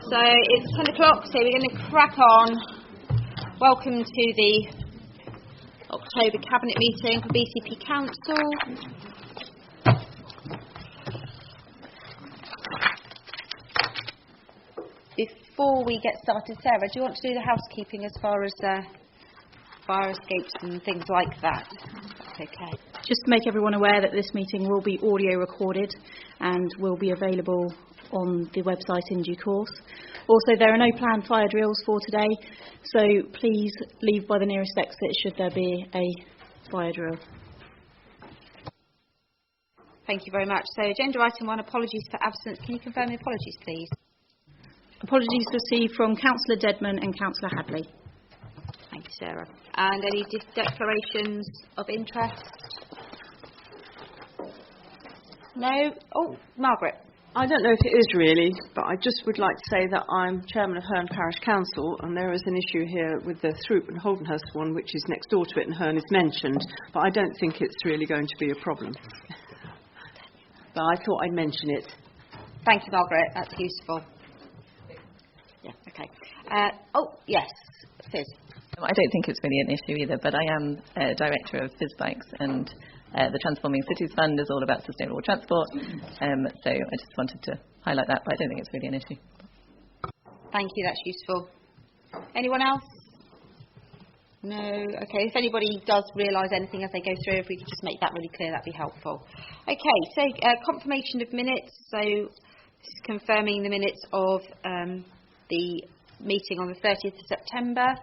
So it's 10 o'clock, so we're going to crack on. Welcome to the October Cabinet meeting for BCP Council. Before we get started, Sarah, do you want to do the housekeeping as far as fire escapes and things like that? Okay. Just to make everyone aware that this meeting will be audio recorded and will be available on the website in due course. Also, there are no planned fire drills for today, so please leave by the nearest exit should there be a fire drill. Thank you very much. So, agenda item 1, apologies for absence. Can you confirm the apologies, please? Apologies received from Councillor Dedman and Councillor Hadley. Thank you, Sarah. And any declarations of interest? No? Oh, Margaret. I don't know if it is really, but I just would like to say that I'm Chairman of Herne Parish Council, and there is an issue here with the Throop and Holdenhurst one, which is next door to it, and Herne is mentioned, but I don't think it's really going to be a problem. But I thought I'd mention it. Thank you, Margaret. That's useful. Yeah, okay. Oh, yes, Fizz. I don't think it's really an issue either, but I am Director of Fizz Bikes, and the Transforming Cities Fund is all about sustainable transport, so I just wanted to highlight that, but I don't think it's really an issue. Thank you, that's useful. Anyone else? No? Okay, if anybody does realise anything as they go through, if we could just make that really clear, that'd be helpful. Okay, so confirmation of minutes, so this is confirming the minutes of the meeting on the 30th of September,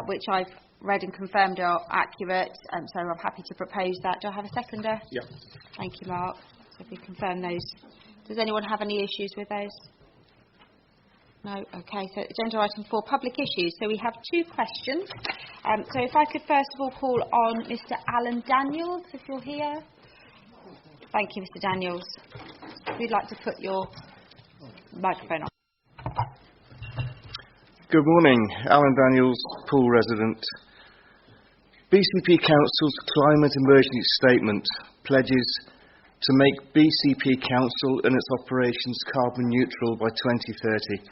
which I've read and confirmed are accurate, so I'm happy to propose that. Do I have a seconder? Yep. Thank you, Mark. So if we confirm those. Does anyone have any issues with those? No? Okay, so agenda item 4, public issues. So we have 2 questions. So if I could first of all call on Mr. Alan Daniels, if you're here. Thank you, Mr. Daniels. If you'd like to put your microphone on. Good morning, Alan Daniels, Poole resident. BCP Council's climate emergency statement pledges to make BCP Council and its operations carbon neutral by 2030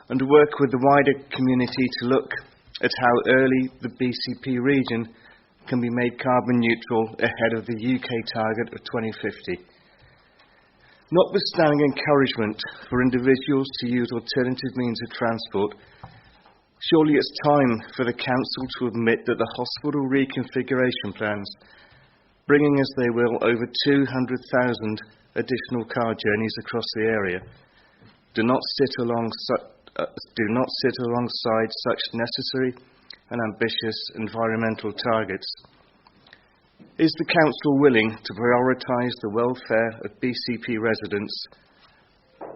and to work with the wider community to look at how early the BCP region can be made carbon neutral ahead of the UK target of 2050. Notwithstanding encouragement for individuals to use alternative means of transport, surely it's time for the Council to admit that the hospital reconfiguration plans, bringing as they will over 200,000 additional car journeys across the area, do not sit alongside such necessary and ambitious environmental targets. Is the Council willing to prioritise the welfare of BCP residents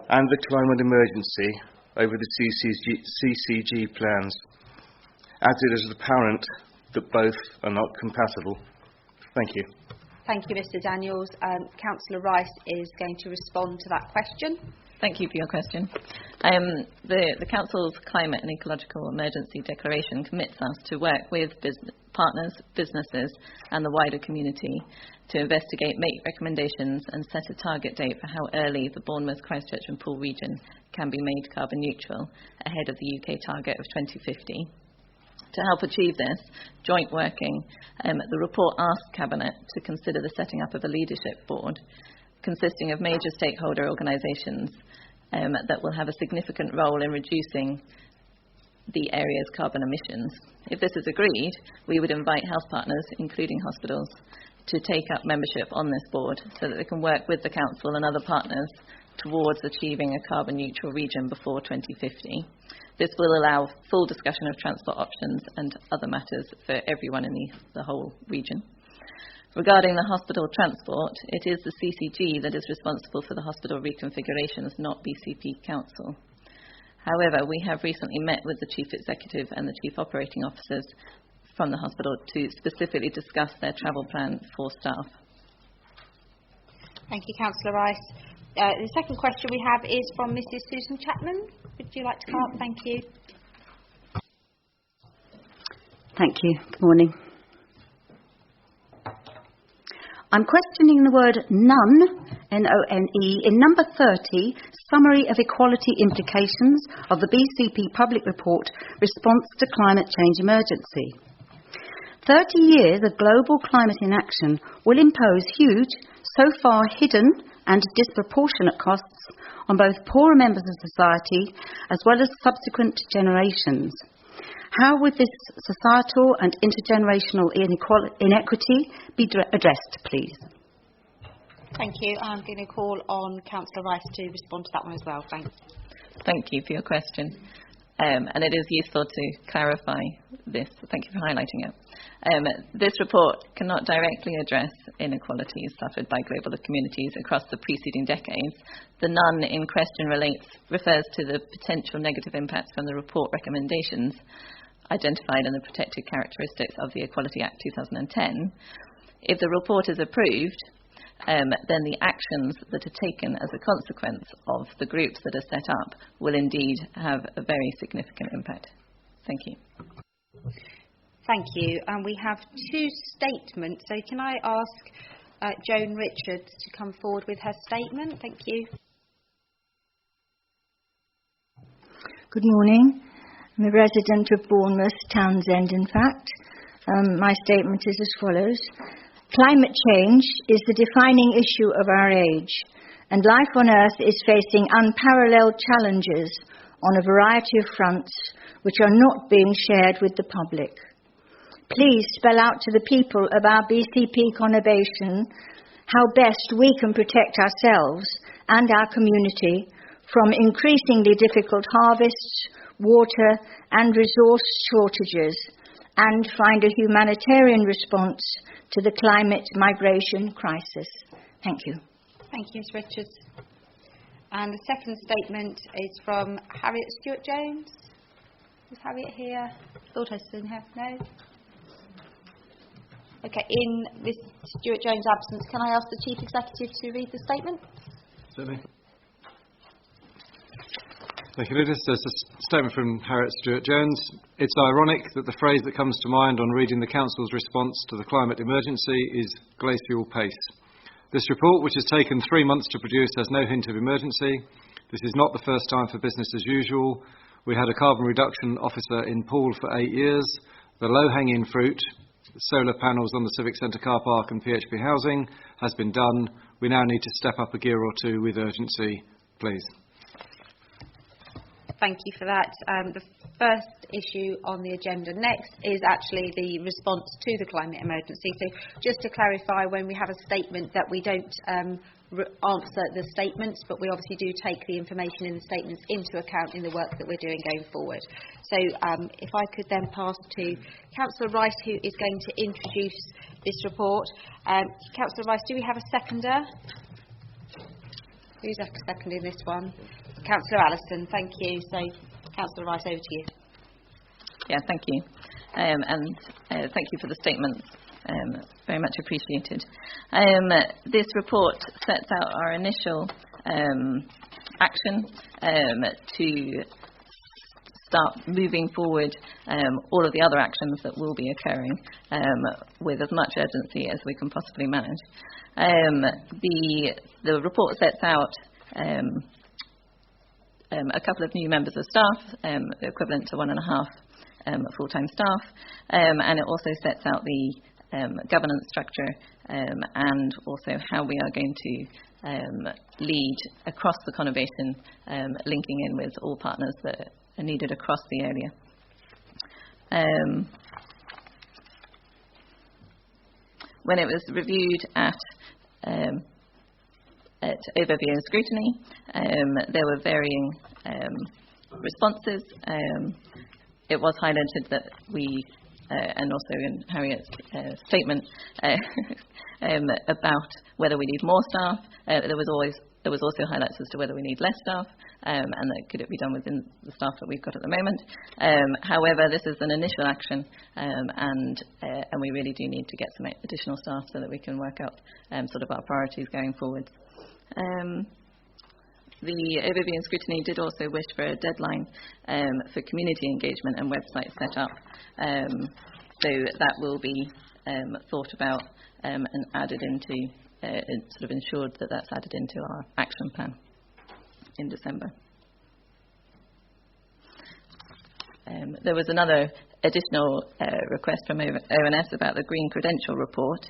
and the climate emergency over the CCG plans, as it is apparent that both are not compatible? Thank you. Thank you, Mr. Daniels. Councillor Rice is going to respond to that question. Thank you for your question. The Council's Climate and Ecological Emergency Declaration commits us to work with partners, businesses and the wider community to investigate, make recommendations and set a target date for how early the Bournemouth, Christchurch and Poole region can be made carbon neutral ahead of the UK target of 2050. To help achieve this, joint working, the report asked Cabinet to consider the setting up of a leadership board consisting of major stakeholder organisations that will have a significant role in reducing the area's carbon emissions. If this is agreed, we would invite health partners, including hospitals, to take up membership on this board so that they can work with the Council and other partners towards achieving a carbon neutral region before 2050. This will allow full discussion of transport options and other matters for everyone in the whole region. Regarding the hospital transport, it is the CCG that is responsible for the hospital reconfigurations, not BCP Council. However, we have recently met with the Chief Executive and the Chief Operating Officers from the hospital to specifically discuss their travel plan for staff. Thank you, Councillor Rice. The second question we have is from Mrs. Susan Chapman. Would you like to come up? Thank you. Thank you. Good morning. I'm questioning the word none NONE, in number 30, Summary of Equality Implications of the BCP Public Report, Response to Climate Change Emergency. 30 years of global climate inaction will impose huge, so far hidden and disproportionate costs on both poorer members of society as well as subsequent generations. How would this societal and intergenerational inequity be addressed, please? Thank you. I'm going to call on Councillor Rice to respond to that one as well. Thanks. Thank you for your question. And it is useful to clarify this. Thank you for highlighting it. This report cannot directly address inequalities suffered by global communities across the preceding decades. The none in question refers to the potential negative impacts from the report recommendations identified in the protected characteristics of the Equality Act 2010. If the report is approved, then the actions that are taken as a consequence of the groups that are set up will indeed have a very significant impact. Thank you. Thank you. And we have two statements. So can I ask Joan Richards to come forward with her statement? Thank you. Good morning. I'm a resident of Bournemouth, Townsend, in fact. My statement is as follows. Climate change is the defining issue of our age, and life on Earth is facing unparalleled challenges on a variety of fronts which are not being shared with the public. Please spell out to the people of our BCP conurbation how best we can protect ourselves and our community from increasingly difficult harvests, water and resource shortages, and find a humanitarian response to the climate migration crisis. Thank you. Thank you, Ms Richards. And the second statement is from Harriet Stewart-Jones. Is Harriet here? Thought I'd seen her. No? Okay, in Ms Stewart-Jones' absence, can I ask the Chief Executive to read the statement? Certainly. Thank you, Liz. There's a statement from Harriet Stewart-Jones. It's ironic that the phrase that comes to mind on reading the Council's response to the climate emergency is glacial pace. This report, which has taken 3 months to produce, has no hint of emergency. This is not the first time for business as usual. We had a carbon reduction officer in Poole for 8 years. The low-hanging fruit, solar panels on the Civic Centre car park and PHP housing, has been done. We now need to step up a gear or two with urgency, please. Thank you for that. The first issue on the agenda next is actually the response to the climate emergency. So just to clarify, when we have a statement that we don't answer the statements, but we obviously do take the information in the statements into account in the work that we're doing going forward. So if I could then pass to Councillor Rice, who is going to introduce this report. Councillor Rice, do we have a seconder? Who's seconding this one? Councillor Allison, thank you. So, Councillor Rice, over to you. Yeah, thank you. And thank you for the statements. Very much appreciated. This report sets out our initial action to start moving forward all of the other actions that will be occurring with as much urgency as we can possibly manage. The report sets out a couple of new members of staff, equivalent to 1.5 full-time staff, and it also sets out the governance structure and also how we are going to lead across the conurbation, linking in with all partners that are needed across the area. When it was reviewed at overview and scrutiny, there were varying responses. It was highlighted that we, and also in Harriet's statement, about whether we need more staff. There was also highlights as to whether we need less staff, and that could it be done within the staff that we've got at the moment. However, this is an initial action, and we really do need to get some additional staff so that we can work out sort of our priorities going forward. The overview and scrutiny did also wish for a deadline for community engagement and website set up, so that will be thought about and added into sort of ensured that that's added into our action plan in December. There was another additional request from ONS about the Green Credential Report.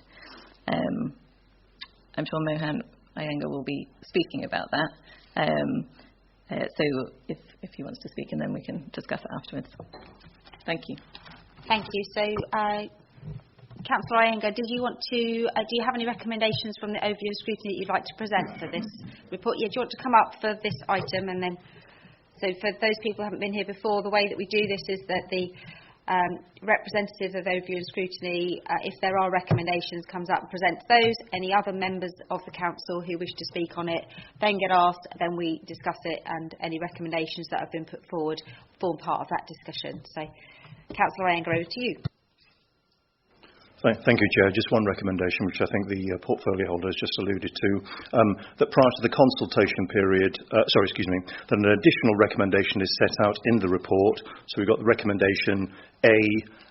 I'm sure Mohan Iyengar will be speaking about that. So if he wants to speak, and then we can discuss it afterwards. Thank you. Thank you. So, Councillor Iyengar, do you have any recommendations from the overview and scrutiny that you'd like to present for this report? Yeah, do you want to come up for this item, and then, so for those people who haven't been here before, the way that we do this is that the representatives of overview and scrutiny, if there are recommendations, comes up and presents those. Any other members of the council who wish to speak on it then get asked, then we discuss it, and any recommendations that have been put forward form part of that discussion. So, Councillor Iyengar, over to you. Thank you, Chair. Just one recommendation, which I think the portfolio holder has just alluded to, that prior to the consultation period, that an additional recommendation is set out in the report. So we've got the recommendation A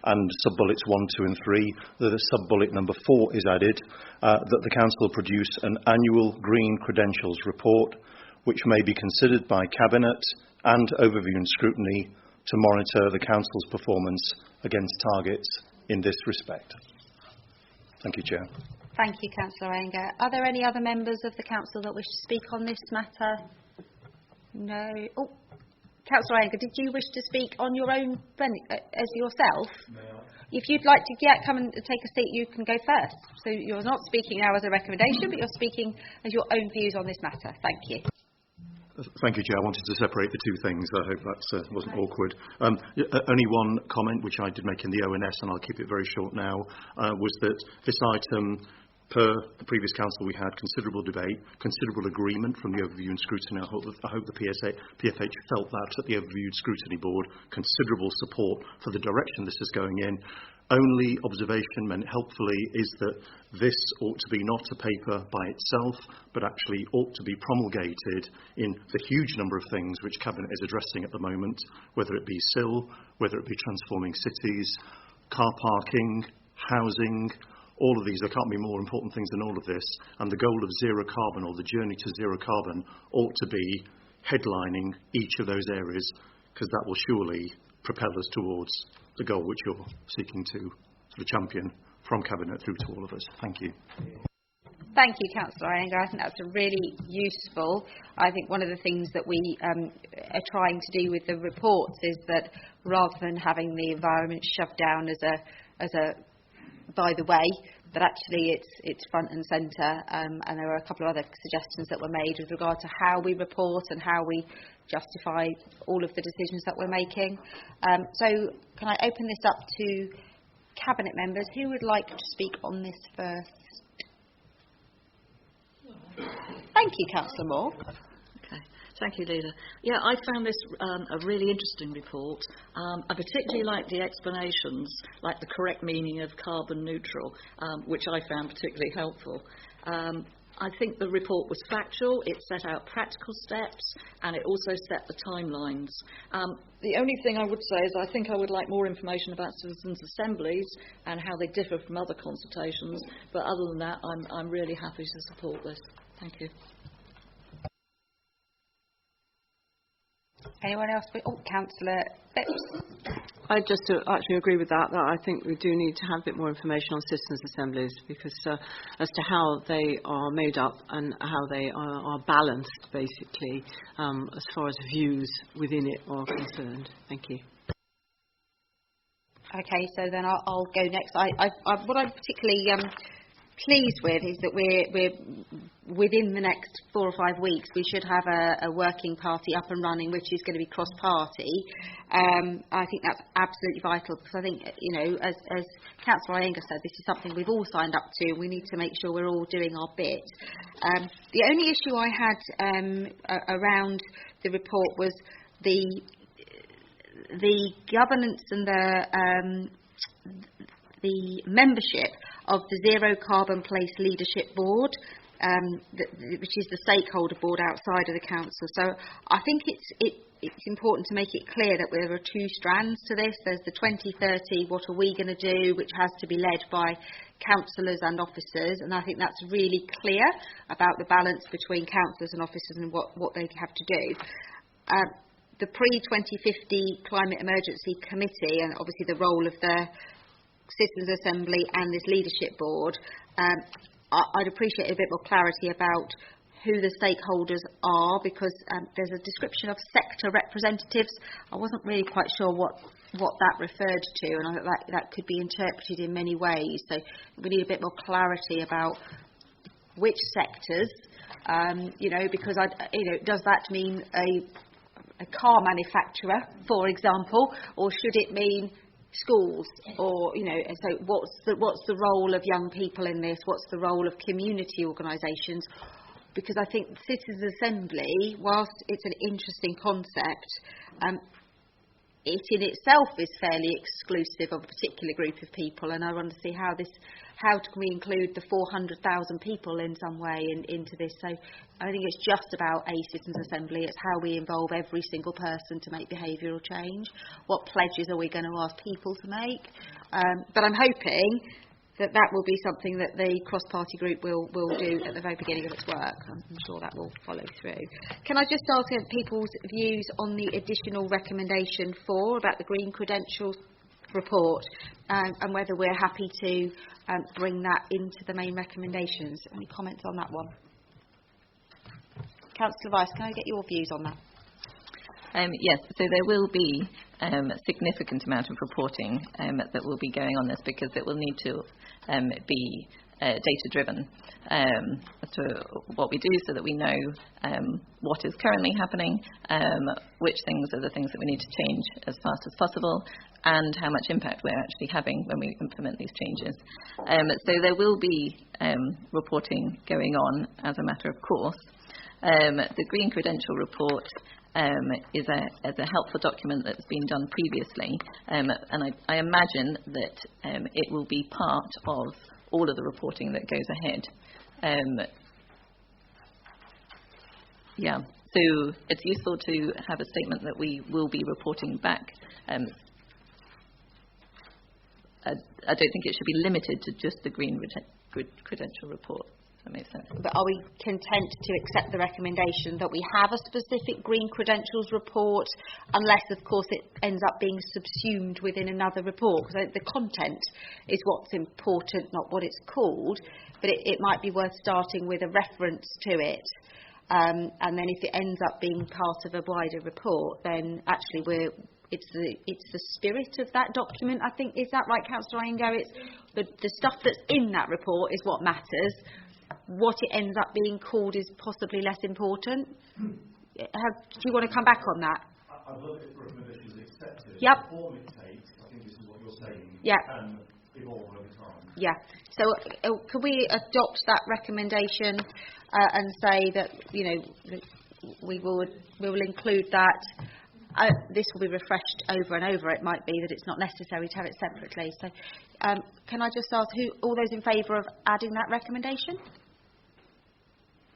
and sub-bullets 1, 2 and 3. The sub-bullet number 4 is added, that the Council produce an annual Green Credentials report, which may be considered by Cabinet and overview and scrutiny to monitor the Council's performance against targets in this respect. Thank you, Chair. Thank you, Councillor Iyengar. Are there any other members of the Council that wish to speak on this matter? No. Oh, Councillor Iyengar, did you wish to speak on your own as yourself? May I? If you'd like to come and take a seat, you can go first. So you're not speaking now as a recommendation, but you're speaking as your own views on this matter. Thank you. Thank you, Chair. I wanted to separate the two things. I hope that wasn't awkward. Only one comment, which I did make in the ONS, and I'll keep it very short now, was that this item, per the previous council, we had considerable debate, considerable agreement from the overview and scrutiny. I hope the PFH felt that at the overview and scrutiny board, considerable support for the direction this is going in. Only observation meant helpfully is that this ought to be not a paper by itself, but actually ought to be promulgated in the huge number of things which Cabinet is addressing at the moment, whether it be SIL, whether it be transforming cities, car parking, housing. All of these, there can't be more important things than all of this. And the goal of zero carbon, or the journey to zero carbon, ought to be headlining each of those areas, because that will surely propel us towards the goal which you're seeking to sort of champion from Cabinet through to all of us. Thank you. Thank you, Councillor Iyengar. I think that's really useful. I think one of the things that we are trying to do with the reports is that rather than having the environment shoved down as a by the way, but actually it's front and centre, and there were a couple of other suggestions that were made with regard to how we report and how we justify all of the decisions that we're making. So can I open this up to Cabinet members? Who would like to speak on this first? Thank you, Councillor Moore. Okay. Thank you, Leader. Yeah, I found this a really interesting report. I particularly like the explanations, like the correct meaning of carbon neutral, which I found particularly helpful. I think the report was factual, it set out practical steps, and it also set the timelines. The only thing I would say is I think I would like more information about citizens' assemblies and how they differ from other consultations, but other than that, I'm really happy to support this. Thank you. Anyone else? Oh, Councillor Phipps. I just actually agree with that I think we do need to have a bit more information on citizens' assemblies, because as to how they are made up and how they are balanced, basically, as far as views within it are concerned. Thank you. Okay, so then I'll go next. What I'm particularly pleased with is that we're within the next 4 or 5 weeks we should have a working party up and running, which is going to be cross-party. I think that's absolutely vital, because I think, you know, as Councillor Iyengar said, this is something we've all signed up to. We need to make sure we're all doing our bit. The only issue I had around the report was the governance and the membership of the Zero Carbon Place Leadership Board, which is the stakeholder board outside of the council. So I think it's important to make it clear that there are two strands to this. There's the 2030, what are we going to do, which has to be led by councillors and officers, and I think that's really clear about the balance between councillors and officers and what they have to do. The pre-2050 Climate Emergency Committee, and obviously the role of the Citizens Assembly and this leadership board, I'd appreciate a bit more clarity about who the stakeholders are, because there's a description of sector representatives. I wasn't really quite sure what that referred to, and I think that could be interpreted in many ways. So we need a bit more clarity about which sectors, because does that mean a car manufacturer, for example, or should it mean schools? Or so what's the role of young people in this? What's the role of community organisations? Because I think Citizens Assembly, whilst it's an interesting concept, it in itself is fairly exclusive of a particular group of people, and I want to see how can we include the 400,000 people in some way into this. So I think it's just about a Citizens Assembly. It's how we involve every single person to make behavioural change. What pledges are we going to ask people to make? But I'm hoping that will be something that the cross-party group will do at the very beginning of its work. I'm sure that will follow through. Can I just ask people's views on the additional recommendation 4 about the Green Credentials report, and whether we're happy to bring that into the main recommendations? Any comments on that one? Councillor Rice, can I get your views on that? Yes, so there will be a significant amount of reporting that will be going on this, because it will need to be data-driven as to what we do, so that we know what is currently happening, which things are the things that we need to change as fast as possible, and how much impact we're actually having when we implement these changes. So there will be reporting going on as a matter of course. The Green Credential report is a helpful document that's been done previously, and I imagine that it will be part of all of the reporting that goes ahead. So it's useful to have a statement that we will be reporting back. I don't think it should be limited to just the Green Credential report. That makes sense. But are we content to accept the recommendation that we have a specific Green Credentials report, unless, of course, it ends up being subsumed within another report? Because the content is what's important, not what it's called. But it might be worth starting with a reference to it, and then if it ends up being part of a wider report, then actually it's the spirit of that document, I think. Is that right, Councillor Iyengar? It's the stuff that's in that report is what matters. What it ends up being called is possibly less important. Do you want to come back on that? I'd love it if recommendations accepted. Yep. The form it takes, I think this is what you're saying, yep, can evolve over time. Yeah. So can we adopt that recommendation and say that we will include that? This will be refreshed over and over. It might be that it's not necessary to have it separately. So can I just ask all those in favour of adding that recommendation?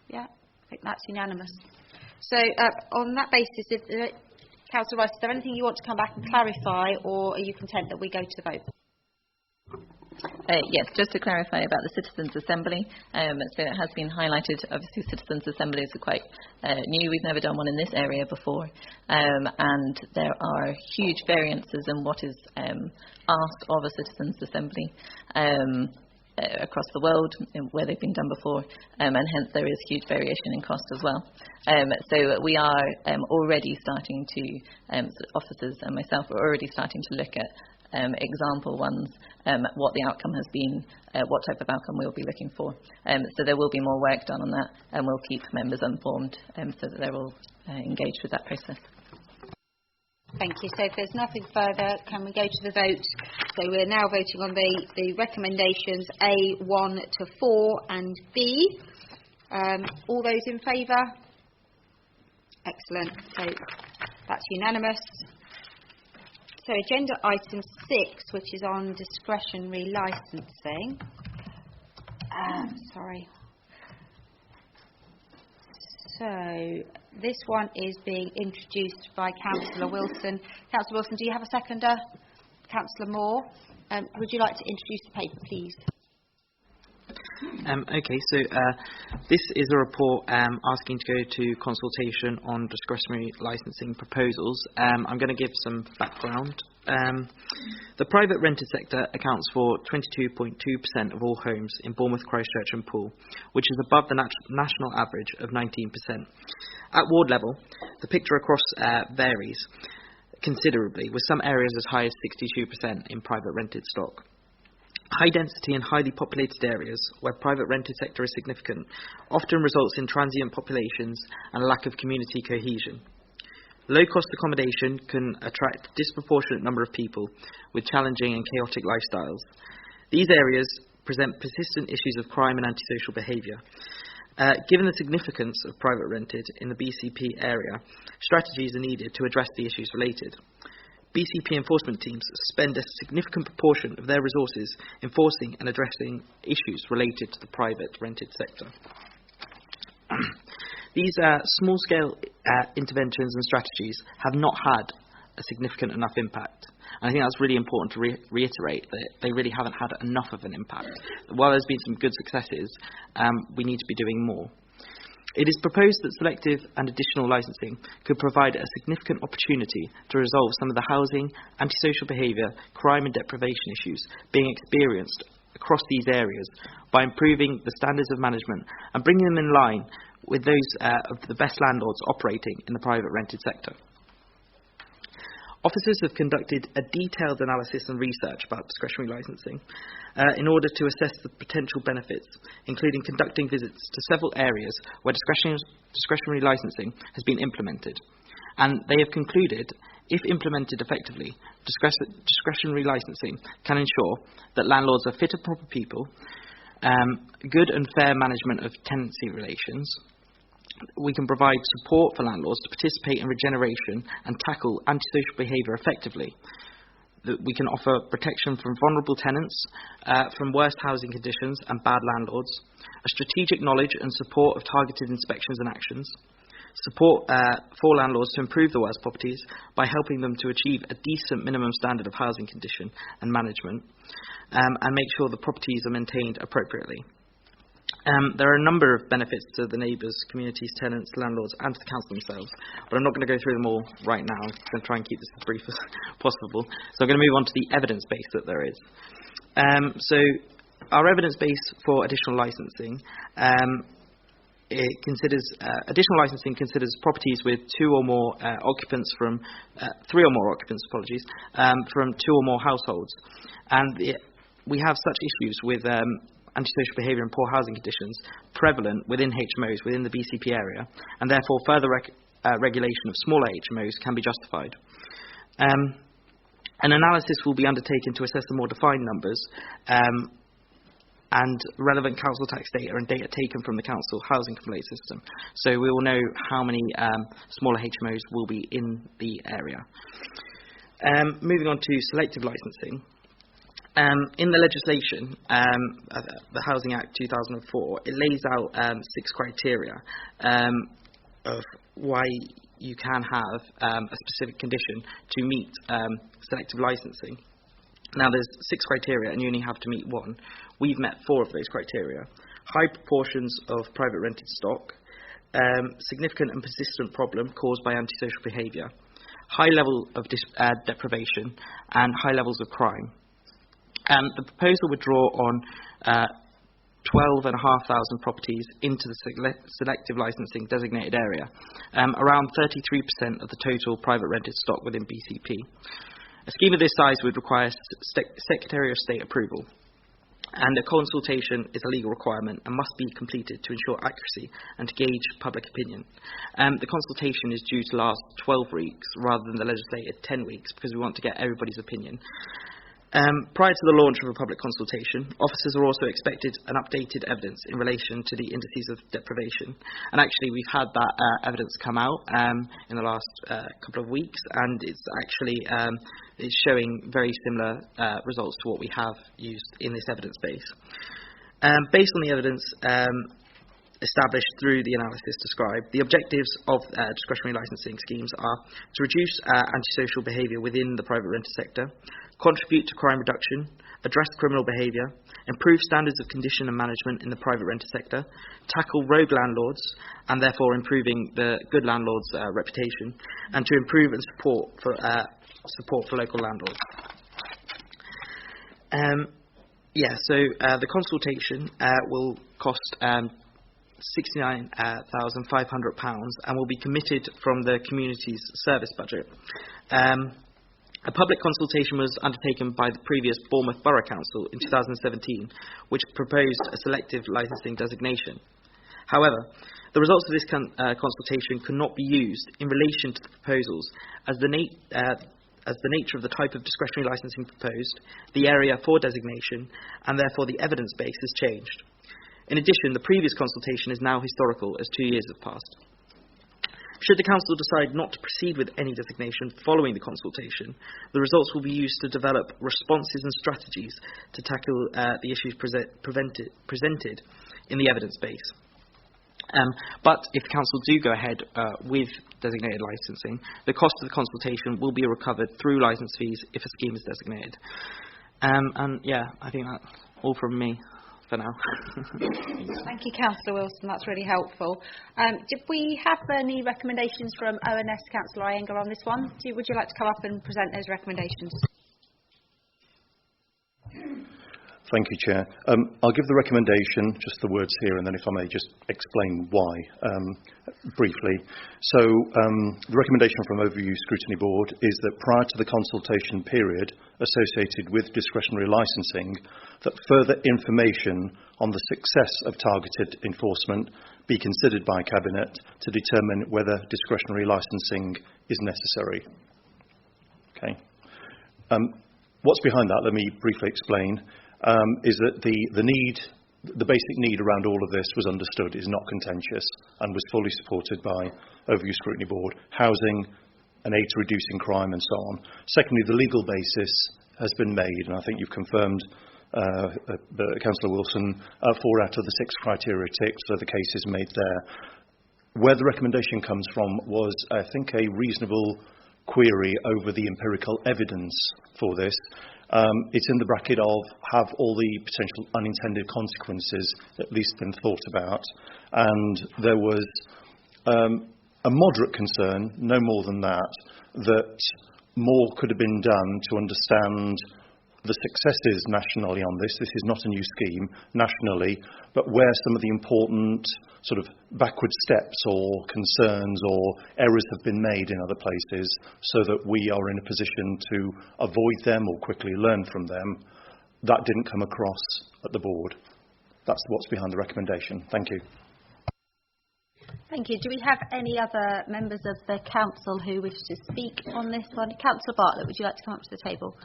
Yeah, I think that's unanimous. So on that basis, Councillor Rice, is there anything you want to come back and clarify, or are you content that we go to the vote? Yes, just to clarify about the Citizens Assembly. So it has been highlighted, obviously Citizens Assemblies are quite new. We've never done one in this area before. And there are huge variances in what is asked of a Citizens Assembly across the world where they've been done before. And hence there is huge variation in cost as well. So we are already starting to, officers and myself are already starting to look at example ones, what the outcome has been, what type of outcome we'll be looking for. So there will be more work done on that, and we'll keep members informed so that they're all engaged with that process. Thank you. So if there's nothing further, can we go to the vote? So we're now voting on the recommendations A, 1 to 4 and B. All those in favour? Excellent. So that's unanimous. So agenda item 6, which is on discretionary licensing. Sorry. So This one is being introduced by Councillor Wilson. Councillor Wilson, do you have a seconder? Councillor Moore, would you like to introduce the paper, please? Okay, so this is a report asking to go to consultation on discretionary licensing proposals. I'm going to give some background. The private rented sector accounts for 22.2% of all homes in Bournemouth, Christchurch and Poole, which is above the national average of 19%. At ward level, the picture across varies considerably, with some areas as high as 62% in private rented stock. High density and highly populated areas, where private rented sector is significant, often results in transient populations and a lack of community cohesion. Low-cost accommodation can attract a disproportionate number of people with challenging and chaotic lifestyles. These areas present persistent issues of crime and antisocial behaviour. Given the significance of private rented in the BCP area, strategies are needed to address the issues related. BCP enforcement teams spend a significant proportion of their resources enforcing and addressing issues related to the private rented sector. These small-scale interventions and strategies have not had a significant enough impact. And I think that's really important to reiterate, that they really haven't had enough of an impact. While there's been some good successes, we need to be doing more. It is proposed that selective and additional licensing could provide a significant opportunity to resolve some of the housing, antisocial behaviour, crime and deprivation issues being experienced across these areas by improving the standards of management and bringing them in line with those of the best landlords operating in the private rented sector. Officers have conducted a detailed analysis and research about discretionary licensing in order to assess the potential benefits, including conducting visits to several areas where discretionary licensing has been implemented. And they have concluded, if implemented effectively, discretionary licensing can ensure that landlords are fit and proper people, good and fair management of tenancy relations. We can provide support for landlords to participate in regeneration and tackle antisocial behaviour effectively. That we can offer protection from vulnerable tenants, from worst housing conditions and bad landlords, a strategic knowledge and support of targeted inspections and actions, support for landlords to improve the worst properties by helping them to achieve a decent minimum standard of housing condition and management, and make sure the properties are maintained appropriately. There are a number of benefits to the neighbours, communities, tenants, landlords and to the council themselves, but I'm not going to go through them all right now. I'm going to try and keep this as brief as possible. So I'm going to move on to the evidence base that there is. So our evidence base for additional licensing, it considers additional licensing considers properties with three or more occupants, from two or more households, and we have such issues with antisocial behaviour and poor housing conditions prevalent within HMOs within the BCP area, and therefore further regulation of smaller HMOs can be justified. An analysis will be undertaken to assess the more defined numbers and relevant council tax data and data taken from the council housing complaint system, so we will know how many smaller HMOs will be in the area. Moving on to selective licensing. In the legislation, the Housing Act 2004, it lays out 6 criteria of why you can have a specific condition to meet selective licensing. Now, there's 6 criteria and you only have to meet 1. We've met 4 of those criteria. High proportions of private rented stock, significant and persistent problem caused by antisocial behaviour, high level of deprivation and high levels of crime. The proposal would draw on 12,500 properties into the selective licensing designated area, around 33% of the total private rented stock within BCP. A scheme of this size would require Secretary of State approval, and a consultation is a legal requirement and must be completed to ensure accuracy and to gauge public opinion. The consultation is due to last 12 weeks rather than the legislated 10 weeks because we want to get everybody's opinion. Prior to the launch of a public consultation, officers are also expected an updated evidence in relation to the indices of deprivation. And actually, we've had that evidence come out in the last couple of weeks, and it's actually it's showing very similar results to what we have used in this evidence base. Based on the evidence, established through the analysis described. The objectives of discretionary licensing schemes are to reduce antisocial behaviour within the private rented sector, contribute to crime reduction, address criminal behaviour, improve standards of condition and management in the private rented sector, tackle rogue landlords and therefore improving the good landlord's reputation, and to improve and support for local landlords. The consultation will cost £69,500 and will be committed from the community's service budget. A public consultation was undertaken by the previous Bournemouth Borough Council in 2017, which proposed a selective licensing designation. However, the results of this consultation could not be used in relation to the proposals as the nature of the type of discretionary licensing proposed, the area for designation, and therefore the evidence base has changed. In addition, the previous consultation is now historical as 2 years have passed. Should the Council decide not to proceed with any designation following the consultation, the results will be used to develop responses and strategies to tackle the issues presented in the evidence base. But if the Council do go ahead with designated licensing, the cost of the consultation will be recovered through licence fees if a scheme is designated. I think that's all from me for now. Thank you, Councillor Wilson. That's really helpful. Did we have any recommendations from ONS, Councillor Iyengar, on this one? Would you like to come up and present those recommendations? Thank you, Chair. I'll give the recommendation, just the words here, and then if I may just explain why briefly. So the recommendation from Overview Scrutiny Board is that prior to the consultation period associated with discretionary licensing, that further information on the success of targeted enforcement be considered by Cabinet to determine whether discretionary licensing is necessary. Okay. What's behind that, let me briefly explain. Is that the basic need around all of this was understood, is not contentious, and was fully supported by Overview Scrutiny Board. Housing, an aid to reducing crime, and so on. Secondly, the legal basis has been made, and I think you've confirmed, Councillor Wilson, 4 out of the 6 criteria ticked, so the case is made there. Where the recommendation comes from was, I think, a reasonable query over the empirical evidence for this. It's in the bracket of have all the potential unintended consequences at least been thought about, and there was a moderate concern, no more than that more could have been done to understand the successes nationally on this. This is not a new scheme nationally, but where some of the important sort of backward steps or concerns or errors have been made in other places, so that we are in a position to avoid them or quickly learn from them. That didn't come across at the board. That's what's behind the recommendation. Thank you. Thank you. Do we have any other members of the Council who wish to speak on this one? Councillor Bartlett, would you like to come up to the table?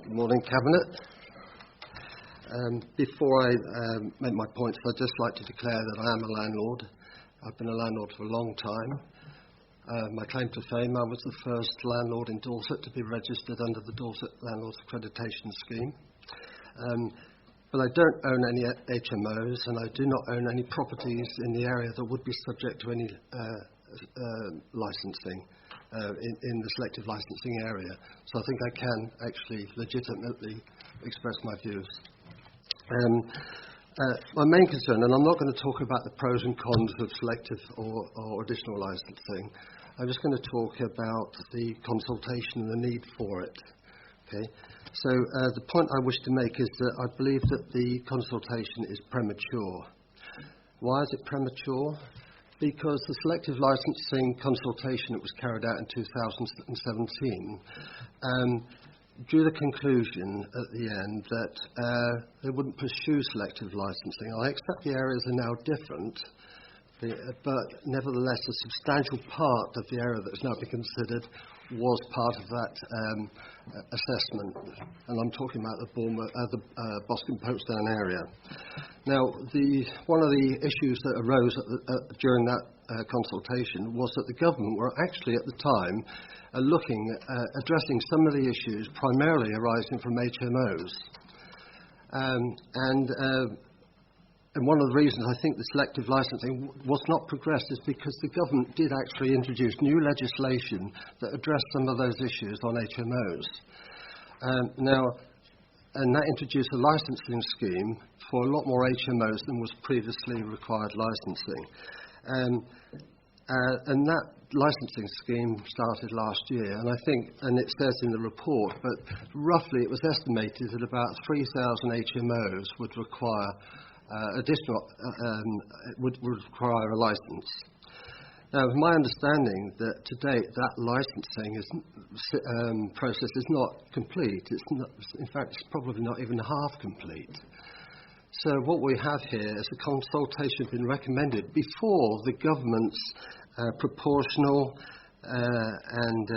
Good morning, Cabinet. Before I make my points, I'd just like to declare that I am a landlord. I've been a landlord for a long time. My claim to fame, I was the first landlord in Dorset to be registered under the Dorset Landlords Accreditation Scheme. But I don't own any HMOs, and I do not own any properties in the area that would be subject to any licensing. In the selective licensing area. So I think I can actually legitimately express my views. My main concern, and I'm not going to talk about the pros and cons of selective or additional licensing, I'm just going to talk about the consultation and the need for it. Okay. So the point I wish to make is that I believe that the consultation is premature. Why is it premature? Because the selective licensing consultation that was carried out in 2017 drew the conclusion at the end that they wouldn't pursue selective licensing. I accept the areas are now different, but nevertheless a substantial part of the area that has now been considered was part of that assessment, and I'm talking about the Boston Folkestone area. Now, one of the issues that arose during that consultation was that the government were actually at the time looking at addressing some of the issues primarily arising from HMOs. And one of the reasons I think the selective licensing was not progressed is because the government did actually introduce new legislation that addressed some of those issues on HMOs. And that introduced a licensing scheme for a lot more HMOs than was previously required licensing. And that licensing scheme started last year, and I think, and it says in the report, but roughly it was estimated that about 3,000 HMOs would require would require a license. Now, it's my understanding that to date that licensing process is not complete. It's not, in fact, it's probably not even half complete. So what we have here is a consultation been recommended before the government's proportional and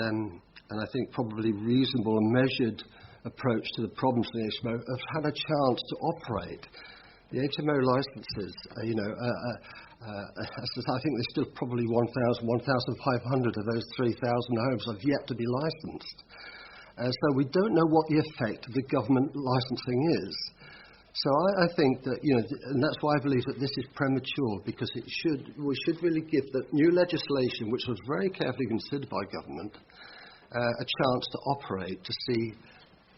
I think probably reasonable and measured approach to the problems of the HMO have had a chance to operate. The HMO licences, I think there's still probably 1,500 of those 3,000 homes have yet to be licensed. So we don't know what the effect of the government licensing is. So I think that, and that's why I believe that this is premature, because we should really give the new legislation, which was very carefully considered by government, a chance to operate to see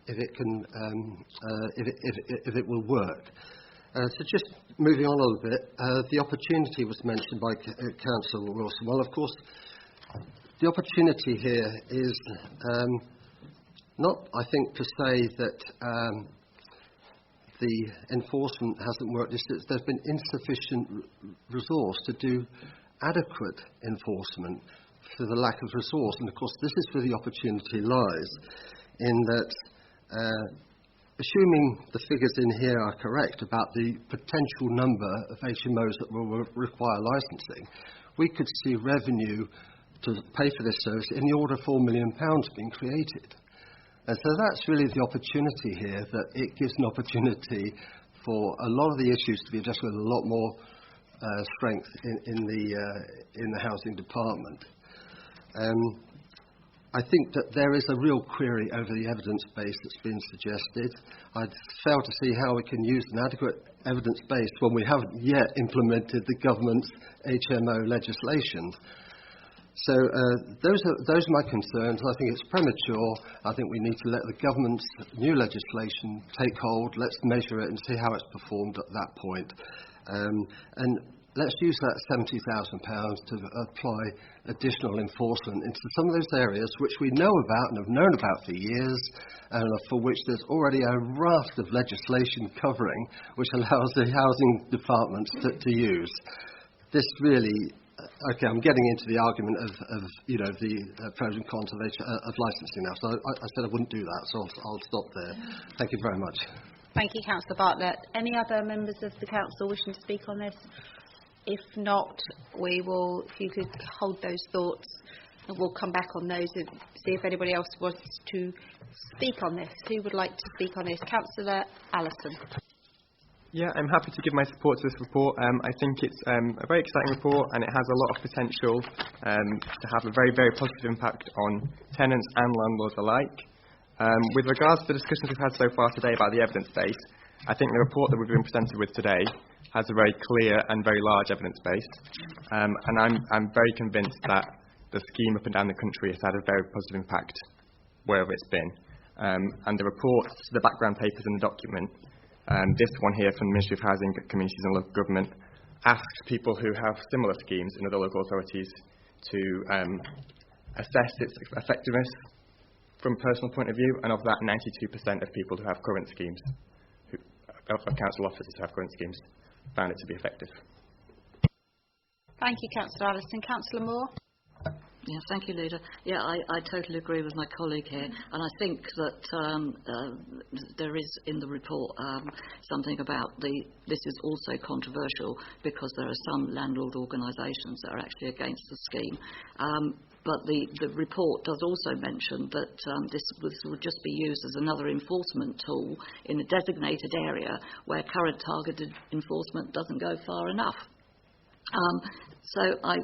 if it can, if it will work. So just moving on a little bit, the opportunity was mentioned by Councillor Wilson. Well, of course, the opportunity here is not, I think, to say that the enforcement hasn't worked. There's been insufficient resource to do adequate enforcement for the lack of resource. And of course, this is where the opportunity lies, in that assuming the figures in here are correct about the potential number of HMOs that will require licensing, we could see revenue to pay for this service in the order of £4 million being created. And so that's really the opportunity here, that it gives an opportunity for a lot of the issues to be addressed with a lot more strength in the housing department. I think that there is a real query over the evidence base that's been suggested. I'd fail to see how we can use an adequate evidence base when we haven't yet implemented the government's HMO legislation. So those are my concerns. I think it's premature. I think we need to let the government's new legislation take hold. Let's measure it and see how it's performed at that point. And let's use that £70,000 to apply additional enforcement into some of those areas which we know about and have known about for years, and for which there's already a raft of legislation covering, which allows the housing departments to use. This really... Okay, I'm getting into the argument of the pros and cons of licensing now. So I said I wouldn't do that, so I'll stop there. Thank you very much. Thank you, Councillor Bartlett. Any other members of the council wishing to speak on this? If not, we will, if you could hold those thoughts, and we'll come back on those and see if anybody else wants to speak on this. Who would like to speak on this? Councillor Allison. Yeah, I'm happy to give my support to this report. I think it's a very exciting report, and it has a lot of potential to have a very, very positive impact on tenants and landlords alike. With regards to the discussions we've had so far today about the evidence base, I think the report that we've been presented with today has a very clear and very large evidence base, and I'm very convinced that the scheme up and down the country has had a very positive impact wherever it's been. And the reports, the background papers in the document, this one here from the Ministry of Housing, Communities and Local Government, asks people who have similar schemes in other local authorities to assess its effectiveness from a personal point of view, and of that 92% of people who have current schemes, of council officers who have current schemes, found it to be effective. Thank you, Councillor Allison. Councillor Moore? Yeah, thank you, Leader. Yeah, I totally agree with my colleague here, and I think that there is in the report something about this is also controversial because there are some landlord organisations that are actually against the scheme. But the report does also mention that this would just be used as another enforcement tool in a designated area where current targeted enforcement doesn't go far enough. So I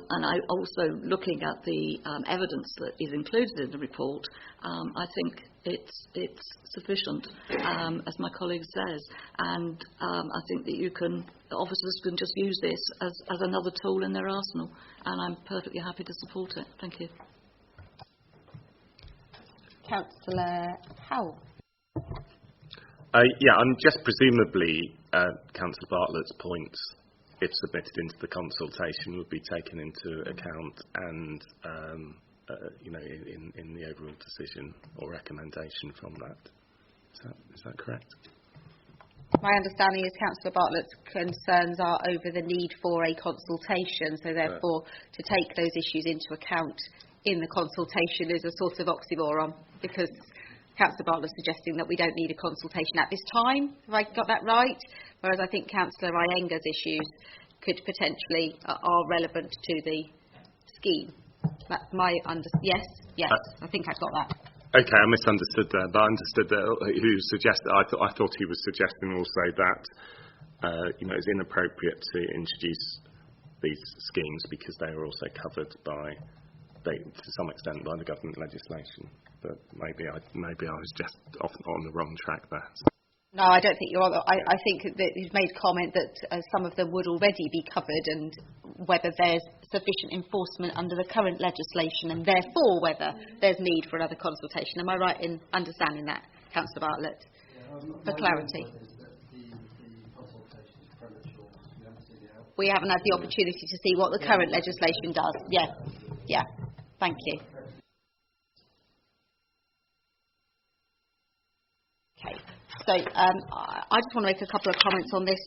also, looking at the evidence that is included in the report, I think it's sufficient, as my colleague says, and I think that officers can just use this as another tool in their arsenal, and I'm perfectly happy to support it. Thank you. Councillor Howell. I'm just presumably Councillor Bartlett's points, if submitted into the consultation, would be taken into account and in the overall decision or recommendation from that. Is that correct? My understanding is Councillor Bartlett's concerns are over the need for a consultation, so therefore to take those issues into account in the consultation is a sort of oxymoron, because Councillor Bartlett's suggesting that we don't need a consultation at this time. Have I got that right? Whereas I think Councillor Iyengar's issues could potentially are relevant to the scheme. That's my yes, I think I've got that. Okay, I misunderstood there, but I understood that who suggested. I thought he was suggesting also that it's inappropriate to introduce these schemes because they are also covered to some extent by the government legislation. But maybe I was just on the wrong track there. No, I don't think you're on. I think that he's made comment that some of them would already be covered, and whether there's sufficient enforcement under the current legislation, and therefore whether there's need for another consultation. Am I right in understanding that, Councillor Bartlett? For clarity. We haven't had the opportunity to see what the current legislation does. Yeah. Thank you. Okay. So I just want to make a couple of comments on this.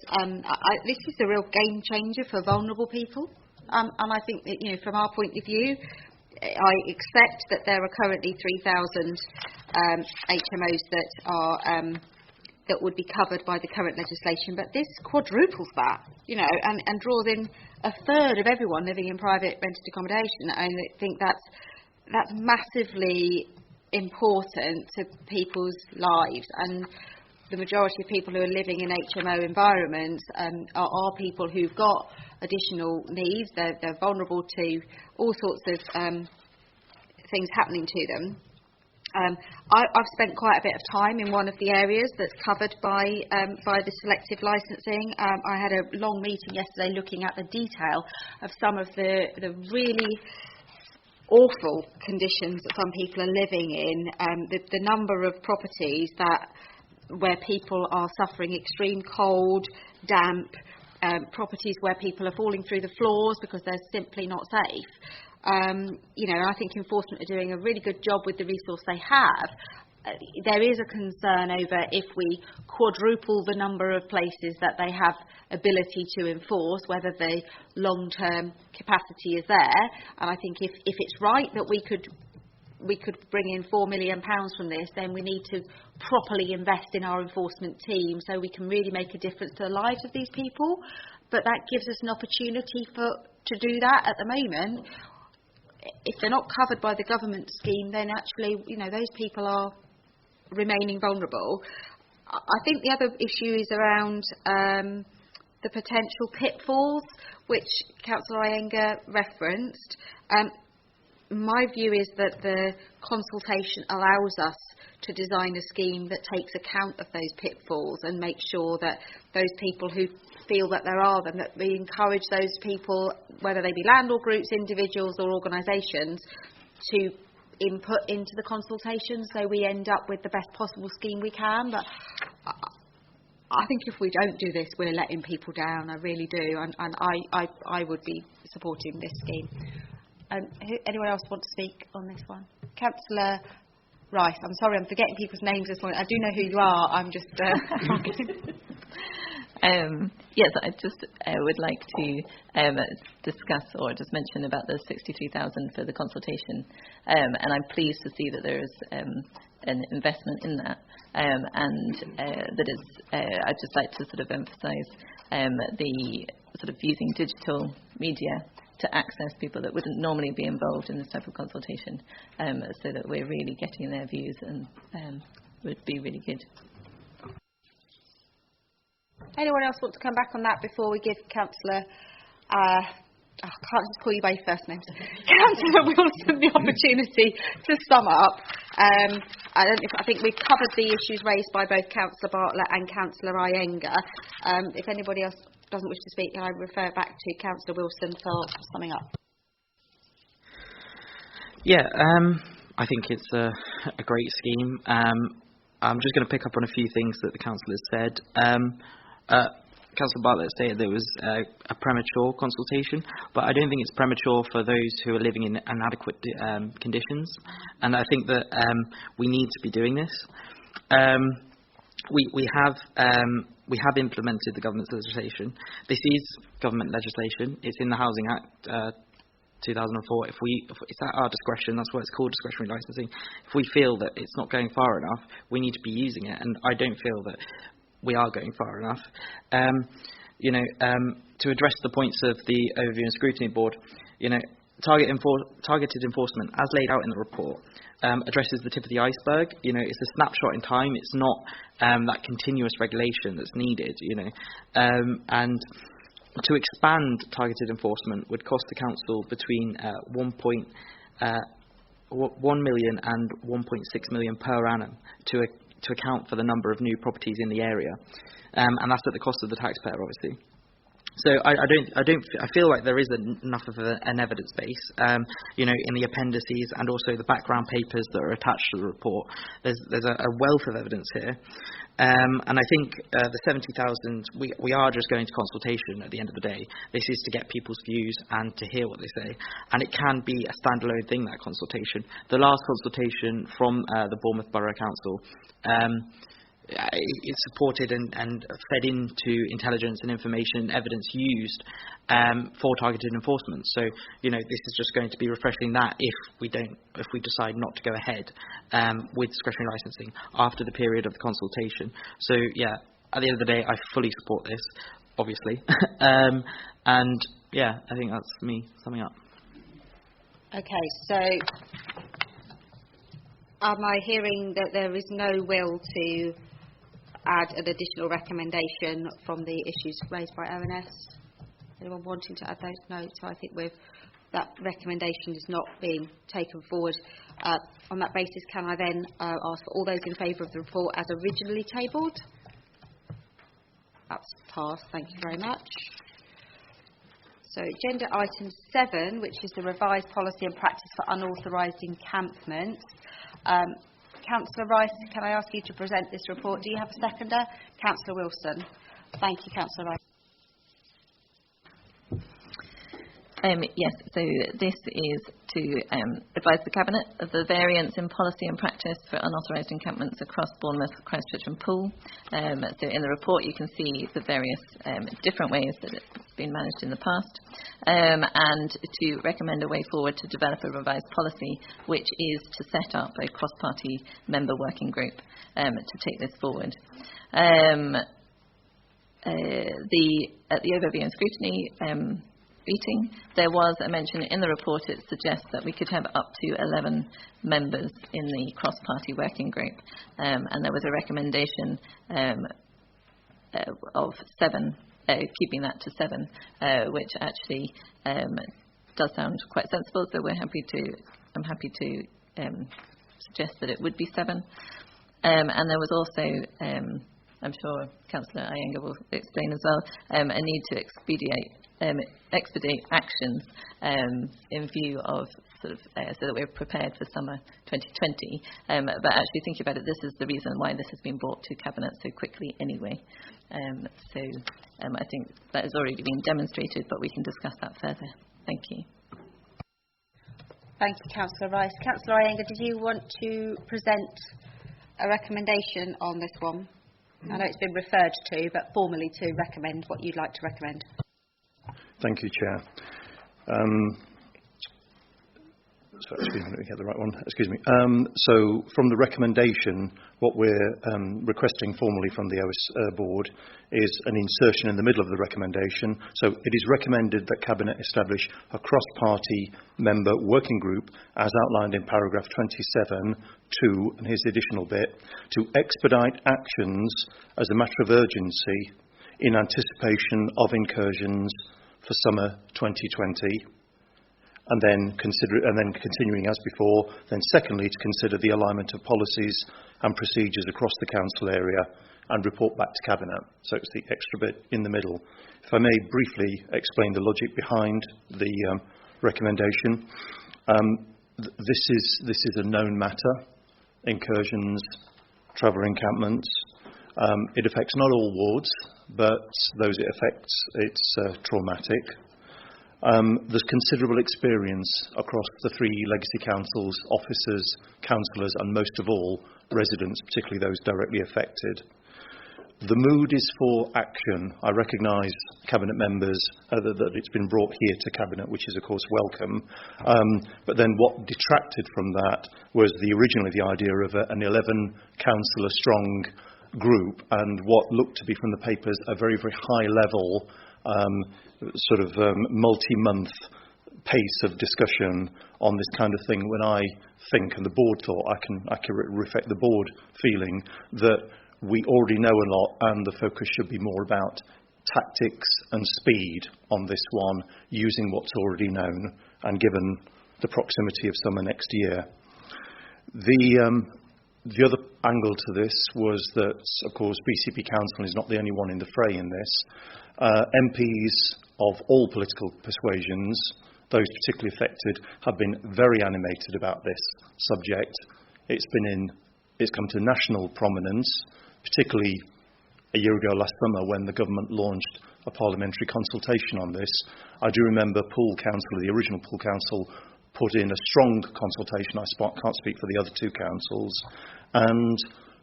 This is a real game changer for vulnerable people, and I think that, from our point of view, I accept that there are currently 3,000 HMOs that would be covered by the current legislation, but this quadruples that, and draws in a third of everyone living in private rented accommodation. And I think that's massively important to people's lives, and the majority of people who are living in HMO environments are people who've got additional needs. They're vulnerable to all sorts of things happening to them. I've spent quite a bit of time in one of the areas that's covered by the selective licensing. I had a long meeting yesterday looking at the detail of some of the really awful conditions that some people are living in. The number of properties where people are suffering extreme cold, damp, properties where people are falling through the floors because they're simply not safe. I think enforcement are doing a really good job with the resource they have. There is a concern over if we quadruple the number of places that they have ability to enforce, whether the long-term capacity is there. And I think if it's right that we could bring in £4 million from this, then we need to properly invest in our enforcement team so we can really make a difference to the lives of these people. But that gives us an opportunity to do that. At the moment, if they're not covered by the government scheme, then actually, those people are remaining vulnerable. I think the other issue is around the potential pitfalls, which Councillor Iyengar referenced. My view is that the consultation allows us to design a scheme that takes account of those pitfalls and make sure that those people who feel that there are them, that we encourage those people, whether they be landlord groups, individuals or organisations, to input into the consultation so we end up with the best possible scheme we can. But I think if we don't do this, we're letting people down. I really do, and I would be supporting this scheme. Anyone else want to speak on this one? Councillor Rice. I'm sorry, I'm forgetting people's names this morning. I do know who you are. I'm just. Yes, I just would like to discuss or just mention about the 63,000 for the consultation, and I'm pleased to see that there is an investment in that, and that is. I'd just like to sort of emphasise the sort of using digital media to access people that wouldn't normally be involved in this type of consultation, so that we're really getting their views, and would be really good. Anyone else want to come back on that before we give Councillor I can't just call you by your first name, Councillor Wilson, the opportunity to sum up. I think we've covered the issues raised by both Councillor Bartlett and Councillor Iyengar. If anybody else doesn't wish to speak, I refer back to Councillor Wilson for summing up. Yeah, I think it's a great scheme. I'm just going to pick up on a few things that the council has said. Councillor Bartlett stated there was a premature consultation, but I don't think it's premature for those who are living in inadequate conditions, and I think that we need to be doing this. We have implemented the government's legislation. This is government legislation. It's in the Housing Act 2004. It's at our discretion. That's why it's called discretionary licensing. If we feel that it's not going far enough, we need to be using it, and I don't feel that we are going far enough. To address the points of the Overview and Scrutiny Board, targeted enforcement, as laid out in the report, addresses the tip of the iceberg. It's a snapshot in time. It's not that continuous regulation that's needed. And to expand targeted enforcement would cost the council between 1 million and 1.6 million per annum to account for the number of new properties in the area, and that's at the cost of the taxpayer, obviously. So I feel like there is enough of an evidence base, in the appendices and also the background papers that are attached to the report. There's a wealth of evidence here, and I think the 70,000, we are just going to consultation at the end of the day. This is to get people's views and to hear what they say, and it can be a standalone thing, that consultation. The last consultation from the Bournemouth Borough Council, it's supported and fed into intelligence and information evidence used for targeted enforcement. So, this is just going to be refreshing that if we decide not to go ahead with discretionary licensing after the period of the consultation. So, yeah, at the end of the day, I fully support this, obviously. And, yeah, I think that's me summing up. Okay, so am I hearing that there is no will to add an additional recommendation from the issues raised by ONS? Anyone wanting to add those? No. So I think that recommendation is not being taken forward. On that basis, can I then ask for all those in favour of the report as originally tabled? That's passed. Thank you very much. So agenda item 7, which is the revised policy and practice for unauthorised encampments. Councillor Rice, can I ask you to present this report? Do you have a seconder? Councillor Wilson. Thank you, Councillor Rice. Yes, so this is to advise the Cabinet of the variance in policy and practice for unauthorised encampments across Bournemouth, Christchurch and Poole. So in the report you can see the various different ways that it's been managed in the past, and to recommend a way forward to develop a revised policy, which is to set up a cross-party member working group to take this forward. At the Overview and Scrutiny meeting, there was a mention in the report. It suggests that we could have up to 11 members in the cross-party working group, and there was a recommendation of 7, keeping that to 7, which actually does sound quite sensible. So I'm happy to suggest that it would be 7. And there was also, I'm sure Councillor Iyengar will explain as well, a need to expedite actions in view of so that we're prepared for summer 2020. But actually thinking about it, this is the reason why this has been brought to Cabinet so quickly anyway. I think that has already been demonstrated, but we can discuss that further. Thank you. Thank you, Councillor Rice. Councillor Iyengar, did you want to present a recommendation on this one? I know it's been referred to, but formally to recommend what you'd like to recommend. Thank you, Chair. Excuse me, let me get the right one. Excuse me. So, from the recommendation, what we're requesting formally from the OS Board is an insertion in the middle of the recommendation. So, it is recommended that Cabinet establish a cross-party member working group, as outlined in paragraph 27(2), and here's the additional bit, to expedite actions as a matter of urgency in anticipation of incursions for summer 2020, and then continuing as before. Then secondly, to consider the alignment of policies and procedures across the council area and report back to Cabinet. So it's the extra bit in the middle. If I may briefly explain the logic behind the recommendation. This is a known matter. Incursions, travel encampments. It affects not all wards, but those it affects, it's traumatic. There's considerable experience across the 3 legacy councils, officers, councillors, and most of all, residents, particularly those directly affected. The mood is for action. I recognise, Cabinet members, that it's been brought here to Cabinet, which is of course welcome. But then what detracted from that was originally the idea of an 11 councillor strong group, and what looked to be from the papers a very, very high level multi-month pace of discussion on this kind of thing, when I think, and the board thought, I can accurately reflect the board feeling, that we already know a lot and the focus should be more about tactics and speed on this one, using what's already known and given the proximity of summer next year. The other angle to this was that, of course, BCP Council is not the only one in the fray in this. MPs of all political persuasions, those particularly affected, have been very animated about this subject. It's come to national prominence, particularly a year ago last summer when the government launched a parliamentary consultation on this. I do remember Poole Council, the original Poole Council, put in a strong consultation. I can't speak for the other 2 councils. And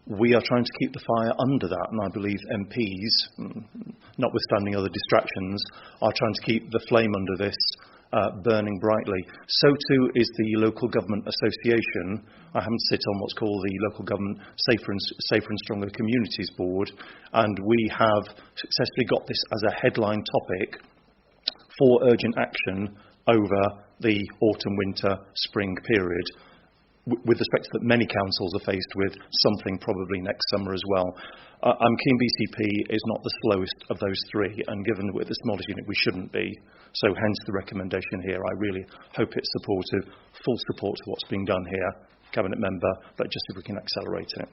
we are trying to keep the fire under that, and I believe MPs, notwithstanding other distractions, are trying to keep the flame under this burning brightly. So too is the Local Government Association. I happen to sit on what's called the Local Government Safer and Stronger Communities Board, and we have successfully got this as a headline topic for urgent action over the autumn, winter, spring period, with respect to that many councils are faced with something probably next summer as well. I'm keen BCP is not the slowest of those 3, and given we're the smallest unit, we shouldn't be. So hence the recommendation here. I really hope it's supportive, full support to what's being done here, Cabinet member, but just if we can accelerate it.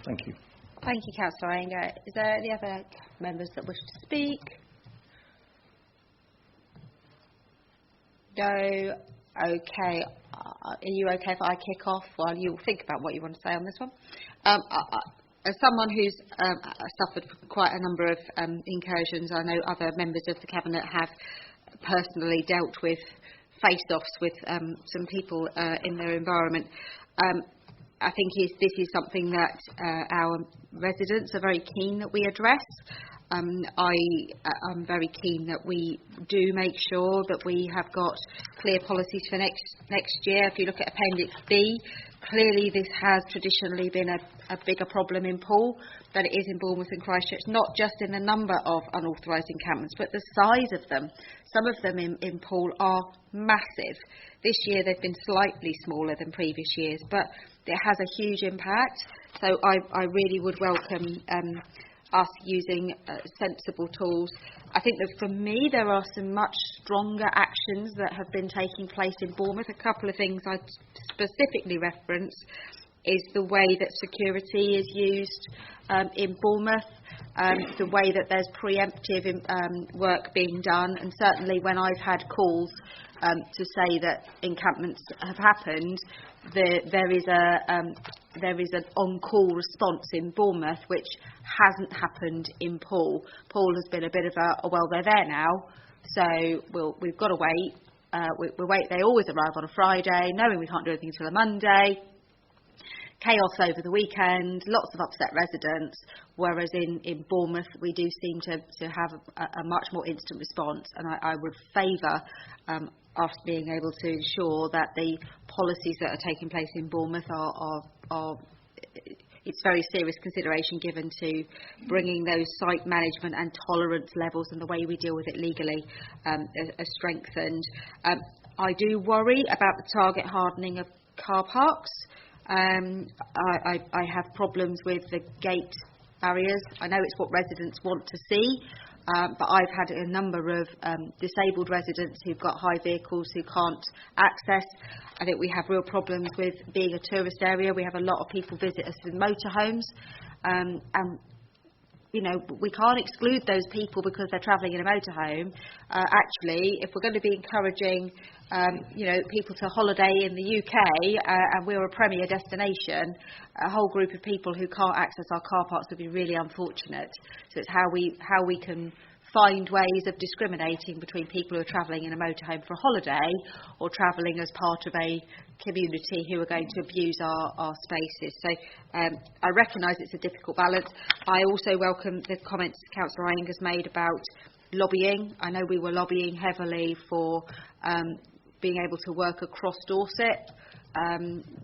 Thank you. Thank you, Councillor Anger. Is there any other members that wish to speak? No. Okay. Are you okay if I kick off while you think about what you want to say on this one? As someone who's suffered quite a number of incursions, I know other members of the Cabinet have personally dealt with face-offs with some people in their environment. I think this is something that our residents are very keen that we address. I'm very keen that we do make sure that we have got clear policies for next year. If you look at Appendix B, clearly this has traditionally been a bigger problem in Poole than it is in Bournemouth and Christchurch, not just in the number of unauthorised encampments, but the size of them. Some of them in Poole are massive. This year they've been slightly smaller than previous years, but it has a huge impact. So I really would welcome us using sensible tools. I think that for me there are some much stronger actions that have been taking place in Bournemouth. A couple of things I'd specifically reference is the way that security is used in Bournemouth, the way that there's preemptive work being done, and certainly when I've had calls to say that encampments have happened, there is an on-call response in Bournemouth which hasn't happened in Poole. Poole has been a bit of well, they're there now, so we've got to wait. We wait. They always arrive on a Friday, knowing we can't do anything until a Monday. Chaos over the weekend, lots of upset residents, whereas in Bournemouth we do seem to have a much more instant response, and I would favour us being able to ensure that the policies that are taking place in Bournemouth are it's very serious consideration given to bringing those site management and tolerance levels and the way we deal with it legally are strengthened. I do worry about the target hardening of car parks. I have problems with the gate barriers. I know it's what residents want to see, But I've had a number of disabled residents who've got high vehicles who can't access. I think we have real problems with being a tourist area. We have a lot of people visit us with motorhomes, and you know, we can't exclude those people because they're travelling in a motorhome. Actually, if we're going to be encouraging, you know, people to holiday in the UK, and we're a premier destination, a whole group of people who can't access our car parks would be really unfortunate. So it's how we can find ways of discriminating between people who are travelling in a motorhome for a holiday or travelling as part of a community who are going to abuse our spaces. So I recognise it's a difficult balance. I also welcome the comments Councillor Ing has made about lobbying. I know we were lobbying heavily for being able to work across Dorset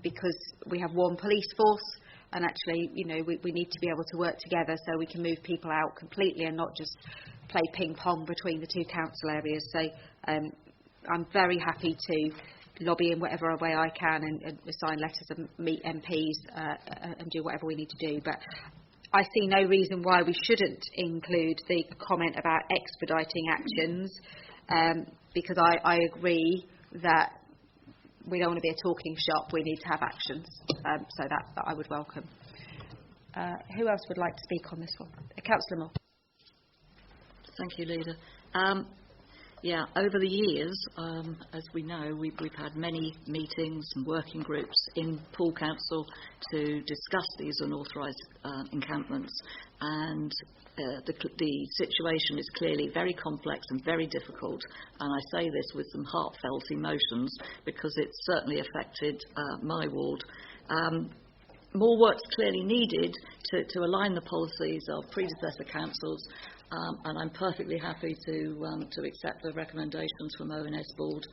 because we have one police force. And actually, you know, we need to be able to work together so we can move people out completely and not just play ping pong between the two council areas. So I'm very happy to lobby in whatever way I can and sign letters and meet MPs and do whatever we need to do. But I see no reason why we shouldn't include the comment about expediting actions because I agree that we don't want to be a talking shop. We need to have actions. So that I would welcome. Who else would like to speak on this one? Councillor Moore. Thank you, Leader. Yeah, over the years, as we know, we've had many meetings and working groups in Poole Council to discuss these unauthorised encampments, and the situation is clearly very complex and very difficult, and I say this with some heartfelt emotions because it's certainly affected my ward. More work's clearly needed to align the policies of predecessor councils, and I'm perfectly happy to accept the recommendations from ONS Board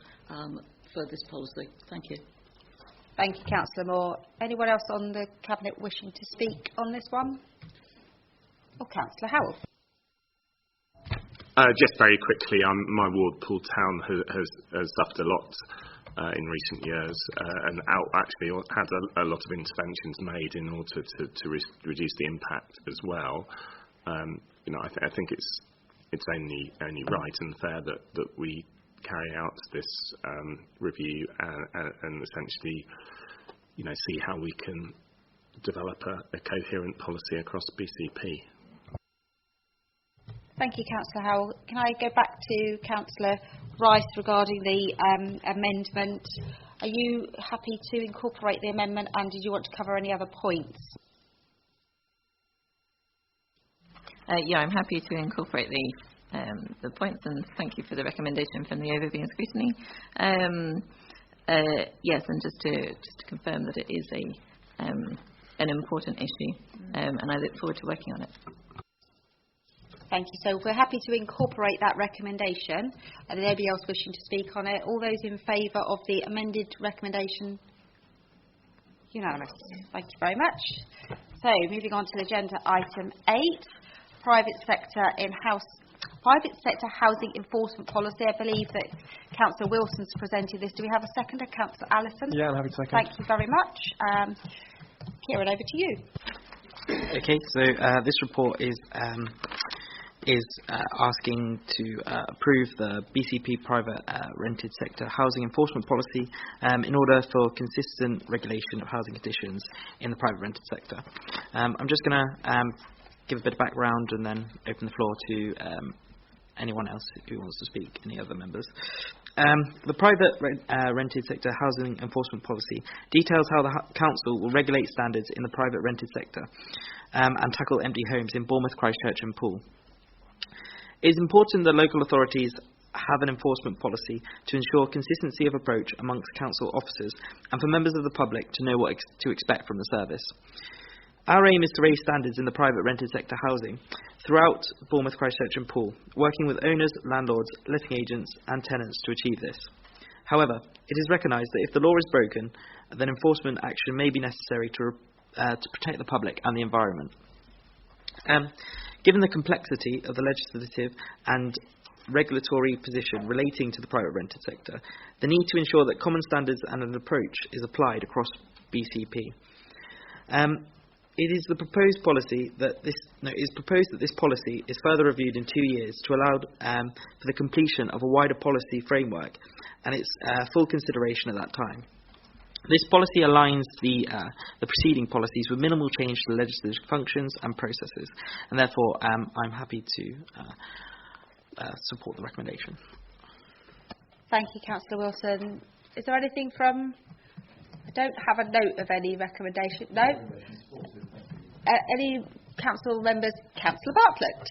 for this policy. Thank you. Thank you, Councillor Moore. Anyone else on the Cabinet wishing to speak on this one? Or Councillor Howell? Just very quickly, my ward, Poole Town, has suffered a lot in recent years, and actually had a lot of interventions made in order to reduce the impact as well. You know, I think it's only right and fair that we carry out this review and essentially, you know, see how we can develop a coherent policy across BCP. Thank you, Councillor Howell. Can I go back to Councillor Rice regarding the amendment? Are you happy to incorporate the amendment, and did you want to cover any other points? Yeah, I'm happy to incorporate the points, and thank you for the recommendation from the overview and scrutiny. Yes, and just to confirm that it is an important issue, and I look forward to working on it. Thank you. So we're happy to incorporate that recommendation. Are there anybody else wishing to speak on it? All those in favour of the amended recommendation? Unanimous. Thank you very much. So moving on to agenda item 8, private sector housing enforcement policy. I believe that Councillor Wilson's presented this. Do we have a seconder? Councillor Allison? Yeah, I'm happy to second. Thank you very much. Kieran, over to you. Okay, so this report is asking to approve the BCP private rented sector housing enforcement policy in order for consistent regulation of housing conditions in the private rented sector. I'm just going to give a bit of background and then open the floor to anyone else who wants to speak, any other members. The private rented sector housing enforcement policy details how the council will regulate standards in the private rented sector and tackle empty homes in Bournemouth, Christchurch and Poole. It is important that local authorities have an enforcement policy to ensure consistency of approach amongst council officers and for members of the public to know what to expect from the service. Our aim is to raise standards in the private rented sector housing throughout Bournemouth, Christchurch and Poole, working with owners, landlords, letting agents and tenants to achieve this. However, it is recognised that if the law is broken, then enforcement action may be necessary to protect the public and the environment. Given the complexity of the legislative and regulatory position relating to the private rented sector, the need to ensure that common standards and an approach is applied across BCP. It is proposed that this policy is further reviewed in 2 years to allow for the completion of a wider policy framework and its full consideration at that time. This policy aligns the preceding policies with minimal change to the legislative functions and processes, and therefore I'm happy to support the recommendation. Thank you, Councillor Wilson. Is there anything from... I don't have a note of any recommendation. No? Any council members? Councillor Bartlett.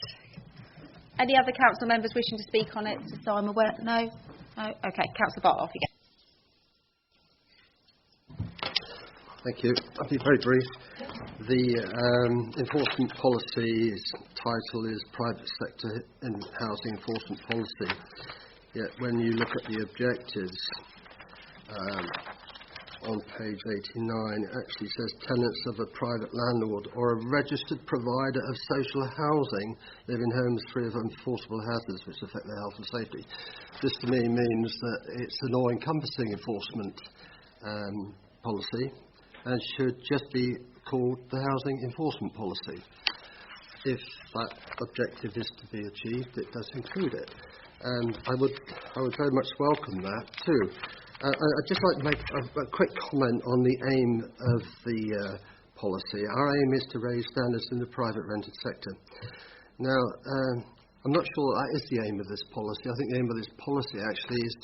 Any other council members wishing to speak on it, so I'm aware? No? No? Okay, Councillor Bartlett, off you go. Thank you. I'll be very brief. The enforcement policy's title is Private Sector and Housing Enforcement Policy. Yet when you look at the objectives on page 89, it actually says tenants of a private landlord or a registered provider of social housing live in homes free of enforceable hazards which affect their health and safety. This to me means that it's an all-encompassing enforcement policy and should just be called the Housing Enforcement Policy. If that objective is to be achieved, it does include it. And I would very much welcome that too. I'd just like to make a quick comment on the aim of the policy. Our aim is to raise standards in the private rented sector. Now, I'm not sure that is the aim of this policy. I think the aim of this policy actually is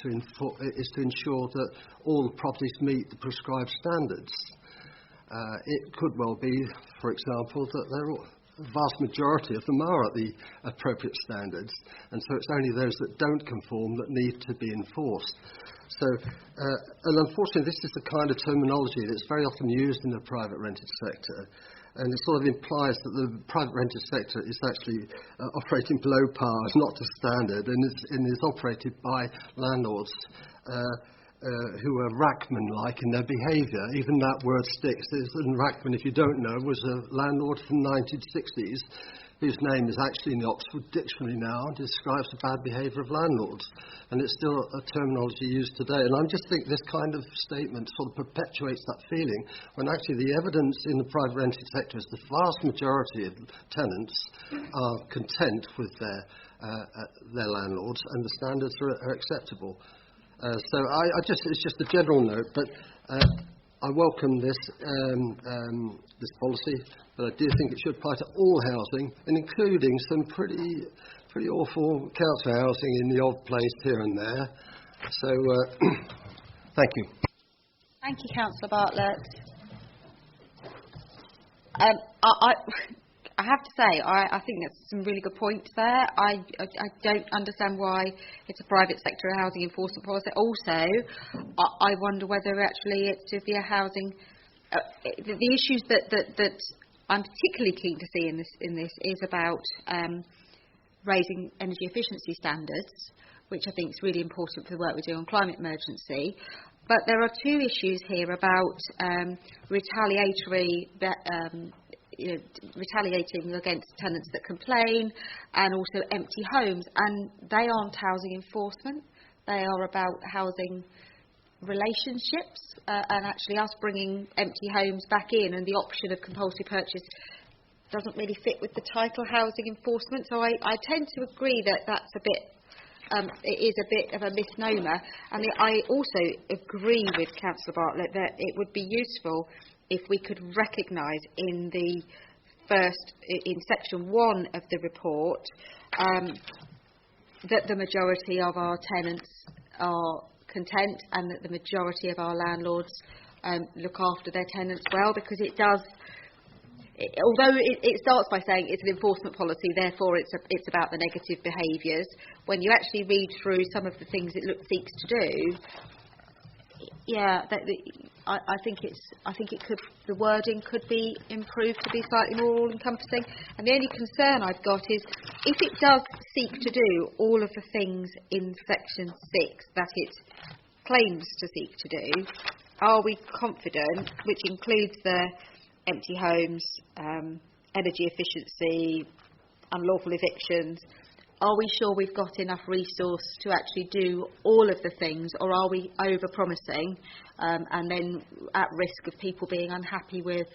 to ensure that all the properties meet the prescribed standards. It could well be, for example, that the vast majority of them are at the appropriate standards, and so it's only those that don't conform that need to be enforced. So, and unfortunately, this is the kind of terminology that's very often used in the private rented sector, and it sort of implies that the private rented sector is actually operating below par, not to standard, and is operated by landlords who are Rackman-like in their behaviour. Even that word sticks. And Rackman, if you don't know, was a landlord from the 1960s whose name is actually in the Oxford Dictionary now and describes the bad behaviour of landlords. And it's still a terminology used today. And I just think this kind of statement sort of perpetuates that feeling, when actually the evidence in the private rented sector is the vast majority of tenants are content with their landlords and the standards are acceptable. So it's just a general note, but I welcome this policy, but I do think it should apply to all housing, and including some pretty awful council housing in the odd place here and there. So, thank you. Thank you, Councillor Bartlett. I have to say, I think there's some really good points there. I don't understand why it's a private sector housing enforcement policy. Also, I wonder whether actually it's to be a housing... the issues that I'm particularly keen to see in this is about raising energy efficiency standards, which I think is really important for the work we're doing on climate emergency. But there are two issues here about retaliating against tenants that complain, and also empty homes, and they aren't housing enforcement. They are about housing relationships, and actually us bringing empty homes back in, and the option of compulsory purchase doesn't really fit with the title housing enforcement. So I tend to agree that that's a bit it is a bit of a misnomer, and I also agree with Councillor Bartlett that it would be useful if we could recognise in section 1 of the report that the majority of our tenants are content, and that the majority of our landlords look after their tenants well, because it does. Although it starts by saying it's an enforcement policy, therefore it's about the negative behaviours, when you actually read through some of the things it seeks to do, I think the wording could be improved to be slightly more all-encompassing. And the only concern I've got is, if it does seek to do all of the things in section 6 that it claims to seek to do, are we confident, which includes the empty homes, energy efficiency, unlawful evictions, are we sure we've got enough resource to actually do all of the things, or are we over-promising and then at risk of people being unhappy with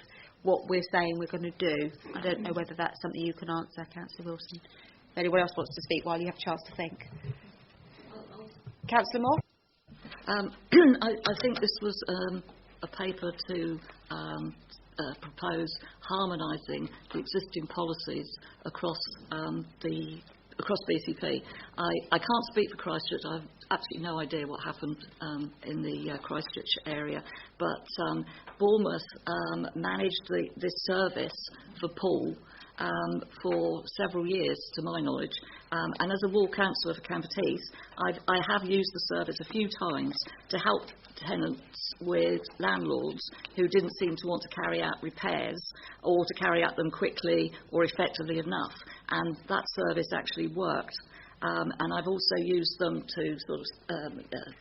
what we're saying we're going to do. I don't know whether that's something you can answer, Councillor Wilson. If anyone else wants to speak while you have a chance to think. Councillor Moore? I think this was a paper to propose harmonising the existing policies across across BCP. I can't speak for Christchurch. I have absolutely no idea what happened in the Christchurch area, but Bournemouth managed this service for Paul for several years, to my knowledge. And as a ward councillor for Cambert's Heath, I have used the service a few times to help tenants with landlords who didn't seem to want to carry out repairs or to carry out them quickly or effectively enough. And that service actually worked. And I've also used them to sort of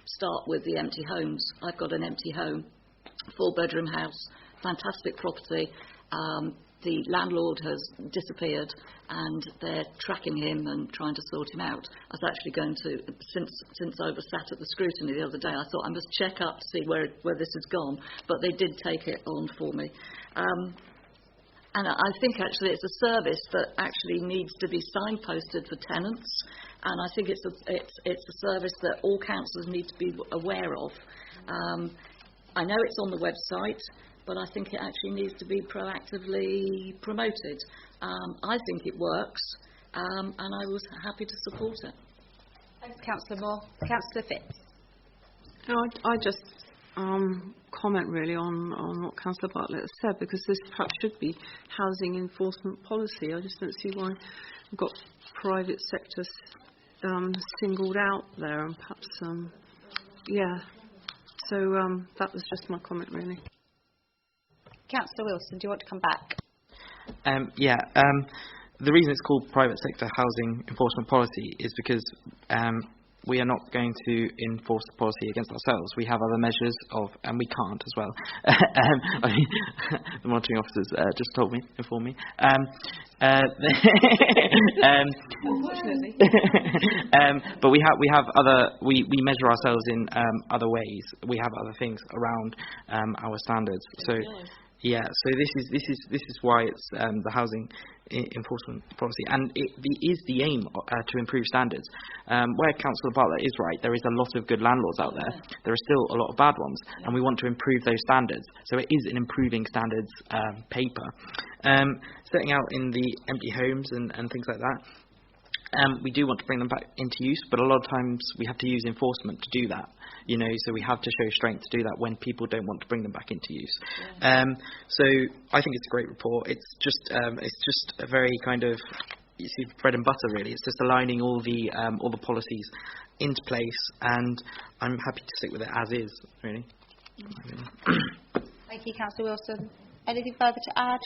start with the empty homes. I've got an empty home, 4-bedroom house, fantastic property. The landlord has disappeared and they're tracking him and trying to sort him out. I was actually going to, since I was sat at the scrutiny the other day, I thought I must check up to see where this has gone, but they did take it on for me. And I think actually it's a service that actually needs to be signposted for tenants, and I think it's a service that all councillors need to be aware of. I know it's on the website, but I think it actually needs to be proactively promoted. I think it works, and I was happy to support it. Thanks, Councillor Moore. Councillor Fitz. No, I just comment really on what Councillor Bartlett has said, because this perhaps should be housing enforcement policy. I just don't see why we've got private sector singled out there, and perhaps, yeah. So that was just my comment really. Councillor Wilson, do you want to come back? The reason it's called private sector housing enforcement policy is because we are not going to enforce the policy against ourselves. We have other measures and we can't as well. The monitoring officers just informed me. But we have other. We measure ourselves in other ways. We have other things around our standards. So. Yeah, so this is why it's the housing enforcement policy, and it is the aim to improve standards. Where Councillor Bartlett is right, there is a lot of good landlords out there. There are still a lot of bad ones, and we want to improve those standards. So it is an improving standards paper. Setting out in the empty homes and things like that. We do want to bring them back into use, but a lot of times we have to use enforcement to do that. So we have to show strength to do that when people don't want to bring them back into use. So I think it's a great report. It's just a very kind of bread and butter really. It's just aligning all the policies into place, and I'm happy to stick with it as is really. Thank you, Councillor Wilson. Anything further to add?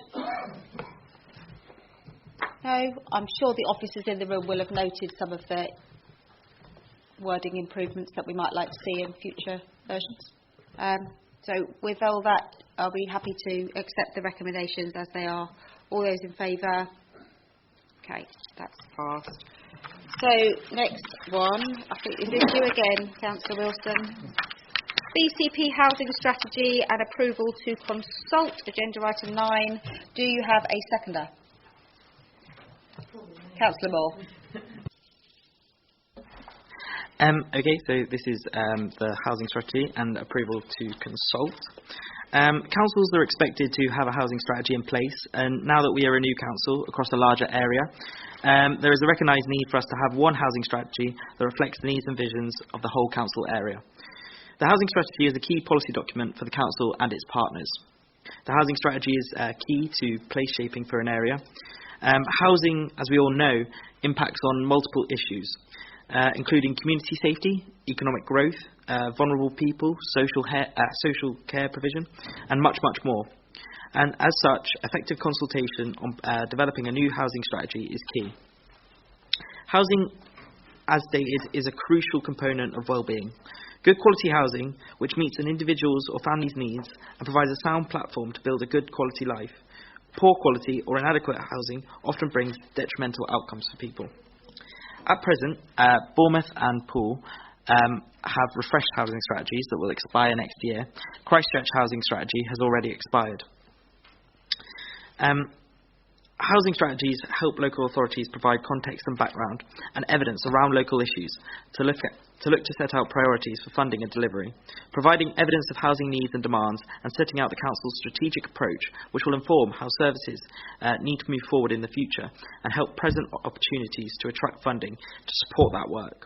No, I'm sure the officers in the room will have noted some of the wording improvements that we might like to see in future versions. So with all that, are we happy to accept the recommendations as they are? All those in favour? Okay, that's passed. So next one, I think is this you again, Councillor Wilson. BCP Housing Strategy and Approval to Consult, Agenda Item 9. Do you have a seconder? Councillor Moore. Okay, so this is the housing strategy and approval to consult. Councils are expected to have a housing strategy in place, and now that we are a new council across a larger area, there is a recognised need for us to have one housing strategy that reflects the needs and visions of the whole council area. The housing strategy is a key policy document for the council and its partners. The housing strategy is key to place shaping for an area. Housing, as we all know, impacts on multiple issues, including community safety, economic growth, vulnerable people, social care provision, and much, much more. And as such, effective consultation on developing a new housing strategy is key. Housing, as stated, is a crucial component of well-being. Good quality housing, which meets an individual's or family's needs and provides a sound platform to build a good quality life. Poor quality or inadequate housing often brings detrimental outcomes for people. At present, Bournemouth and Poole have refreshed housing strategies that will expire next year. Christchurch housing strategy has already expired. Housing strategies help local authorities provide context and background and evidence around local issues to look to set out priorities for funding and delivery, providing evidence of housing needs and demands, and setting out the Council's strategic approach, which will inform how services need to move forward in the future and help present opportunities to attract funding to support that work.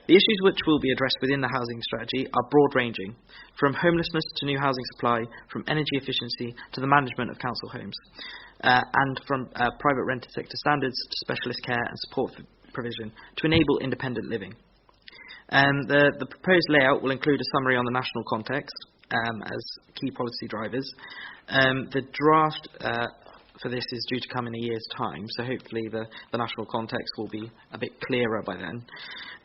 The issues which will be addressed within the housing strategy are broad-ranging, from homelessness to new housing supply, from energy efficiency to the management of council homes, and from private rented sector standards to specialist care and support provision to enable independent living. The proposed layout will include a summary on the national context as key policy drivers. The draft for this is due to come in a year's time, so hopefully the national context will be a bit clearer by then.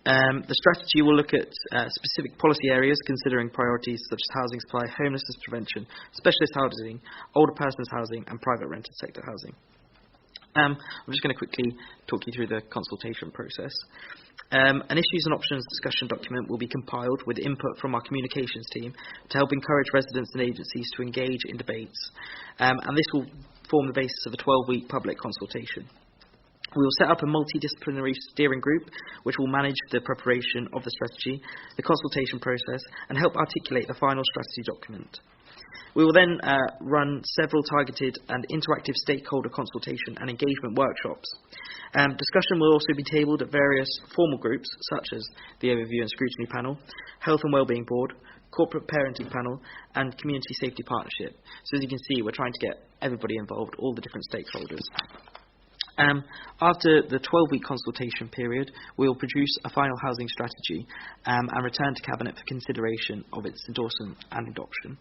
The strategy will look at specific policy areas considering priorities such as housing supply, homelessness prevention, specialist housing, older persons housing and private rented sector housing. I'm just going to quickly talk you through the consultation process. An issues and options discussion document will be compiled with input from our communications team to help encourage residents and agencies to engage in debates, and this will form the basis of a 12-week public consultation. We will set up a multidisciplinary steering group which will manage the preparation of the strategy, the consultation process, and help articulate the final strategy document. We will then run several targeted and interactive stakeholder consultation and engagement workshops. Discussion will also be tabled at various formal groups such as the Overview and Scrutiny Panel, Health and Wellbeing Board, Corporate Parenting Panel and Community Safety Partnership. So as you can see, we're trying to get everybody involved, all the different stakeholders. After the 12-week consultation period, we will produce a final housing strategy and return to Cabinet for consideration of its endorsement and adoption.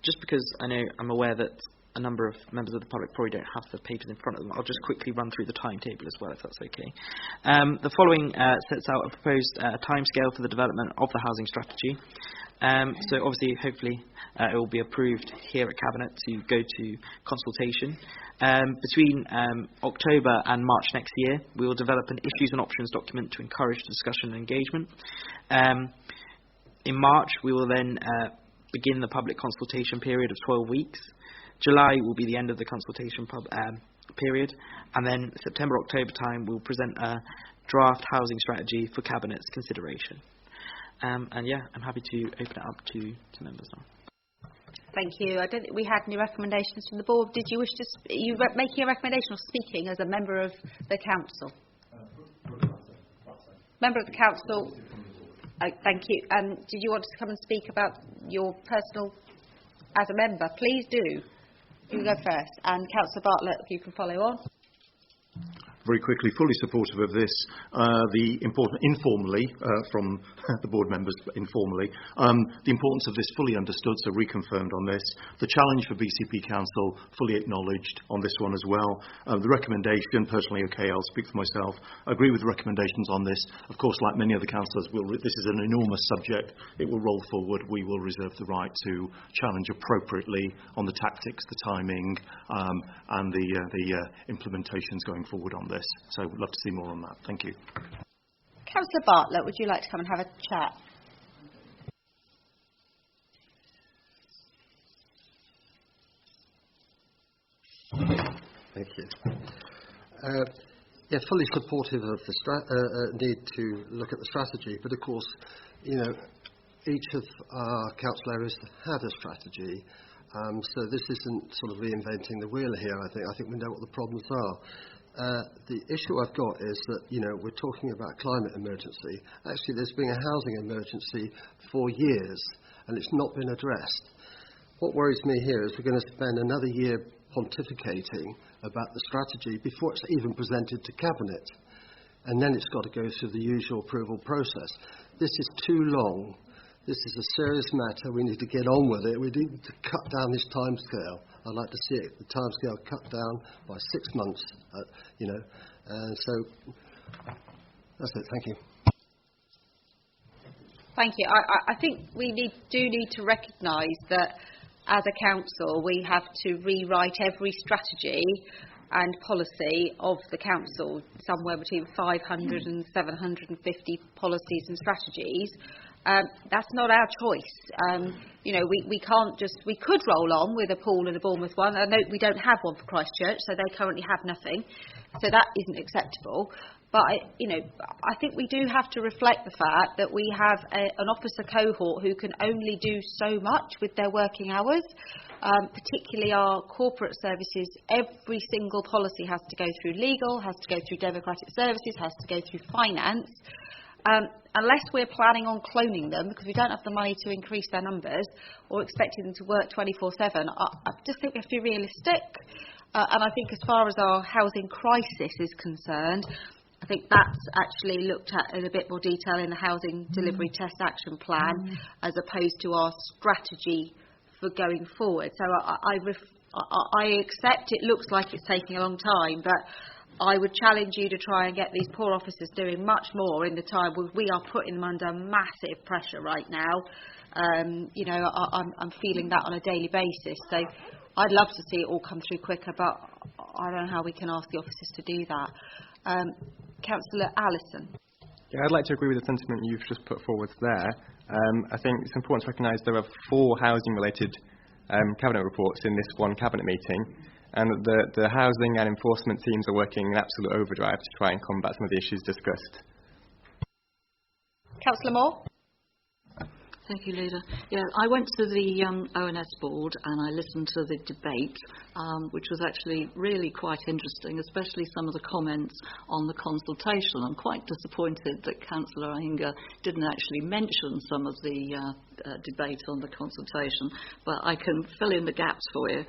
Just because I'm aware that a number of members of the public probably don't have the papers in front of them, I'll just quickly run through the timetable as well, if that's okay. The following sets out a proposed timescale for the development of the housing strategy. So obviously, hopefully, it will be approved here at Cabinet to go to consultation. Between October and March next year, we will develop an issues and options document to encourage discussion and engagement. In March, we will then begin the public consultation period of 12 weeks. July will be the end of the consultation period, and then September, October time, we'll present a draft housing strategy for Cabinet's consideration. And yeah, I'm happy to open it up to members now. Thank you. I don't think we had any recommendations from the board. Did you wish to? Are you making a recommendation or speaking as a member of the council? Member of the council. Oh, thank you. Did you want to come and speak about your personal as a member? Please do. You go first, and Councillor Bartlett, if you can follow on. Very quickly, fully supportive of this. The important, informally, from the board members, informally, the importance of this fully understood, so reconfirmed on this. The challenge for BCP Council, fully acknowledged on this one as well. The recommendation, personally, okay, I'll speak for myself. I agree with the recommendations on this. Of course, like many other councillors, this is an enormous subject. It will roll forward. We will reserve the right to challenge appropriately on the tactics, the timing, and the implementations going forward on this. So we'd love to see more on that. Thank you. Councillor Bartlett, would you like to come and have a chat? Thank you. Yeah, fully supportive of the need to look at the strategy, but of course, each of our council areas had a strategy, so this isn't sort of reinventing the wheel here. I think we know what the problems are. The issue I've got is that, we're talking about climate emergency. Actually, there's been a housing emergency for years, and it's not been addressed. What worries me here is we're going to spend another year pontificating about the strategy before it's even presented to Cabinet, and then it's got to go through the usual approval process. This is too long. This is a serious matter. We need to get on with it. We need to cut down this timescale. I'd like to see the timescale cut down by 6 months, and so that's it. Thank you. Thank you. I think we do need to recognise that as a council we have to rewrite every strategy and policy of the council, somewhere between 500 and 750 policies and strategies. That's not our choice. We can't we could roll on with a Poole and a Bournemouth one. I know we don't have one for Christchurch, so they currently have nothing. So that isn't acceptable. But, I think we do have to reflect the fact that we have an officer cohort who can only do so much with their working hours, particularly our corporate services. Every single policy has to go through legal, has to go through democratic services, has to go through finance. Unless we're planning on cloning them, because we don't have the money to increase their numbers, or expecting them to work 24/7, I just think we have to be realistic. And I think as far as our housing crisis is concerned, I think that's actually looked at in a bit more detail in the Housing Delivery Test Action Plan, as opposed to our strategy for going forward. So I accept it looks like it's taking a long time, but I would challenge you to try and get these poor officers doing much more in the time where we are putting them under massive pressure right now. I'm feeling that on a daily basis. So I'd love to see it all come through quicker, but I don't know how we can ask the officers to do that. Councillor Allison. Yeah, I'd like to agree with the sentiment you've just put forward there. I think it's important to recognise there are 4 housing-related cabinet reports in this one cabinet meeting, and the housing and enforcement teams are working in absolute overdrive to try and combat some of the issues discussed. Councillor Moore. Thank you, Leader. Yeah, I went to the ONS board and I listened to the debate, which was actually really quite interesting, especially some of the comments on the consultation. I'm quite disappointed that Councillor Ahinga didn't actually mention some of the debate on the consultation, but I can fill in the gaps for you.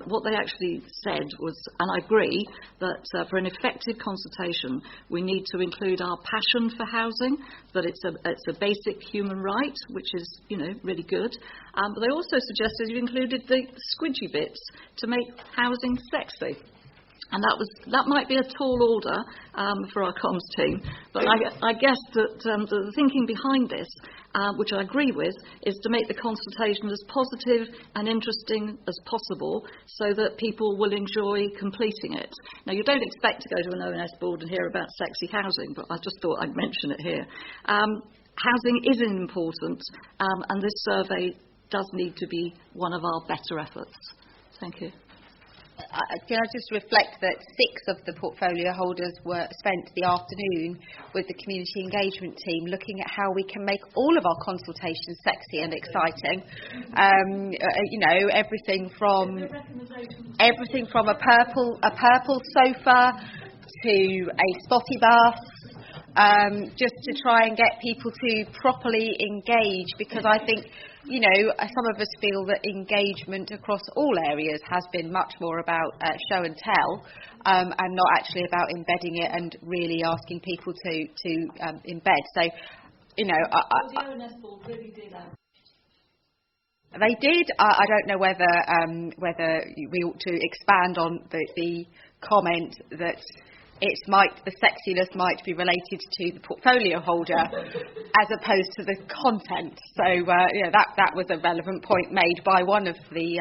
What they actually said was, and I agree, that for an effective consultation we need to include our passion for housing, that it's a basic human right, which is, really good. But they also suggested you included the squidgy bits to make housing sexy. And that might be a tall order for our comms team, but I guess that the thinking behind this, which I agree with, is to make the consultation as positive and interesting as possible so that people will enjoy completing it. Now, you don't expect to go to an ONS board and hear about sexy housing, but I just thought I'd mention it here. Housing is important, and this survey does need to be one of our better efforts. Thank you. Can I just reflect that 6 of the portfolio holders spent the afternoon with the community engagement team looking at how we can make all of our consultations sexy and exciting. Everything from a purple sofa to a spotty bus. Just to try and get people to properly engage, because I think, some of us feel that engagement across all areas has been much more about show and tell, and not actually about embedding it and really asking people to embed. So, the ONS board really did that. They did. I don't know whether we ought to expand on the comment that the sexiness might be related to the portfolio holder as opposed to the content. So that was a relevant point made by one of the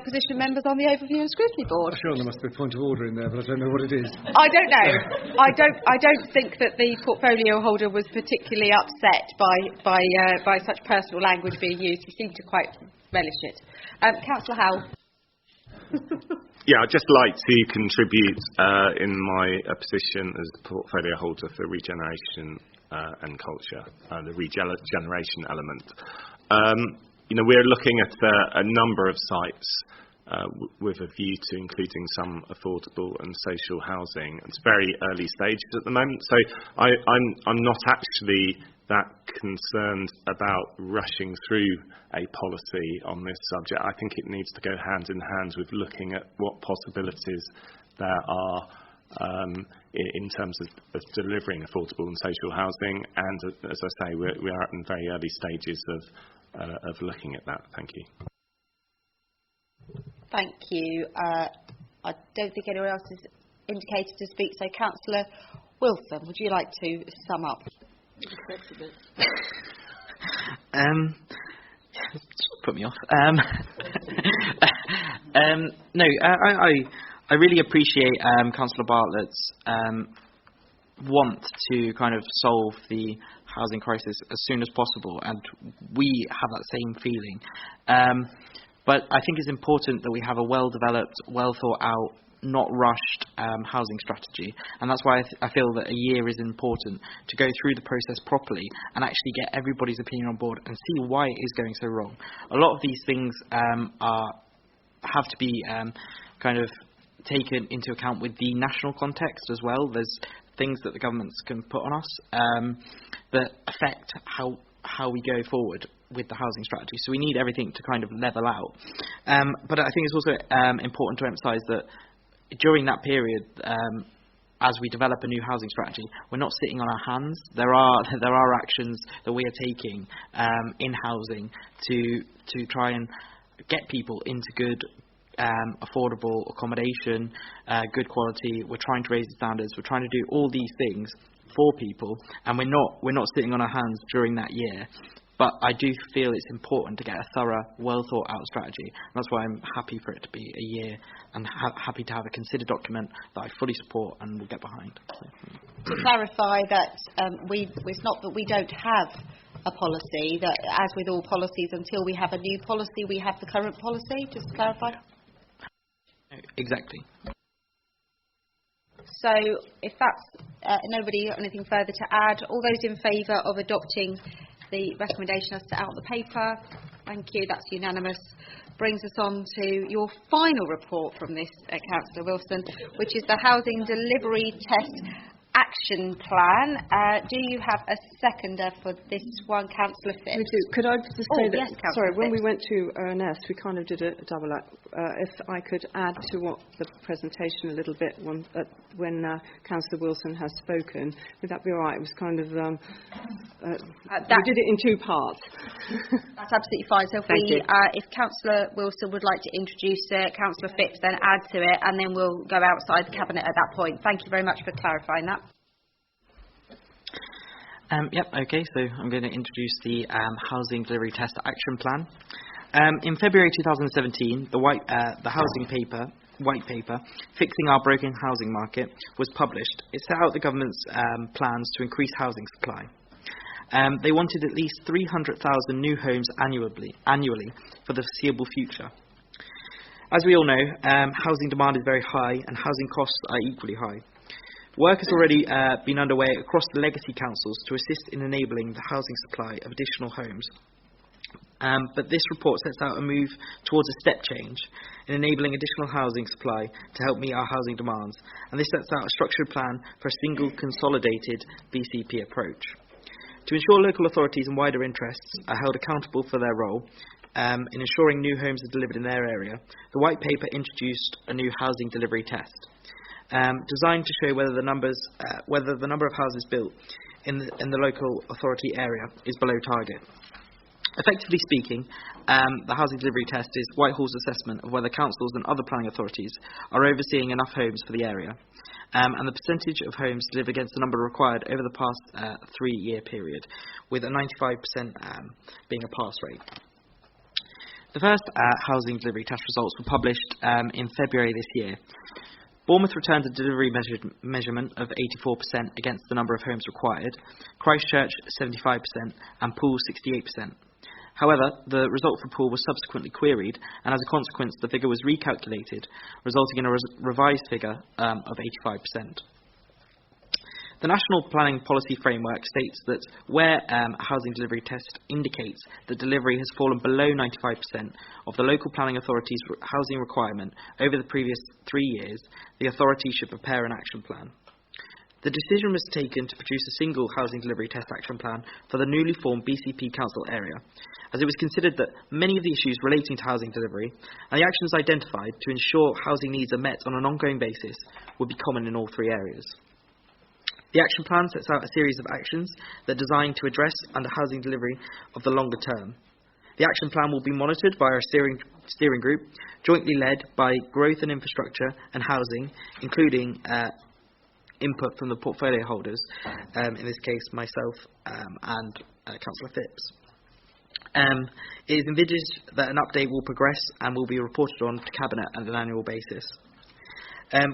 opposition members on the Overview and Scrutiny Board. I'm sure there must be a point of order in there, but I don't know what it is. I don't know. I don't think that the portfolio holder was particularly upset by such personal language being used. He seemed to quite relish it. Councillor Howell. Yeah, I'd just like to contribute in my position as the portfolio holder for regeneration and culture, the regeneration element. We're looking at a number of sites with a view to including some affordable and social housing. It's very early stages at the moment, so I'm not actually that concerned about rushing through a policy on this subject. I think it needs to go hand in hand with looking at what possibilities there are in terms of delivering affordable and social housing. And as I say, we are in very early stages of looking at that. Thank you. Thank you. I don't think anyone else has indicated to speak, so Councillor Wilson, would you like to sum up? Put me off. No, I really appreciate Councillor Bartlett's want to kind of solve the housing crisis as soon as possible, and we have that same feeling. But I think it's important that we have a well-developed, well-thought-out, not rushed housing strategy, and that's why I feel that a year is important to go through the process properly and actually get everybody's opinion on board and see why it is going so wrong. A lot of these things have to be kind of taken into account with the national context as well. There's things that the governments can put on us that affect how we go forward with the housing strategy. So we need everything to kind of level out. But I think it's also important to emphasise that during that period, as we develop a new housing strategy, we're not sitting on our hands. There are actions that we are taking in housing to try and get people into good, affordable accommodation, good quality. We're trying to raise the standards. We're trying to do all these things for people, and we're not sitting on our hands during that year. But I do feel it's important to get a thorough, well-thought-out strategy. That's why I'm happy for it to be a year, and happy to have a considered document that I fully support and will get behind. To clarify that it's not that we don't have a policy, that as with all policies, until we have a new policy, we have the current policy, just to clarify? Exactly. So if that's nobody got anything further to add, all those in favour of adopting the recommendation as set out on the paper, thank you, that's unanimous. Brings us on to your final report from this, Councillor Wilson, which is the Housing Delivery Test Action Plan. Do you have a seconder for this one, Councillor Phipps? We do. Could I just say that, yes, sorry, when we Phipps. went to ONS, we kind of did a double up. If I could add to what the presentation a little bit when Councillor Wilson has spoken, would that be all right? It was kind of, we did it in two parts. That's absolutely fine. So if Councillor Wilson would like to introduce it, Councillor Phipps then add to it, and then we'll go outside the Cabinet at that point. Thank you very much for clarifying that. Okay, so I'm going to introduce the Housing Delivery Test Action Plan. In February 2017, the white paper, Fixing Our Broken Housing Market, was published. It set out the government's plans to increase housing supply. They wanted at least 300,000 new homes annually for the foreseeable future. As we all know, housing demand is very high and housing costs are equally high. Work has already been underway across the legacy councils to assist in enabling the housing supply of additional homes. But this report sets out a move towards a step change in enabling additional housing supply to help meet our housing demands. And this sets out a structured plan for a single consolidated BCP approach. To ensure local authorities and wider interests are held accountable for their role in ensuring new homes are delivered in their area, the white paper introduced a new housing delivery test. Designed to show whether the number of houses built in the local authority area is below target. Effectively speaking, the housing delivery test is Whitehall's assessment of whether councils and other planning authorities are overseeing enough homes for the area, and the percentage of homes delivered against the number required over the past 3-year period, with a 95% being a pass rate. The first housing delivery test results were published in February this year. Bournemouth returned a delivery measurement of 84% against the number of homes required, Christchurch 75% and Poole 68%. However, the result for Poole was subsequently queried, and as a consequence the figure was recalculated, resulting in a revised figure of 85%. The National Planning Policy Framework states that where a housing delivery test indicates that delivery has fallen below 95% of the local planning authority's housing requirement over the previous 3 years, the authority should prepare an action plan. The decision was taken to produce a single housing delivery test action plan for the newly formed BCP Council area, as it was considered that many of the issues relating to housing delivery and the actions identified to ensure housing needs are met on an ongoing basis would be common in all 3 areas. The action plan sets out a series of actions that are designed to address under housing delivery of the longer term. The action plan will be monitored by our steering group, jointly led by Growth and Infrastructure and Housing, including input from the portfolio holders, in this case myself and Councillor Phipps. It is envisaged that an update will progress and will be reported on to Cabinet on an annual basis.